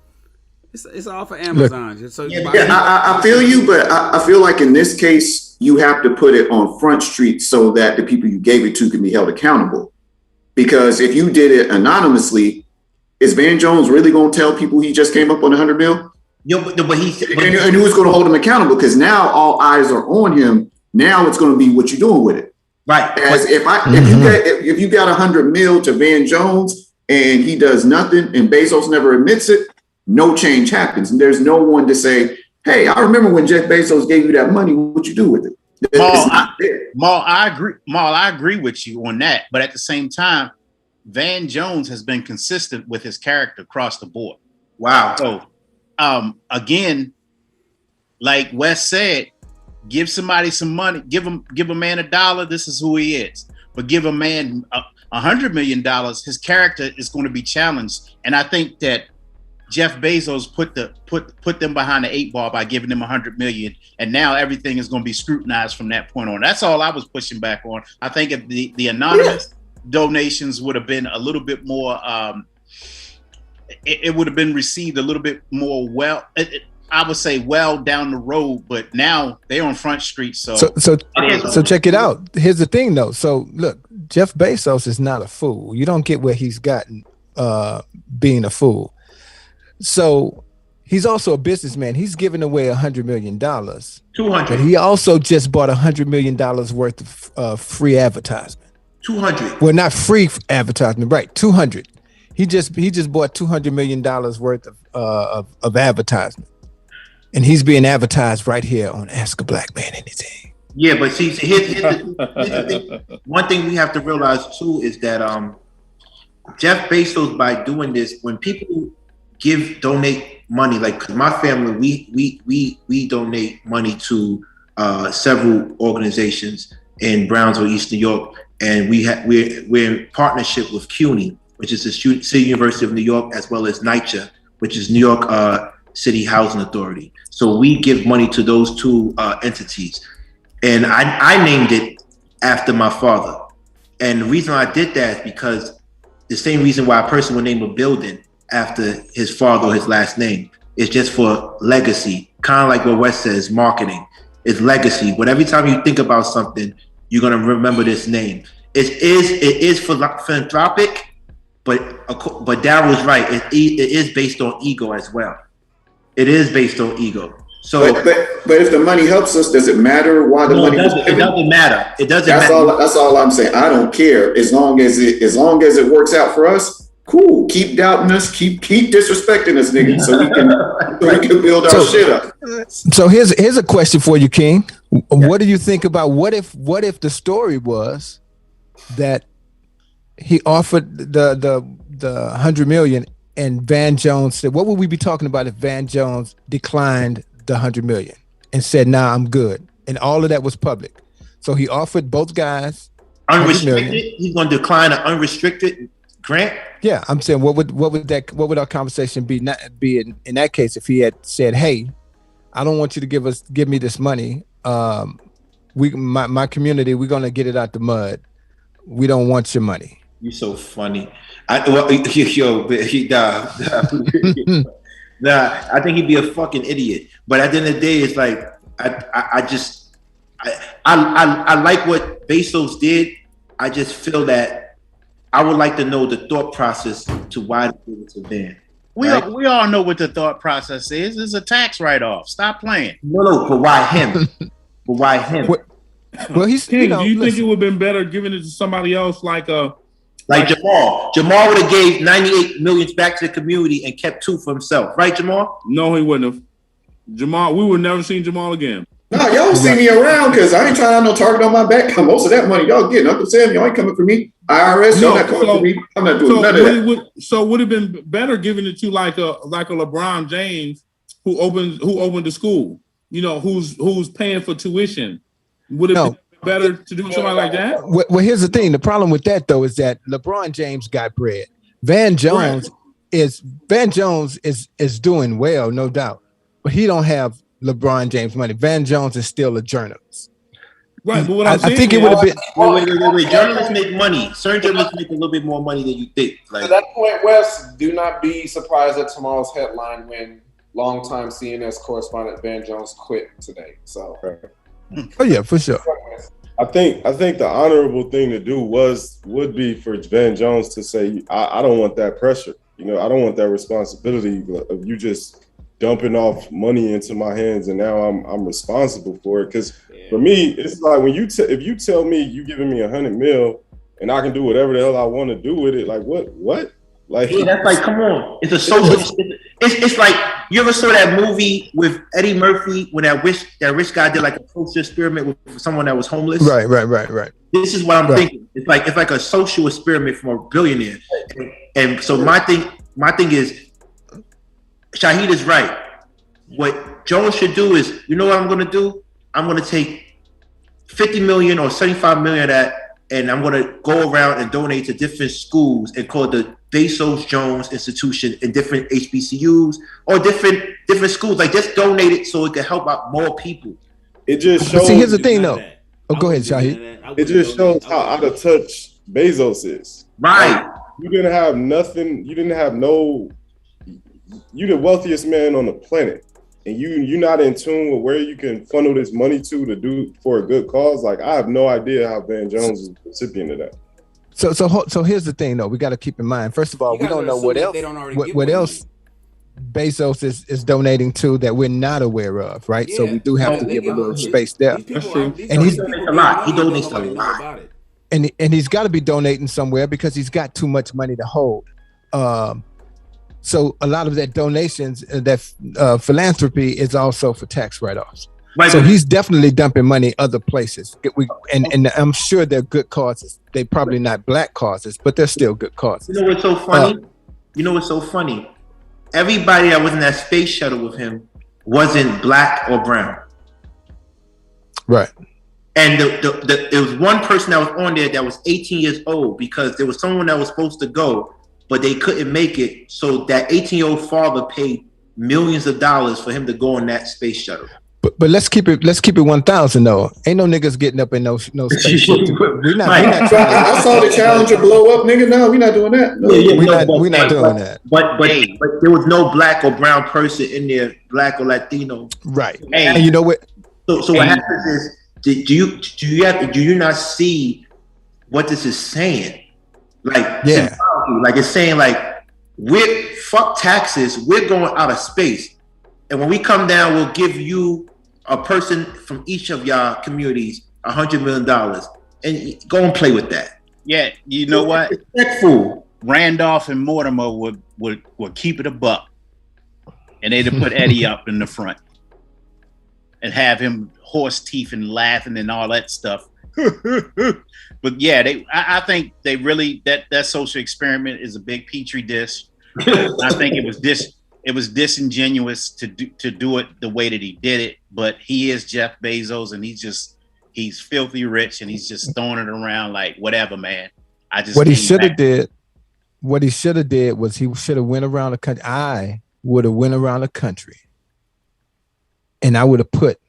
It's all for Amazon. Look, so I feel you, but I feel like in this case you have to put it on Front Street so that the people you gave it to can be held accountable. Because if you did it anonymously, is Van Jones really going to tell people he just came up on 100 mil? Yo, but and who's going to hold him accountable? Because now all eyes are on him. Now it's going to be what you're doing with it. Right. As if you got 100 mil to Van Jones and he does nothing and Bezos never admits it, no change happens. And there's no one to say, hey, I remember when Jeff Bezos gave you that money. What you do with it? Maul, I agree. Maul, I agree with you on that. But at the same time, Van Jones has been consistent with his character across the board. Wow. So, again, like Wes said, give somebody some money. Give a man $1. This is who he is. But give a man $100 million. His character is going to be challenged. And I think that Jeff Bezos put them behind the 8 ball by giving them $100 million, and now everything is going to be scrutinized from that point on. That's all I was pushing back on. I think if the anonymous donations would have been a little bit more, it would have been received a little bit more I would say well down the road, but now they're on Front Street. So check it out. Here's the thing though. So look, Jeff Bezos is not a fool. You don't get where he's gotten being a fool. So he's also a businessman. He's giving away $100 million. 200. But he also just bought $100 million worth of free advertisement. 200. Well, not free advertisement, right? 200. He just bought $200 million worth of advertisement, and he's being advertised right here on Ask a Black Man Anything. Yeah, but see, here's the thing. One thing we have to realize too is that Jeff Bezos, by doing this, when people donate money, like my family, we donate money to several organizations in Brownsville, East New York, and we're in partnership with CUNY, which is the City University of New York, as well as NYCHA, which is New York City Housing Authority. So we give money to those two entities, and I named it after my father. And the reason I did that is because the same reason why a person would name a building after his father or his last name. It's just for legacy. Kind of like what Wes says, marketing. It's legacy. But every time you think about something, you're gonna remember this name. It is philanthropic, but Darryl was right. It is based on ego as well. It is based on ego. So, but if the money helps us, does it matter why the money? It doesn't matter. It doesn't matter. That's all I'm saying. I don't care as long as it works out for us. Cool. Keep doubting us. Keep disrespecting us, nigga, so we can build our shit up. So here's a question for you, King. Yeah. What do you think about what if the story was that he offered the 100 million and Van Jones said, what would we be talking about if Van Jones declined the 100 million and said, nah, I'm good, and all of that was public? So he offered both guys unrestricted. He's going to decline an unrestricted grant. Yeah, I'm saying what would our conversation be in that case if he had said, hey, I don't want you to give me this money. My community, we're gonna get it out the mud. We don't want your money. You're so funny. Nah, I think he'd be a fucking idiot. But at the end of the day, it's like I like what Bezos did. I just feel that I would like to know the thought process to why they did it to Van. We all know what the thought process is. It's a tax write-off. Stop playing. No, but why him? But why him? Well, he's. King, do you think it would have been better giving it to somebody else like Jamal? Jamal would have gave 98 million back to the community and kept 2 for himself, right, Jamal? No, he wouldn't have. Jamal, we would never seen Jamal again. No, y'all see me around because I ain't trying to have no target on my back. Most of that money y'all getting. Uncle Sam, y'all ain't coming for me. IRS, y'all not coming for me. I'm not doing none of that. So would it have been better giving it to like a LeBron James who opened the school? You know, who's paying for tuition? Would it be better to do something like that? Well, here's the thing. The problem with that though is that LeBron James got bread. Van Jones is doing well, no doubt, but he don't have LeBron James money. Van Jones is still a journalist. Right, but what I'm saying, I think it would have been. Wait. Journalists make money. Certain journalists make a little bit more money than you think. Like, to that point, Wes, do not be surprised at tomorrow's headline when longtime CNS correspondent Van Jones quit today. So, oh yeah, for sure. I think the honorable thing to do would be for Van Jones to say, I don't want that pressure. You know, I don't want that responsibility of you just dumping off money into my hands and now I'm responsible for it. Because for me, it's like when if you tell me you giving me $100 million and I can do whatever the hell I want to do with it, like what? Like that's like, come on, it's a social. It's like, you ever saw that movie with Eddie Murphy when that rich guy did like a social experiment with someone that was homeless? Right. This is what I'm thinking. It's like a social experiment from a billionaire. And so my thing is, Shahid is right. What Jones should do is, you know what I'm going to do? I'm going to take 50 million or 75 million of that, and I'm going to go around and donate to different schools and call the Bezos Jones Institution in different HBCUs or different schools. Like, just donate it so it can help out more people. It just shows. See, here's the thing, though. Oh, go ahead, Shahid. It just shows how out of touch Bezos is. Right. Like, you didn't have nothing. You didn't have no. You're the wealthiest man on the planet, and you're not in tune with where you can funnel this money to do for a good cause. Like, I have no idea how Van Jones is the recipient of that. So here's the thing, though. We got to keep in mind. First of all, we don't know what else Bezos is donating to that we're not aware of, right? Yeah. So we do have to give a little space there. That's true. And he donates a lot. He donates a lot. And he's got to be donating somewhere because he's got too much money to hold. So a lot of that donations, that philanthropy is also for tax write-offs. Right. So he's definitely dumping money other places. And I'm sure they're good causes. They're probably not black causes, but they're still good causes. You know what's so funny? Everybody that was in that space shuttle with him wasn't black or brown. Right. And there was one person that was on there that was 18 years old because there was someone that was supposed to go, but they couldn't make it. So that 18-year-old father paid millions of dollars for him to go on that space shuttle. But let's keep it 1,000 though. Ain't no niggas getting up in no space. We're not. I saw the Challenger blow up, nigga. No, we're not doing that. No. We're not doing that. But there was no black or brown person in there, black or Latino. Right. And you know what? So what happens is, do you not see what this is saying? Like, yeah. Like, it's saying like, we're fuck taxes. We're going out of space, and when we come down, we'll give you a person from each of y'all communities $100 million, and go and play with that. Yeah, you know what? Respectful. Randolph and Mortimer would keep it a buck, and they'd have put Eddie up in the front and have him horse teeth and laughing and all that stuff. But yeah, I think they really that social experiment is a big petri dish. I think it was disingenuous to do it the way that he did it, but he is Jeff Bezos, and he's filthy rich, and he's just throwing it around like whatever, man. What he should have did was he should have went around the country. I would have went around the country, and I would have put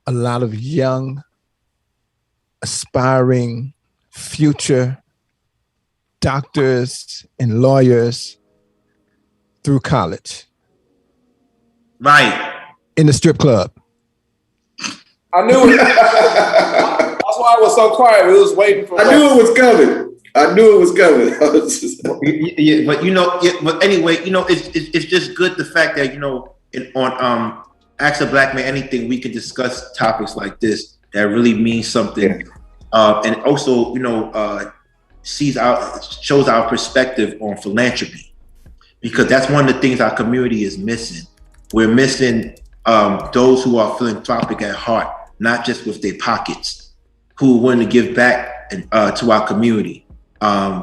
a lot of young, aspiring future doctors and lawyers through college Right. In the strip club. I knew it. That's why I was so quiet. We was waiting for. I knew it was coming. Yeah, but anyway, it's just good the fact that on Ask a Black Man Anything, we can discuss topics like this that really mean something, and also shows our perspective on philanthropy, because that's one of the things our community is missing. We're missing those who are philanthropic at heart, not just with their pockets, who want to give back to our community.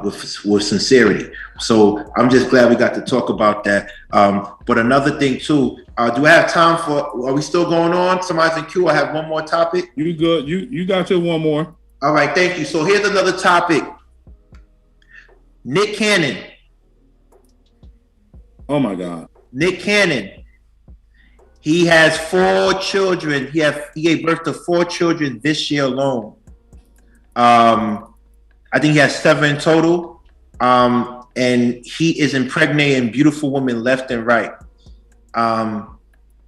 With sincerity. So I'm just glad we got to talk about that. But another thing too, do I have time for, are we still going on? Somebody's in queue. I have one more topic. You good. You got your one more. All right, thank you. So here's another topic. Nick Cannon. Oh my God. Nick Cannon. He has 4 children. He gave birth to 4 children this year alone. I think he has 7 total. And he is impregnating beautiful women left and right.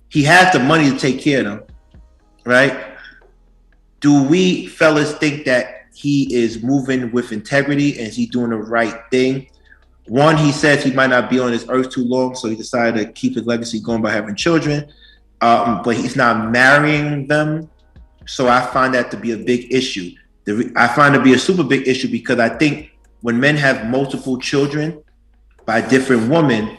He has the money to take care of them, right? Do we fellas think that he is moving with integrity and is he doing the right thing? One, he says he might not be on this earth too long, so he decided to keep his legacy going by having children, but he's not marrying them. So I find that to be a big issue. I find it to be a super big issue because I think when men have multiple children by different women,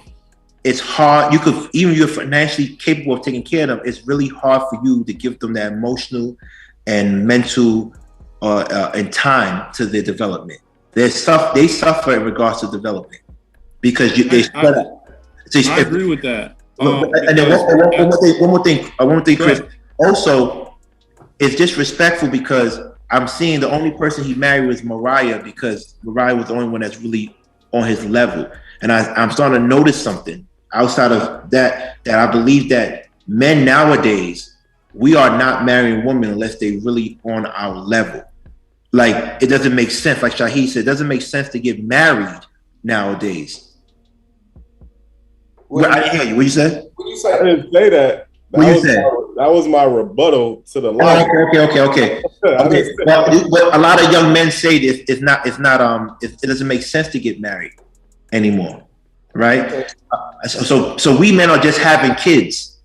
it's hard. Even if you're financially capable of taking care of them, it's really hard for you to give them that emotional and mental and time to their development. They suffer in regards to development because they spread out. I agree with that. And then one more thing, Chris. Also, it's disrespectful because I'm seeing the only person he married was Mariah, because Mariah was the only one that's really on his level. And I'm starting to notice something outside of that I believe that men nowadays, we are not marrying women unless they really on our level. Like, it doesn't make sense. Like Shaheed said, it doesn't make sense to get married nowadays. I didn't hear you. What you said? I didn't say that. That was my rebuttal to the line. Okay. Well, a lot of young men say this. It doesn't make sense to get married anymore, right? So we men are just having kids.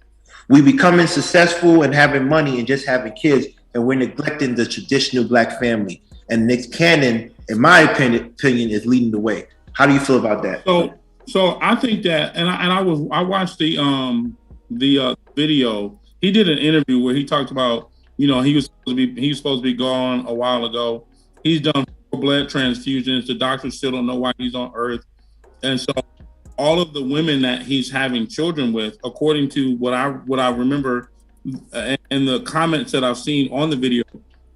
We becoming successful and having money and just having kids, and we're neglecting the traditional Black family. And Nick Cannon, in my opinion, is leading the way. How do you feel about that? So I think that, and I watched the video. He did an interview where he talked about, he was supposed to be gone a while ago. He's done 4 blood transfusions. The doctors still don't know why he's on Earth. And so all of the women that he's having children with, according to what I remember and the comments that I've seen on the video,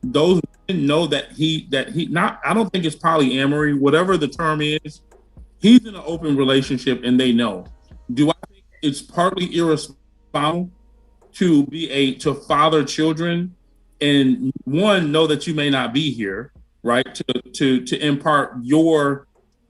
those women know that he not, I don't think it's polyamory, whatever the term is. He's in an open relationship and they know. Do I think it's partly irresponsible to father children and one, know that you may not be here, right? To impart your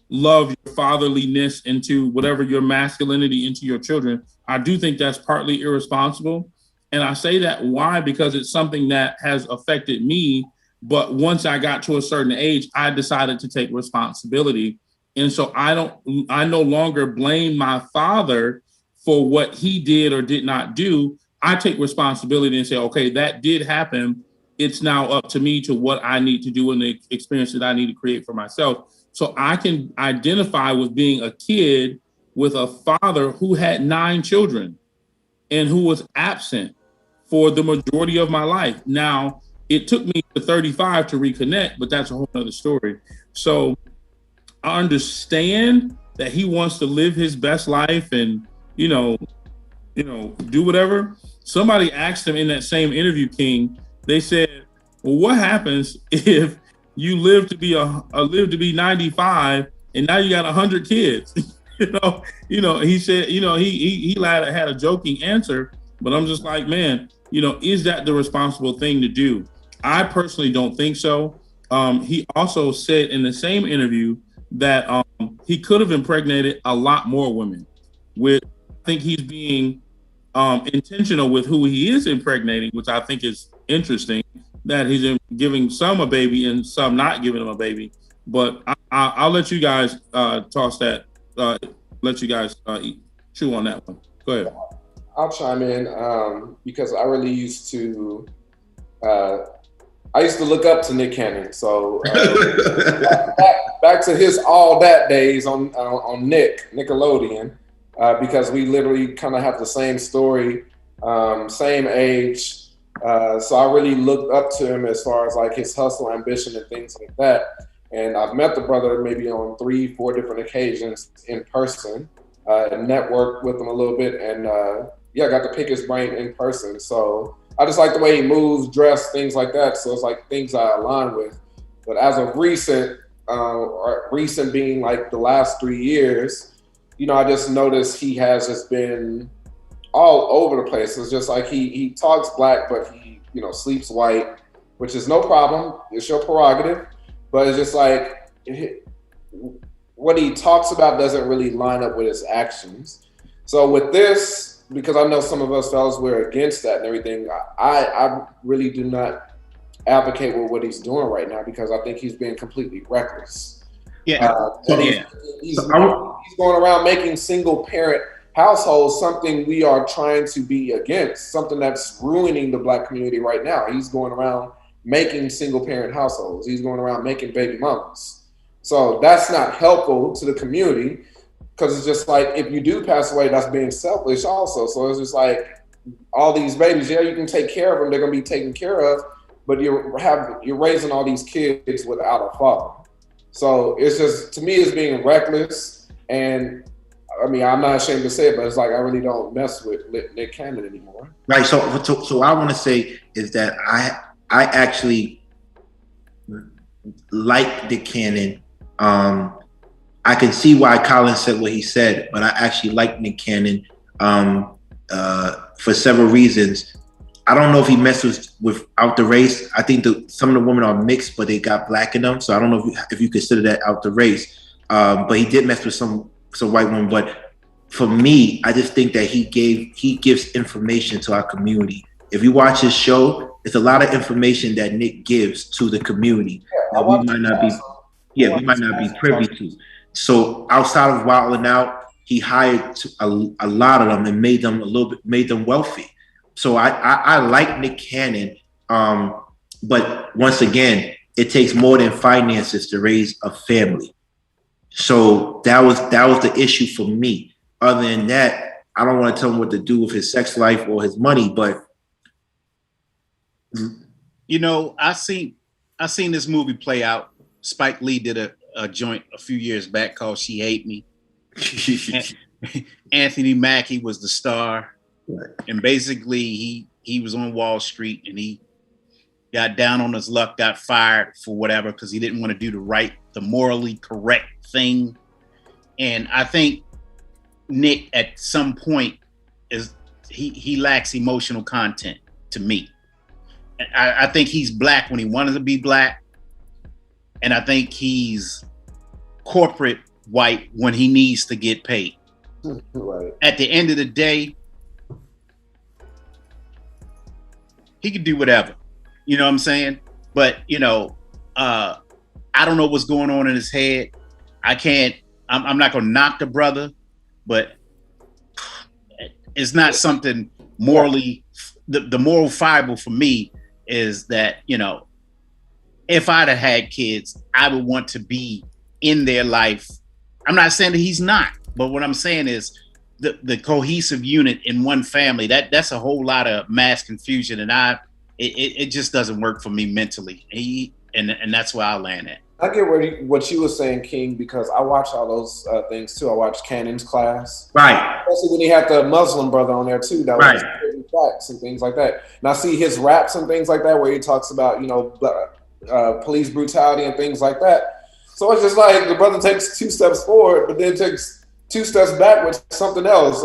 love, your fatherliness into whatever, your masculinity into your children. I do think that's partly irresponsible. And I say that why? Because it's something that has affected me. But once I got to a certain age, I decided to take responsibility. And so I no longer blame my father for what he did or did not do. I take responsibility and say, okay, that did happen. It's now up to me to what I need to do and the experience that I need to create for myself. So I can identify with being a kid with a father who had 9 children and who was absent for the majority of my life. Now, it took me to 35 to reconnect, but that's a whole other story. So I understand that he wants to live his best life and, do whatever. Somebody asked him in that same interview, King, they said, well, what happens if you live to be 95 and now you got 100 kids? He said, he had a joking answer, but I'm just like, man, is that the responsible thing to do? I personally don't think so. He also said in the same interview that he could have impregnated a lot more women. I think he's being intentional with who he is impregnating, which I think is interesting. That he's giving some a baby and some not giving them a baby. But I'll let you guys toss that. Let you guys chew on that one. Go ahead. I'll chime in because I really used to. I used to look up to Nick Cannon. So back to his All That days on Nickelodeon, because we literally kind of have the same story, same age. So I really looked up to him as far as like his hustle, ambition, and things like that. And I've met the brother maybe on 3-4 different occasions in person, and networked with him a little bit. And I got to pick his brain in person. So I just like the way he moves, dress, things like that. So it's like things I align with. But as of recent being like the last 3 years, I just noticed he has just been all over the place. It's just like he talks black, but he sleeps white, which is no problem. It's your prerogative. But it's just like what he talks about doesn't really line up with his actions. So with this, because I know some of us fellas were against that and everything, I really do not advocate with what he's doing right now, because I think he's being completely reckless. He's going around making single parent households something we are trying to be against, something that's ruining the black community right now. He's going around making single parent households. He's going around making baby mamas. So that's not helpful to the community, because it's just like, if you do pass away, that's being selfish also. So it's just like all these babies, you can take care of them. They're going to be taken care of, but you're raising all these kids without a father. So it's just, to me, it's being reckless. And I mean, I'm not ashamed to say it, but it's like I really don't mess with Nick Cannon anymore. Right. So what I want to say is that I actually like Nick Cannon. I can see why Colin said what he said, but I actually like Nick Cannon for several reasons. I don't know if he messes with out the race. I think some of the women are mixed, but they got black in them. So I don't know if you consider that out the race. But he did mess with some white women. But for me, I just think that he gives information to our community. If you watch his show, it's a lot of information that Nick gives to the community that we might not be privy to. So outside of wilding out, he hired a lot of them and made them wealthy. So I like Nick Cannon, but once again, it takes more than finances to raise a family. So that was the issue for me. Other than that, I don't want to tell him what to do with his sex life or his money, but I seen this movie play out. Spike Lee did a joint a few years back called She Hate Me. Anthony Mackie was the star. Right. And basically he was on Wall Street and he got down on his luck, got fired for whatever, because he didn't want to do the morally correct thing. And I think Nick at some point he lacks emotional content to me. I think he's black when he wanted to be black. And I think he's corporate white when he needs to get paid. Right. At the end of the day, he could do whatever. You know what I'm saying? But, I don't know what's going on in his head. I'm not going to knock the brother, but it's not something morally, the moral fiber for me is that, if I'd have had kids, I would want to be in their life. I'm not saying that he's not, but what I'm saying is the cohesive unit in one family, that's a whole lot of mass confusion, and it just doesn't work for me mentally. And that's where I land at. I get what you were saying, King, because I watch all those things too. I watched Cannon's class. Right. Especially when he had the Muslim brother on there too. That was facts and things like that. And I see his raps and things like that where he talks about, police brutality and things like that. So it's just like the brother takes 2 steps forward, but then takes 2 steps back with something else.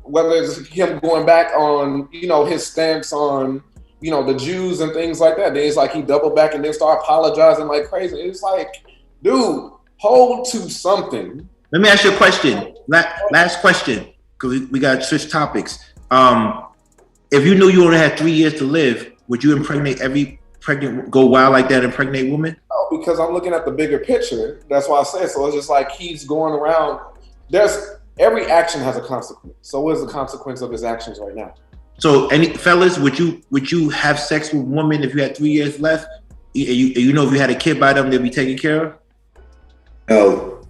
Whether it's him going back on, his stance on, the Jews and things like that. Then it's like he doubled back and then start apologizing like crazy. It's like, dude, hold to something. Let me ask you a question. Last question, because we got to switch topics. If you knew you only had 3 years to live, would you impregnate go wild like that, impregnate woman? No, because I'm looking at the bigger picture. That's why I say so. It's just like he's going around. Every action has a consequence. So what is the consequence of his actions right now? So, any fellas, would you have sex with women if you had 3 years left? You know, if you had a kid by them, they'd be taken care of.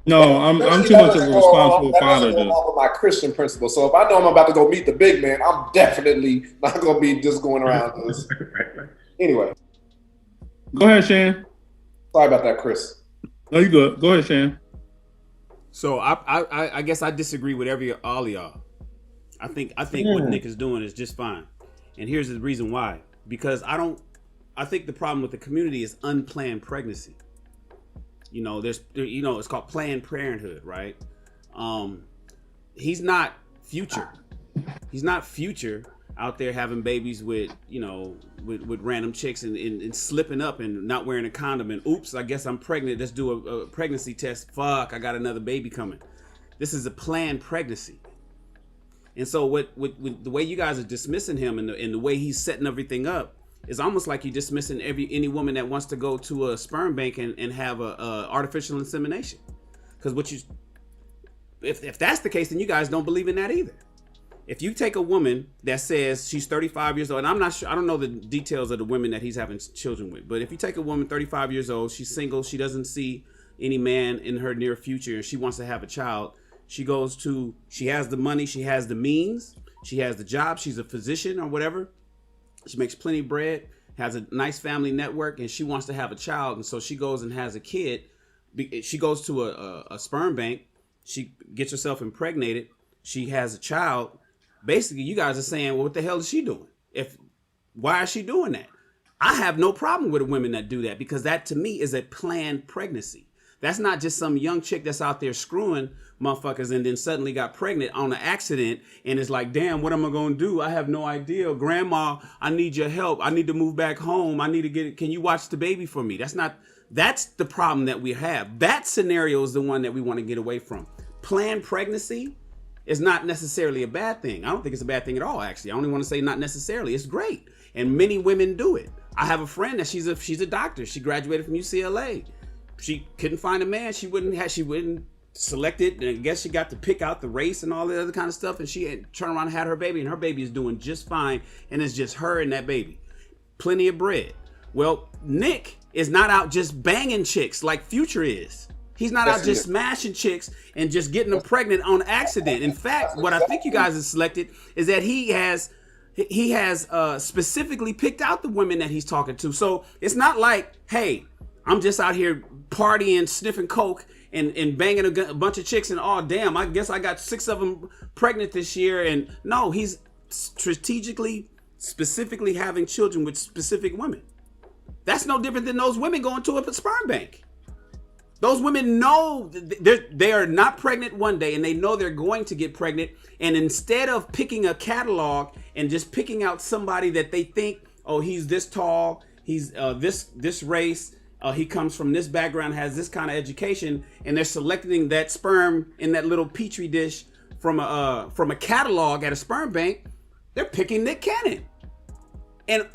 No, I'm too much of a responsible father. That off of my Christian principle. So if I know I'm about to go meet the big man, I'm definitely not going to be just going around this. Anyway. Go ahead, Shan. Sorry about that, Chris. No, you good. Go ahead, Shan. So I guess I disagree with all of y'all. I think what Nick is doing is just fine. And here's the reason why. Because I think the problem with the community is unplanned pregnancy. You know, it's called Planned Parenthood, right? He's not future. He's not future out there having babies with random chicks and slipping up and not wearing a condom and oops, I guess I'm pregnant. Let's do a pregnancy test. Fuck, I got another baby coming. This is a planned pregnancy. And so with the way you guys are dismissing him and the way he's setting everything up, it's almost like you're dismissing any woman that wants to go to a sperm bank and have a artificial insemination. Because if that's the case, then you guys don't believe in that either. If you take a woman that says she's 35 years old, and I'm not sure, I don't know the details of the women that he's having children with, but if you take a woman 35 years old, she's single, she doesn't see any man in her near future, and she wants to have a child, she has the money, she has the means, she has the job, she's a physician or whatever. She makes plenty of bread, has a nice family network, and she wants to have a child. And so she goes and has a kid. She goes to a sperm bank. She gets herself impregnated. She has a child. Basically, you guys are saying, well, what the hell is she doing? Why is she doing that? I have no problem with women that do that because that to me is a planned pregnancy. That's not just some young chick that's out there screwing motherfuckers and then suddenly got pregnant on an accident and it's like, damn, what am I going to do? I have no idea. Grandma, I need your help. I need to move back home. I need to can you watch the baby for me? That's the problem that we have. That scenario is the one that we want to get away from. Planned pregnancy is not necessarily a bad thing. I don't think it's a bad thing at all, actually. I only want to say not necessarily. It's great. And many women do it. I have a friend that she's a doctor. She graduated from UCLA. She couldn't find a man. She wouldn't select it. And I guess she got to pick out the race and all the other kind of stuff. And she had turned around and had her baby. And her baby is doing just fine. And it's just her and that baby. Plenty of bread. Well, Nick is not out just banging chicks like Future is. He's not out just smashing chicks and just getting them pregnant on accident. In fact, what I think you guys have selected is that he has specifically picked out the women that he's talking to. So it's not like, hey, I'm just out here partying, sniffing coke, and banging a bunch of chicks, and oh damn, I guess I got 6 of them pregnant this year. And no, he's specifically having children with specific women. That's no different than those women going to a sperm bank. Those women know they are not pregnant one day, and they know they're going to get pregnant. And instead of picking a catalog and just picking out somebody that they think, oh, he's this tall, he's this race, he comes from this background, has this kind of education, and they're selecting that sperm in that little petri dish from a catalog at a sperm bank, they're picking Nick Cannon. And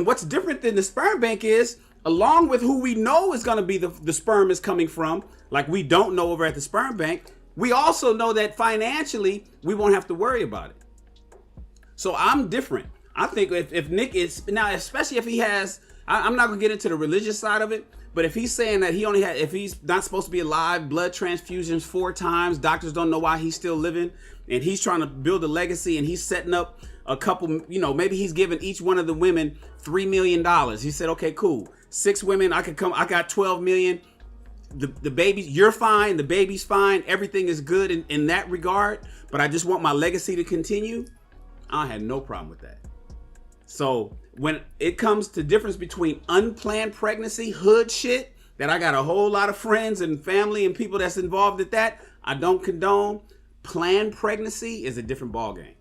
what's different than the sperm bank is, along with who we know is going to be the sperm is coming from, like we don't know over at the sperm bank, we also know that financially we won't have to worry about it. So I'm different. I think if Nick is now, especially if he has, I'm not gonna get into the religious side of it, but if he's saying that if he's not supposed to be alive, blood transfusions 4 times, doctors don't know why he's still living, and he's trying to build a legacy, and he's setting up a couple, maybe he's giving each one of the women $3 million. He said, okay, cool. 6 women, I got 12 million. The baby, you're fine. The baby's fine. Everything is good in that regard. But I just want my legacy to continue. I had no problem with that. So when it comes to difference between unplanned pregnancy, hood shit, that I got a whole lot of friends and family and people that's involved with that, I don't condone. Planned pregnancy is a different ballgame.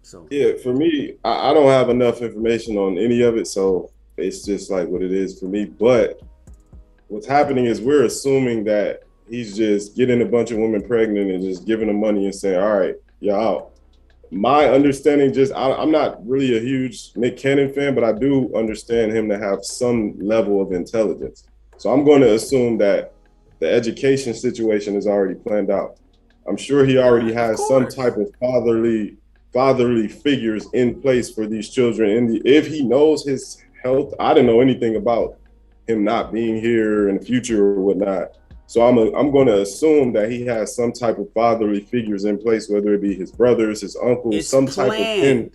So yeah, for me, I don't have enough information on any of it, so it's just like what it is for me. But what's happening is we're assuming that he's just getting a bunch of women pregnant and just giving them money and saying, all right, my understanding, I'm not really a huge Nick Cannon fan, but I do understand him to have some level of intelligence. So I'm going to assume that the education situation is already planned out. I'm sure he already has some type of fatherly figures in place for these children. If he knows his health, I didn't know anything about him not being here in the future or whatnot. So I'm going to assume that he has some type of fatherly figures in place, whether it be his brothers, his uncles, type of kin.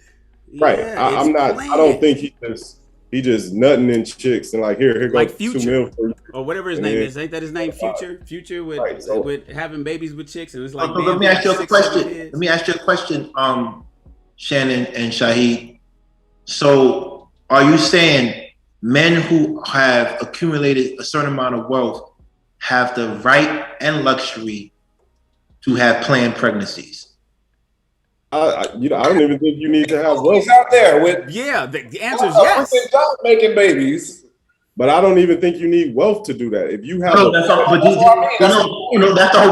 Right. I don't think he just nutting in chicks and like, here like goes Future, $2 million for you. Or whatever his name is. Ain't that his name? Future with having babies with chicks, and it's like. Let me ask you a question. Shannon and Shahid. So are you saying men who have accumulated a certain amount of wealth have the right and luxury to have planned pregnancies? I don't even think you need to have wealth. He's out there with the answer is yes. Job making babies. But I don't even think you need wealth to do that. If you have that's the whole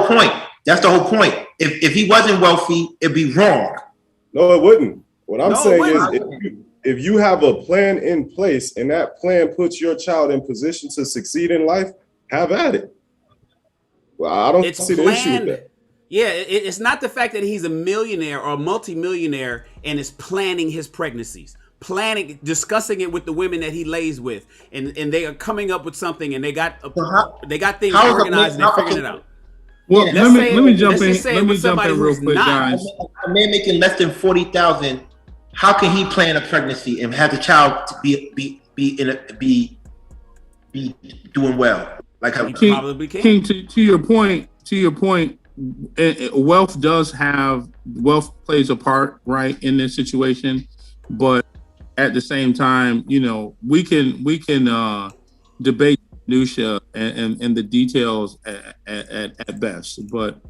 point. That's the whole point. If he wasn't wealthy, it'd be wrong. No, it wouldn't. What I'm saying is if you have a plan in place and that plan puts your child in position to succeed in life, have at it. Well, I don't see the issue with that. Yeah, it's not the fact that he's a millionaire or a multimillionaire and is planning his pregnancies. Discussing it with the women that he lays with, and they are coming up with something, and they got things organized and they're figuring it out. Well, let me jump in real quick, guys. A man making less than $40,000, how can he plan a pregnancy and have the child to be doing well? Like how probably can. King, to your point, wealth plays a part, right, in this situation, but at the same time, we can debate minutia and the details at best, but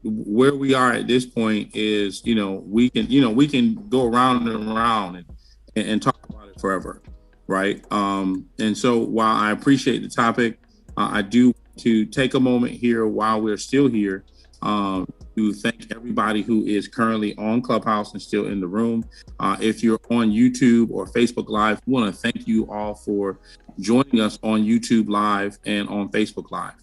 where we are at this point is, we can go around and around and talk about it forever, right? And so while I appreciate the topic, I do want to take a moment here while we're still here to thank everybody who is currently on Clubhouse and still in the room. If you're on YouTube or Facebook Live, we want to thank you all for joining us on YouTube Live and on Facebook Live.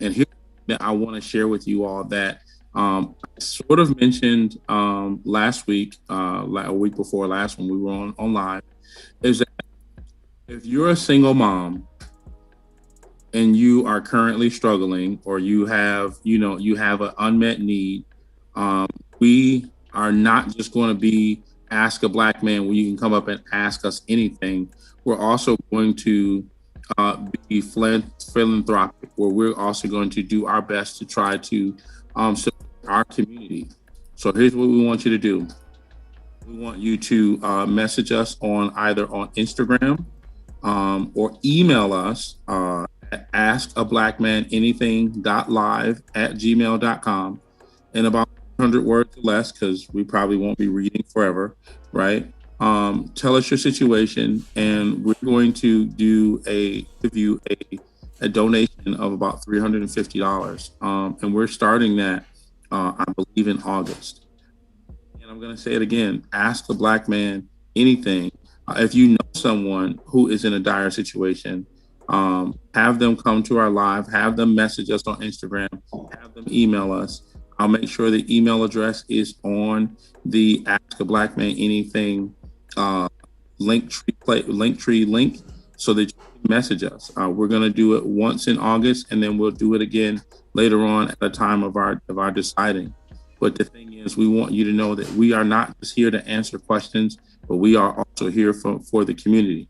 And here that I want to share with you all that I sort of mentioned last week, a week before last when we were on live, is that if you're a single mom and you are currently struggling, or you have an unmet need, we are not just going to be Ask a Black Man where you can come up and ask us anything. We're also going to be philanthropic, where we're also going to do our best to try to support our community. So here's what we want you to do. We want you to message us either on Instagram or email us at askablackmananything.live@gmail.com in about 100 words or less, because we probably won't be reading forever, right? Tell us your situation, and we're going to give you a donation of about $350. And we're starting that, I believe, in August. And I'm going to say it again, Ask a Black Man Anything. If you know someone who is in a dire situation, have them come to our live, have them message us on Instagram, have them email us. I'll make sure the email address is on the Ask a Black Man Anything Linktree link, so that you can message us. We're going to do it once in August, and then we'll do it again later on at the time of our deciding. But the thing is, we want you to know that we are not just here to answer questions, but we are also here for the community.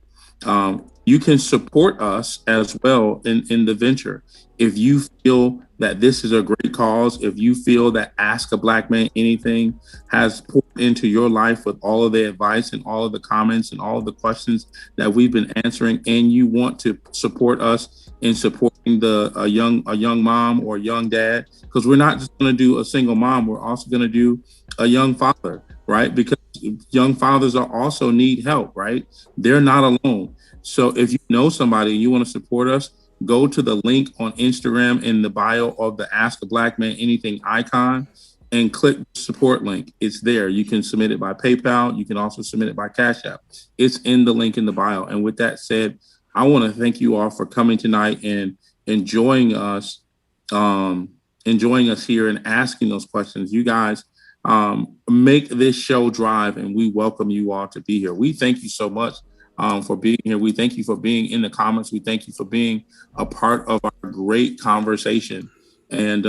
You can support us as well in the venture. If you feel that this is a great cause, if you feel that Ask a Black Man Anything has poured into your life with all of the advice and all of the comments and all of the questions that we've been answering, and you want to support us in supporting a young mom or a young dad, because we're not just going to do a single mom, we're also going to do a young father, right? Because young fathers also need help, right? They're not alone. So if you know somebody and you want to support us, go to the link on Instagram in the bio of the Ask a Black Man Anything icon and click the support link. It's there. You can submit it by PayPal. You can also submit it by Cash App. It's in the link in the bio. And with that said, I want to thank you all for coming tonight and enjoying us here and asking those questions. You guys make this show drive, and we welcome you all to be here. We thank you so much for being here. We thank you for being in the comments. We thank you for being a part of our great conversation. And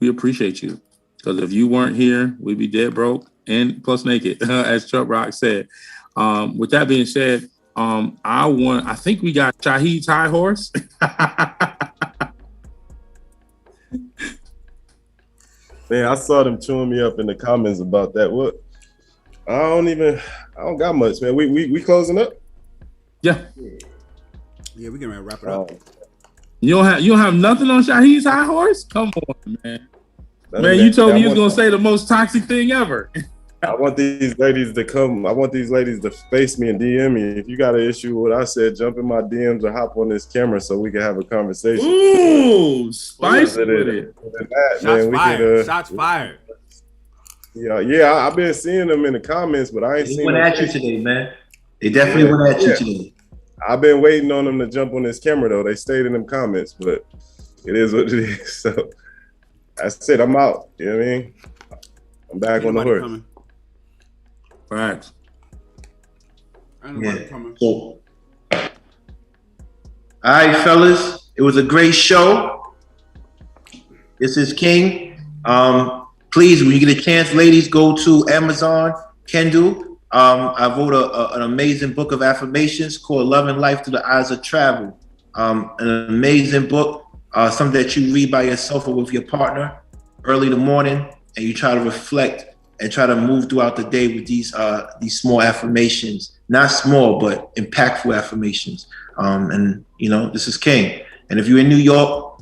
we appreciate you. Because if you weren't here, we'd be dead broke and plus naked, as Chuck Rock said. With that being said, I think we got Shahid's high horse. Man, I saw them chewing me up in the comments about that. What? I don't got much, man. We closing up? Yeah. Yeah, we can wrap it up. You don't have nothing on Shahid's high horse? Come on, man. Man, you told me you was gonna say the most toxic thing ever. I want these ladies to come. I want these ladies to face me and DM me. If you got an issue with what I said, jump in my DMs or hop on this camera so we can have a conversation. Ooh, spicy with it. Shots fired. Shots fired. Yeah. I've been seeing them in the comments, but I ain't seen them. They went at you today, man. They definitely went at you today. I've been waiting on them to jump on this camera though. They stayed in them comments, but it is what it is. So that's it. I'm out. You know what I mean? I'm back on the horse. Facts. All right, fellas. It was a great show. This is King. Please, when you get a chance, ladies, go to Amazon, Kindle. I wrote an amazing book of affirmations called Love and Life Through the Eyes of Travel. An amazing book. Something that you read by yourself or with your partner early in the morning, and you try to reflect and try to move throughout the day with these small affirmations. Not small, but impactful affirmations. And you know, this is King. And if you're in New York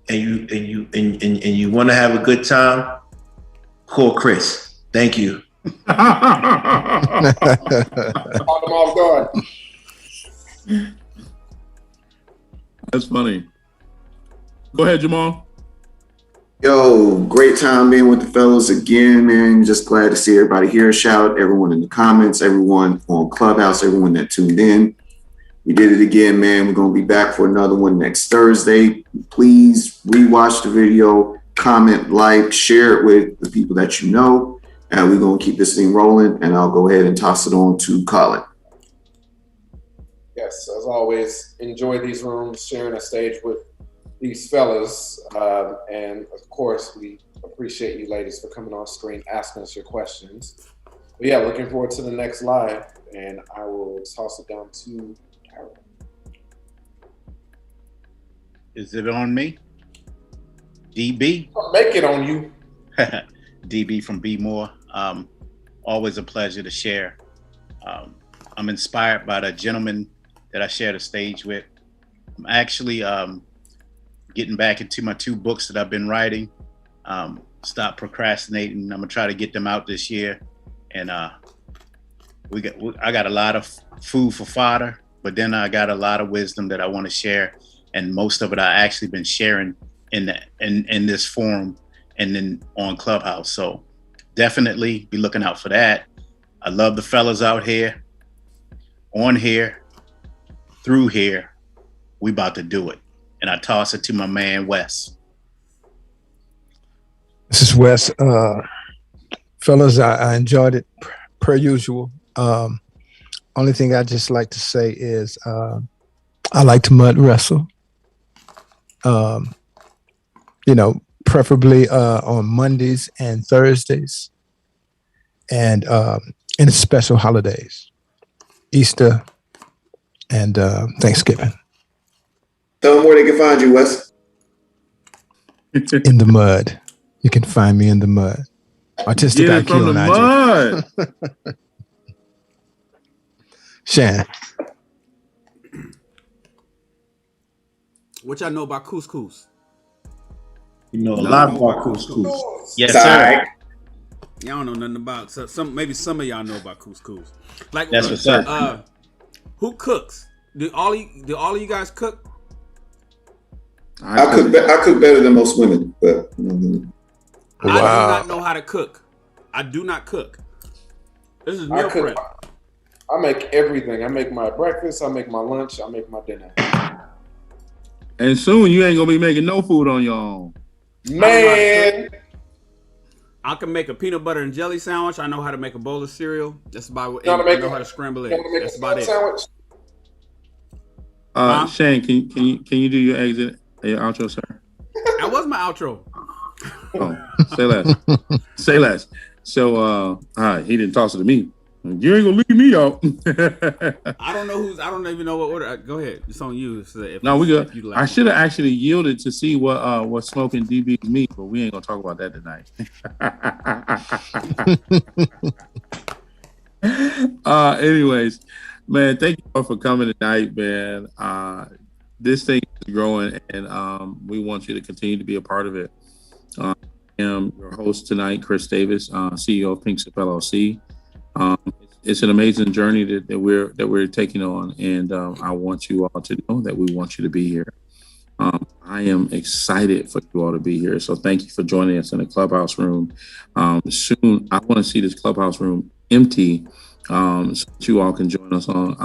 and you want to have a good time, call Chris. Thank you. That's funny. Go ahead, Jamal. Yo, great time being with the fellas again, man. Just glad to see everybody here. Shout out everyone in the comments, everyone on Clubhouse, everyone that tuned in. We did it again, man. We're going to be back for another one next Thursday. Please rewatch the video, comment, like, share it with the people that you know. And we're going to keep this thing rolling, and I'll go ahead and toss it on to Colin. Yes, as always, enjoy these rooms, sharing a stage with these fellas. And of course, we appreciate you ladies for coming on screen, asking us your questions. But yeah, looking forward to the next live, and I will toss it down to Harold. Is it on me? DB? I'll make it on you. DB from Be More. Always a pleasure to share. I'm inspired by the gentleman that I shared a stage with. I'm actually getting back into my 2 books that I've been writing. Stop procrastinating. I'm gonna try to get them out this year. And I got a lot of food for fodder, but then I got a lot of wisdom that I want to share. And most of it I actually been sharing in this forum and then on Clubhouse. So definitely be looking out for that. I love the fellas out here, on here, through here. We about to do it. And I toss it to my man, Wes. This is Wes. Fellas, I enjoyed it per usual. Only thing I just like to say is I like to mud wrestle. Preferably on Mondays and Thursdays, and in special holidays, Easter and Thanksgiving. Tell them where they can find you, Wes. In the mud. You can find me in the mud. Artistic IQ from on the IG. Mud. Shan. What y'all know about couscous? You know a lot about couscous. Yes, sir. Y'all don't know nothing about maybe some of y'all know about couscous. Like that's what's up. Who cooks? Do all of you guys cook? I cook better than most women, but I do not know how to cook. I do not cook. This is meal prep. I make everything. I make my breakfast. I make my lunch. I make my dinner. And soon you ain't gonna be making no food on your own. Man. I can make a peanut butter and jelly sandwich. I know how to make a bowl of cereal. That's about it. I know how to scramble eggs. That's about it. Sandwich? Shane, can you do your exit, your outro, sir? That was my outro. Oh, say less. Say less. So, all right, he didn't toss it to me. You ain't gonna leave me out. I don't even know what order. Go ahead. It's on you. No, we good. I should have actually yielded to see what smoking DBs mean, but we ain't gonna talk about that tonight. Anyways, man, thank you all for coming tonight, man. This thing is growing, and we want you to continue to be a part of it. I am your host tonight, Chris Davis, CEO of Pink Sip LLC. It's an amazing journey that we're taking on, and I want you all to know that we want you to be here. I am excited for you all to be here, so thank you for joining us in the clubhouse room. Soon, I want to see this clubhouse room empty, so that you all can join us on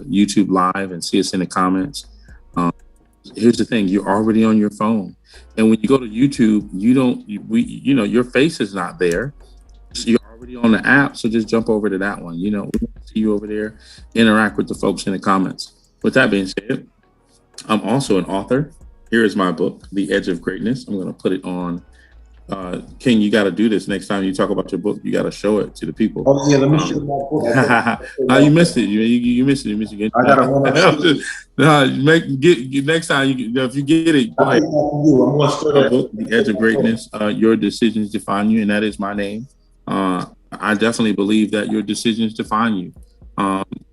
YouTube Live and see us in the comments. Here's the thing: you're already on your phone, and when you go to YouTube, your face is not there. So you're already on the app, so just jump over to that one. We want to see you over there, interact with the folks in the comments. With that being said, I'm also an author. Here is my book, The Edge of Greatness. I'm going to put it on. King, you got to do this next time you talk about your book. You got to show it to the people. Oh yeah, let me show my book. You missed it. You missed it. I got next time if you get it, go ahead. The Edge of Greatness. Your decisions define you, and that is my name. I definitely believe that your decisions define you.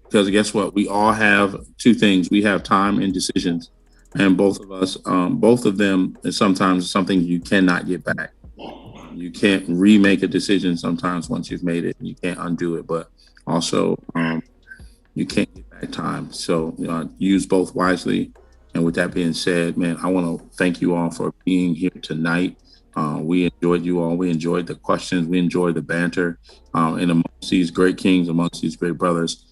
Because guess what? We all have two things. We have time and decisions. And both of them is sometimes something you cannot get back. You can't remake a decision sometimes once you've made it. You can't undo it, but also you can't get back time. So use both wisely. And with that being said, man, I want to thank you all for being here tonight. We enjoyed you all. We enjoyed the questions. We enjoyed the banter. And amongst these great kings, amongst these great brothers,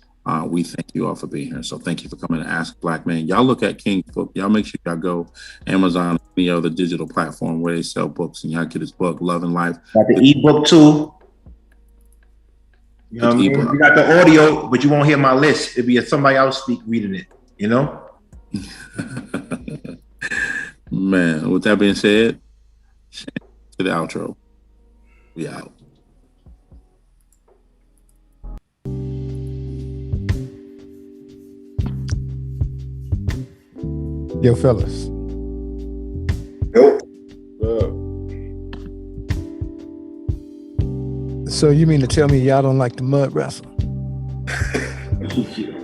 we thank you all for being here. So thank you for coming to Ask Black Man. Y'all look at King's book. Y'all make sure y'all go Amazon, any other digital platform where they sell books, and y'all get his book, Love and Life. Got the ebook too. You know what I mean? You got the audio, but you won't hear my list. It'll be somebody else reading it, Man, with that being said, to the outro. We out. Yo, fellas. Nope. So you mean to tell me y'all don't like the mud wrestle?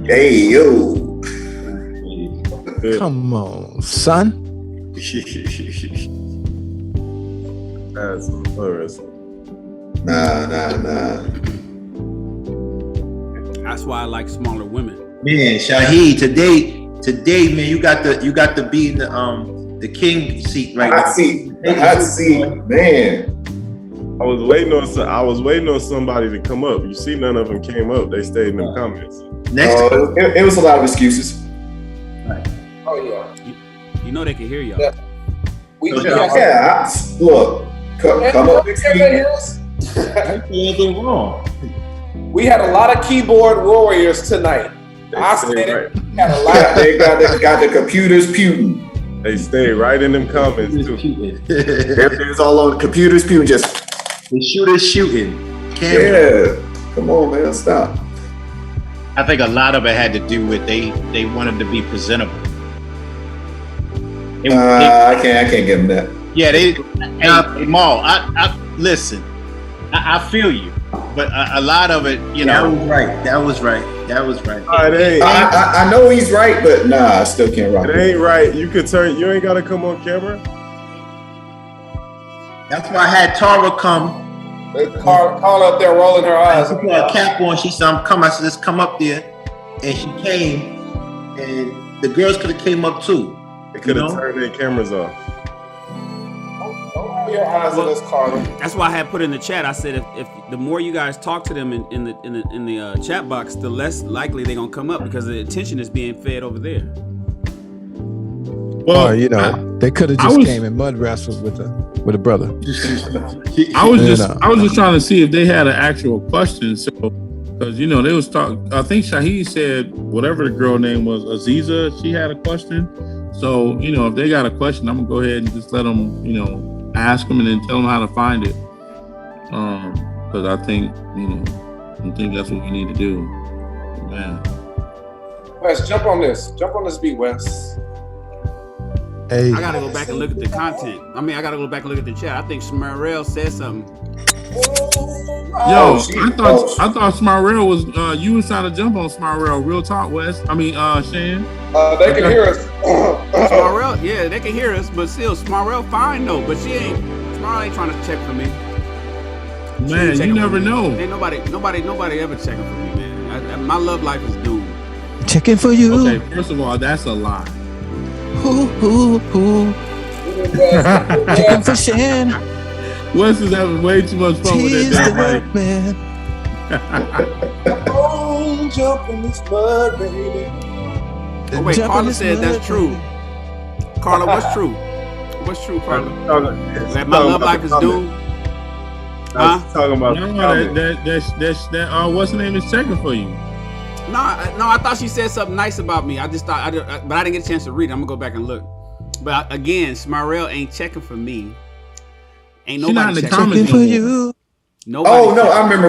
Hey, yo. Come on, son. That's mud wrestle. Nah. That's why I like smaller women. Man, Shaheed, today, man, you got to be in the king seat right now. The hot seat, man. I was waiting on somebody to come up. You see, none of them came up. They stayed in the comments. It was a lot of excuses. Right. Oh yeah. You know they can hear y'all. Yeah. Look, come up next week. Anything wrong? We had a lot of keyboard warriors tonight. I said it. Right. Had a lot. They got the computers puting. They stayed right in them comments too. Everything's all on the computers puting. Just the shooters shooting. Yeah, come on, man, stop. I think a lot of it had to do with they wanted to be presentable. I can't give them that. Yeah, hey, Maul, I listen. I feel you, but a lot of it, That was right. I know he's right, but nah, I still can't rock. It ain't right. You ain't gotta come on camera. That's why I had Tara come. Carl up there rolling her eyes. I put a cap on. She said, "I'm coming." I said, "Let's come up there," and she came, and the girls could have came up too. They could have turned their cameras off. your eyes on this, Carter. That's why I had put in the chat. I said if the more you guys talk to them in the chat box, the less likely they're gonna come up because the attention is being fed over there. Well, they could have just came and mud wrestled with a brother. I was just trying to see if they had an actual question. So, because they was talking. I think Shahid said whatever the girl name was, Aziza. She had a question. So if they got a question, I'm gonna go ahead and just let them, ask them and then tell them how to find it. Because I think that's what we need to do. Man, Wes, jump on this beat, Wes. Hey. I gotta go back and look at the content. I gotta go back and look at the chat. I think Smarrell said something. Yo, I thought Smarrell was you was trying to jump on Smarrell. Real talk, Wes. Shane. They can hear us. Smarrell, yeah, they can hear us, but still, Smarrell fine though. But Smarrell ain't trying to check for me. Man, you never know. Ain't nobody ever checking for me, man. My love life is doomed. Checking for you. Okay, first of all, that's a lie. Checking for Shan. Wes is having way too much fun with that man. Oh, jump in this mud, baby. Oh wait, Carla said that's true. Carla, what's true? What's true, Carla? That my love life is doomed. Huh? Talking about that what's the name is checking for you. No, I thought she said something nice about me. I just thought, but I didn't get a chance to read it. I'm gonna go back and look. But again, Smarrell ain't checking for me. Ain't nobody checking for you. Oh no, I remember